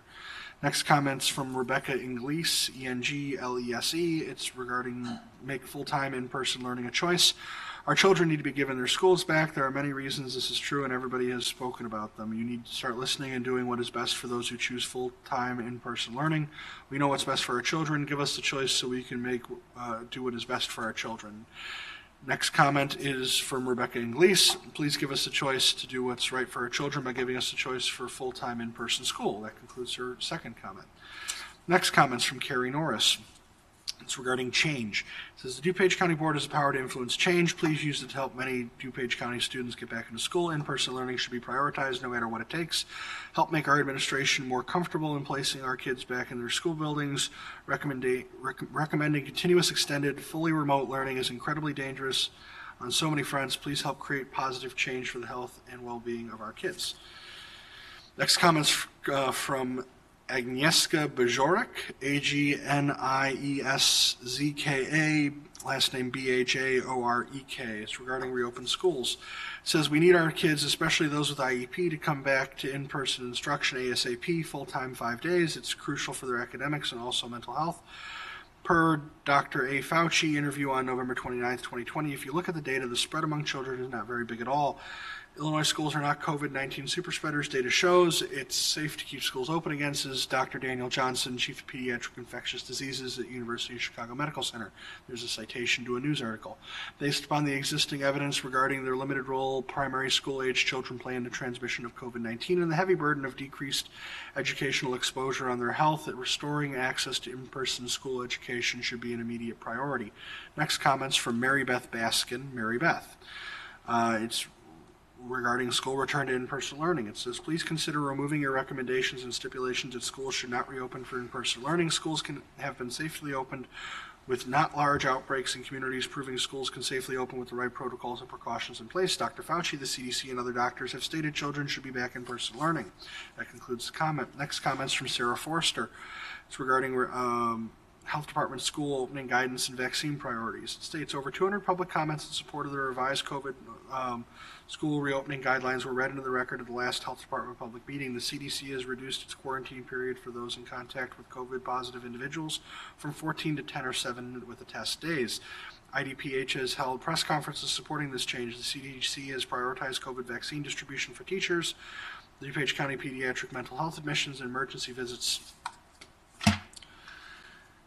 Next comments from Rebecca Inglese, E-N-G-L-E-S-E. It's regarding make full-time in-person learning a choice. Our children need to be given their schools back. There are many reasons this is true, and everybody has spoken about them. You need to start listening and doing what is best for those who choose full-time in-person learning. We know what's best for our children. Give us the choice so we can do what is best for our children. Next comment is from Rebecca Inglese. Please give us a choice to do what's right for our children by giving us a choice for full-time in-person school. That concludes her second comment. Next comment's from Carrie Norris. It's regarding change. It says, the DuPage County Board has the power to influence change. Please use it to help many DuPage County students get back into school. In-person learning should be prioritized no matter what it takes. Help make our administration more comfortable in placing our kids back in their school buildings. Recommending continuous extended, fully remote learning is incredibly dangerous on so many fronts. Please help create positive change for the health and well-being of our kids. Next comments from Agnieszka Bajorek, A-G-N-I-E-S-Z-K-A, last name B-H-A-O-R-E-K. It's regarding reopened schools. It says, we need our kids, especially those with IEP, to come back to in-person instruction ASAP, full-time 5 days. It's crucial for their academics and also mental health. Per Dr. A. Fauci interview on November 29th, 2020, if you look at the data, the spread among children is not very big at all. Illinois schools are not COVID-19 super spreaders. Data shows it's safe to keep schools open again, says Dr. Daniel Johnson, Chief of Pediatric Infectious Diseases at University of Chicago Medical Center. There's a citation to a news article. Based upon the existing evidence regarding their limited role primary school-age children play in the transmission of COVID-19 and the heavy burden of decreased educational exposure on their health, that restoring access to in-person school education should be an immediate priority. Next comments from Mary Beth Baskin. Mary Beth. It's regarding school return to in-person learning. It says, please consider removing your recommendations and stipulations that schools should not reopen for in-person learning. Schools can have been safely opened with not large outbreaks in communities, proving schools can safely open with the right protocols and precautions in place. Dr. Fauci, the CDC, and other doctors have stated children should be back in person learning. That concludes the comment. Next comments from Sarah Forster. It's regarding Health Department school opening guidance and vaccine priorities. It states over 200 public comments in support of the revised COVID school reopening guidelines were read into the record of the last Health Department public meeting. The CDC has reduced its quarantine period for those in contact with COVID positive individuals from 14 to 10 or 7 with the test days. IDPH has held press conferences supporting this change. The CDC has prioritized COVID vaccine distribution for teachers, the DuPage County pediatric mental health admissions and emergency visits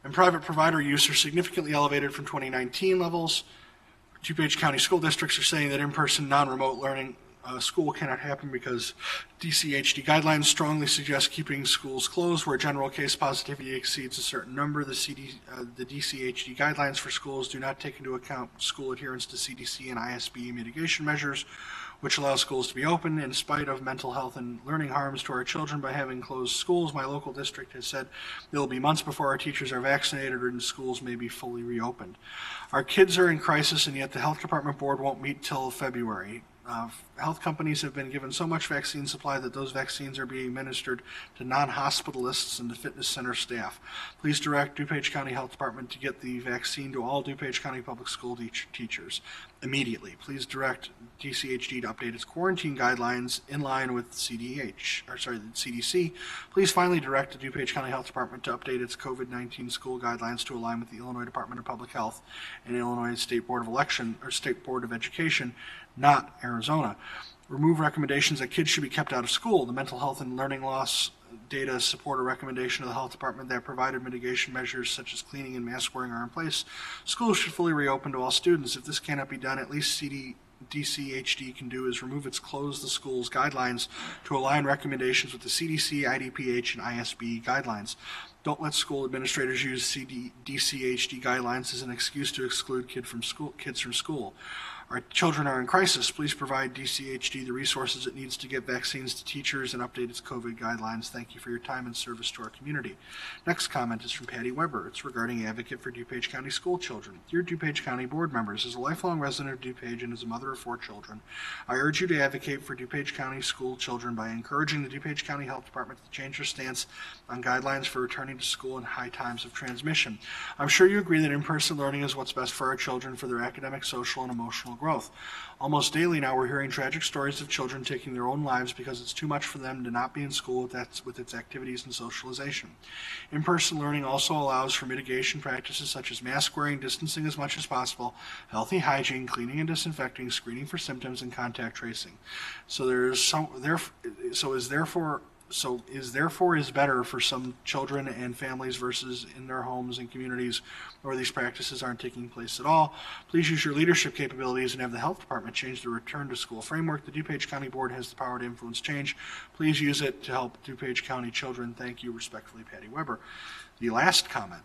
and private provider use are significantly elevated from 2019 levels. DuPage County school districts are saying that in-person, non-remote learning school cannot happen because DCHD guidelines strongly suggest keeping schools closed where general case positivity exceeds a certain number. The DCHD guidelines for schools do not take into account school adherence to CDC and ISB mitigation measures, which allow schools to be open in spite of mental health and learning harms to our children by having closed schools. My local district has said it will be months before our teachers are vaccinated and schools may be fully reopened. Our kids are in crisis, and yet the health department board won't meet till February. Health companies have been given so much vaccine supply that those vaccines are being administered to non-hospitalists and the fitness center staff. Please direct DuPage County Health Department to get the vaccine to all DuPage County Public School teachers immediately. Please direct DCHD to update its quarantine guidelines in line with the CDC. Please finally direct the DuPage County Health Department to update its COVID-19 school guidelines to align with the Illinois Department of Public Health and Illinois State Board of Education, not Arizona. Remove recommendations that kids should be kept out of school. The mental health and learning loss data support a recommendation of the health department that provided mitigation measures such as cleaning and mask wearing are in place. Schools should fully reopen to all students. If this cannot be done, at least DCHD can do is remove its close the schools guidelines to align recommendations with the CDC, IDPH, and ISB guidelines. Don't let school administrators use DCHD guidelines as an excuse to exclude kids from school. Our children are in crisis. Please provide DCHD the resources it needs to get vaccines to teachers and update its COVID guidelines. Thank you for your time and service to our community. Next comment is from Patty Weber. It's regarding advocate for DuPage County school children. Dear DuPage County board members, as a lifelong resident of DuPage and as a mother of 4 children, I urge you to advocate for DuPage County school children by encouraging the DuPage County Health Department to change their stance on guidelines for returning to school in high times of transmission. I'm sure you agree that in-person learning is what's best for our children for their academic, social, and emotional growth. Almost daily now we're hearing tragic stories of children taking their own lives because it's too much for them to not be in school with its activities and socialization. In-person learning also allows for mitigation practices such as mask wearing, distancing as much as possible, healthy hygiene, cleaning and disinfecting, screening for symptoms, and contact tracing. Is better for some children and families versus in their homes and communities where these practices aren't taking place at all. Please use your leadership capabilities and have the health department change the return to school framework. The DuPage County Board has the power to influence change. Please use it to help DuPage County children. Thank you, respectfully, Patty Weber. The last comment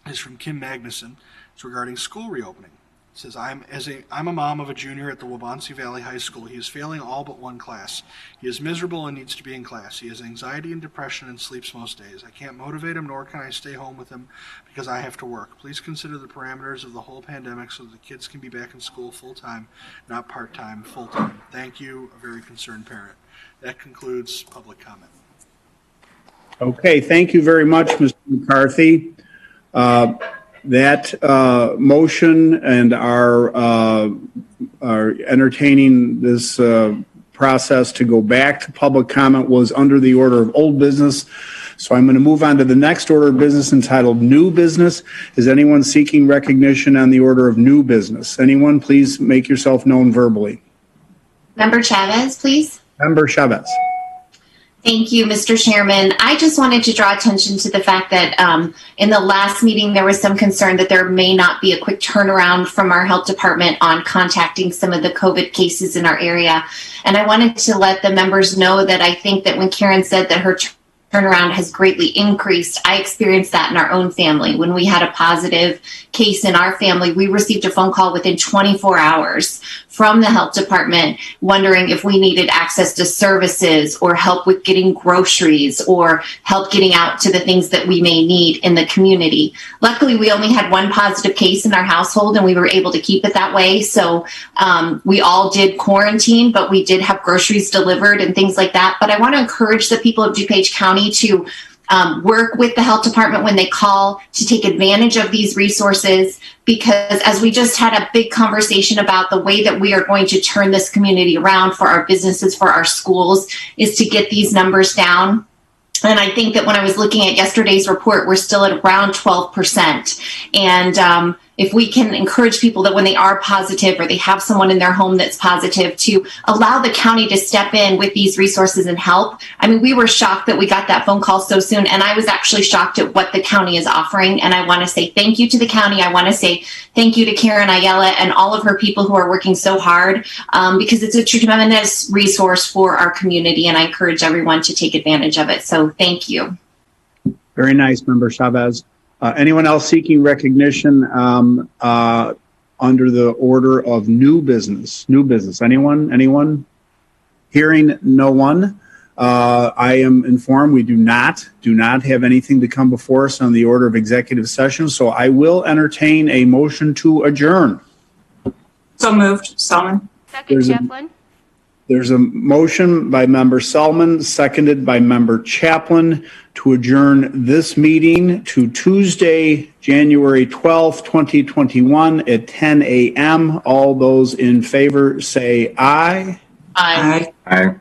is from Kim Magnuson. It's regarding school reopening. It says, I'm a mom of a junior at the Waubonsee Valley High School. He is failing all but one class. He is miserable and needs to be in class. He has anxiety and depression and sleeps most days. I can't motivate him, nor can I stay home with him because I have to work. Please consider the parameters of the whole pandemic so that the kids can be back in school full-time, not part-time, full-time. Thank you, a very concerned parent. That concludes public comment. Okay, thank you very much, Mr. McCarthy. That motion and our entertaining this process to go back to public comment was under the order of old business. So I'm going to move on to the next order of business entitled new business. Is anyone seeking recognition on the order of new business? Anyone, please make yourself known verbally. Member Chavez, please. Member Chavez. Thank you, Mr. Chairman. I just wanted to draw attention to the fact that in the last meeting, there was some concern that there may not be a quick turnaround from our health department on contacting some of the COVID cases in our area. And I wanted to let the members know that I think that when Karen said that her turnaround has greatly increased. I experienced that in our own family. When we had a positive case in our family, we received a phone call within 24 hours from the health department wondering if we needed access to services or help with getting groceries or help getting out to the things that we may need in the community. Luckily, we only had one positive case in our household and we were able to keep it that way. So we all did quarantine, but we did have groceries delivered and things like that. But I want to encourage the people of DuPage County to work with the health department when they call to take advantage of these resources, because as we just had a big conversation about the way that we are going to turn this community around for our businesses, for our schools, is to get these numbers down. And I think that when I was looking at yesterday's report, we're still at around 12%. And if we can encourage people that when they are positive or they have someone in their home that's positive, to allow the county to step in with these resources and help. I mean, we were shocked that we got that phone call so soon. And I was actually shocked at what the county is offering. And I want to say thank you to the county. I want to say thank you to Karen Ayala and all of her people who are working so hard, because it's a tremendous resource for our community. And I encourage everyone to take advantage of it. So thank you. Very nice, Member Chavez. Anyone else seeking recognition under the order of new business? New business. Anyone? Hearing no one. I am informed we do not have anything to come before us on the order of executive session. So I will entertain a motion to adjourn. So moved. Selman. Second, Chaplin. There's a motion by Member Selman, seconded by Member Chaplin, to adjourn this meeting to Tuesday, January 12th, 2021 at 10 a.m. All those in favor say aye. Aye. Aye.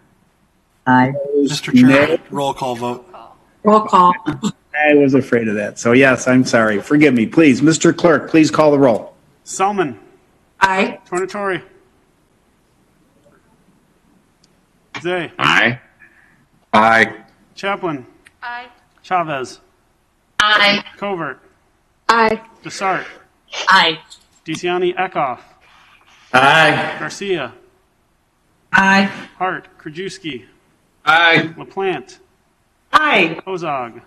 Aye. Mr. Chairman, roll call vote. Roll call. I was afraid of that. So yes, I'm sorry. Forgive me, please. Mr. Clerk, please call the roll. Selman. Aye. Tornatore. Zay. Aye. Aye. Chaplin. Aye. Chavez. Aye. Covert. Aye. Desart. Aye. DeCiani Eckhoff. Aye. Garcia. Aye. Hart. Krajewski. Aye. LaPlante. Aye. Ozog.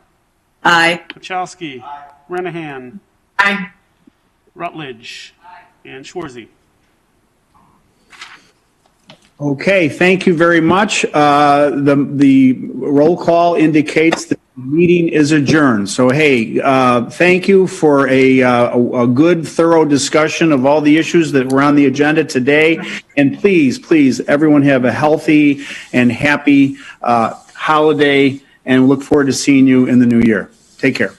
Aye. Pachowski. Renahan. Aye. Rutledge. And Schwarzy. Okay, thank you very much. The roll call indicates that the meeting is adjourned. So, hey, thank you for a good, thorough discussion of all the issues that were on the agenda today. And please, everyone have a healthy and happy holiday, and look forward to seeing you in the new year. Take care.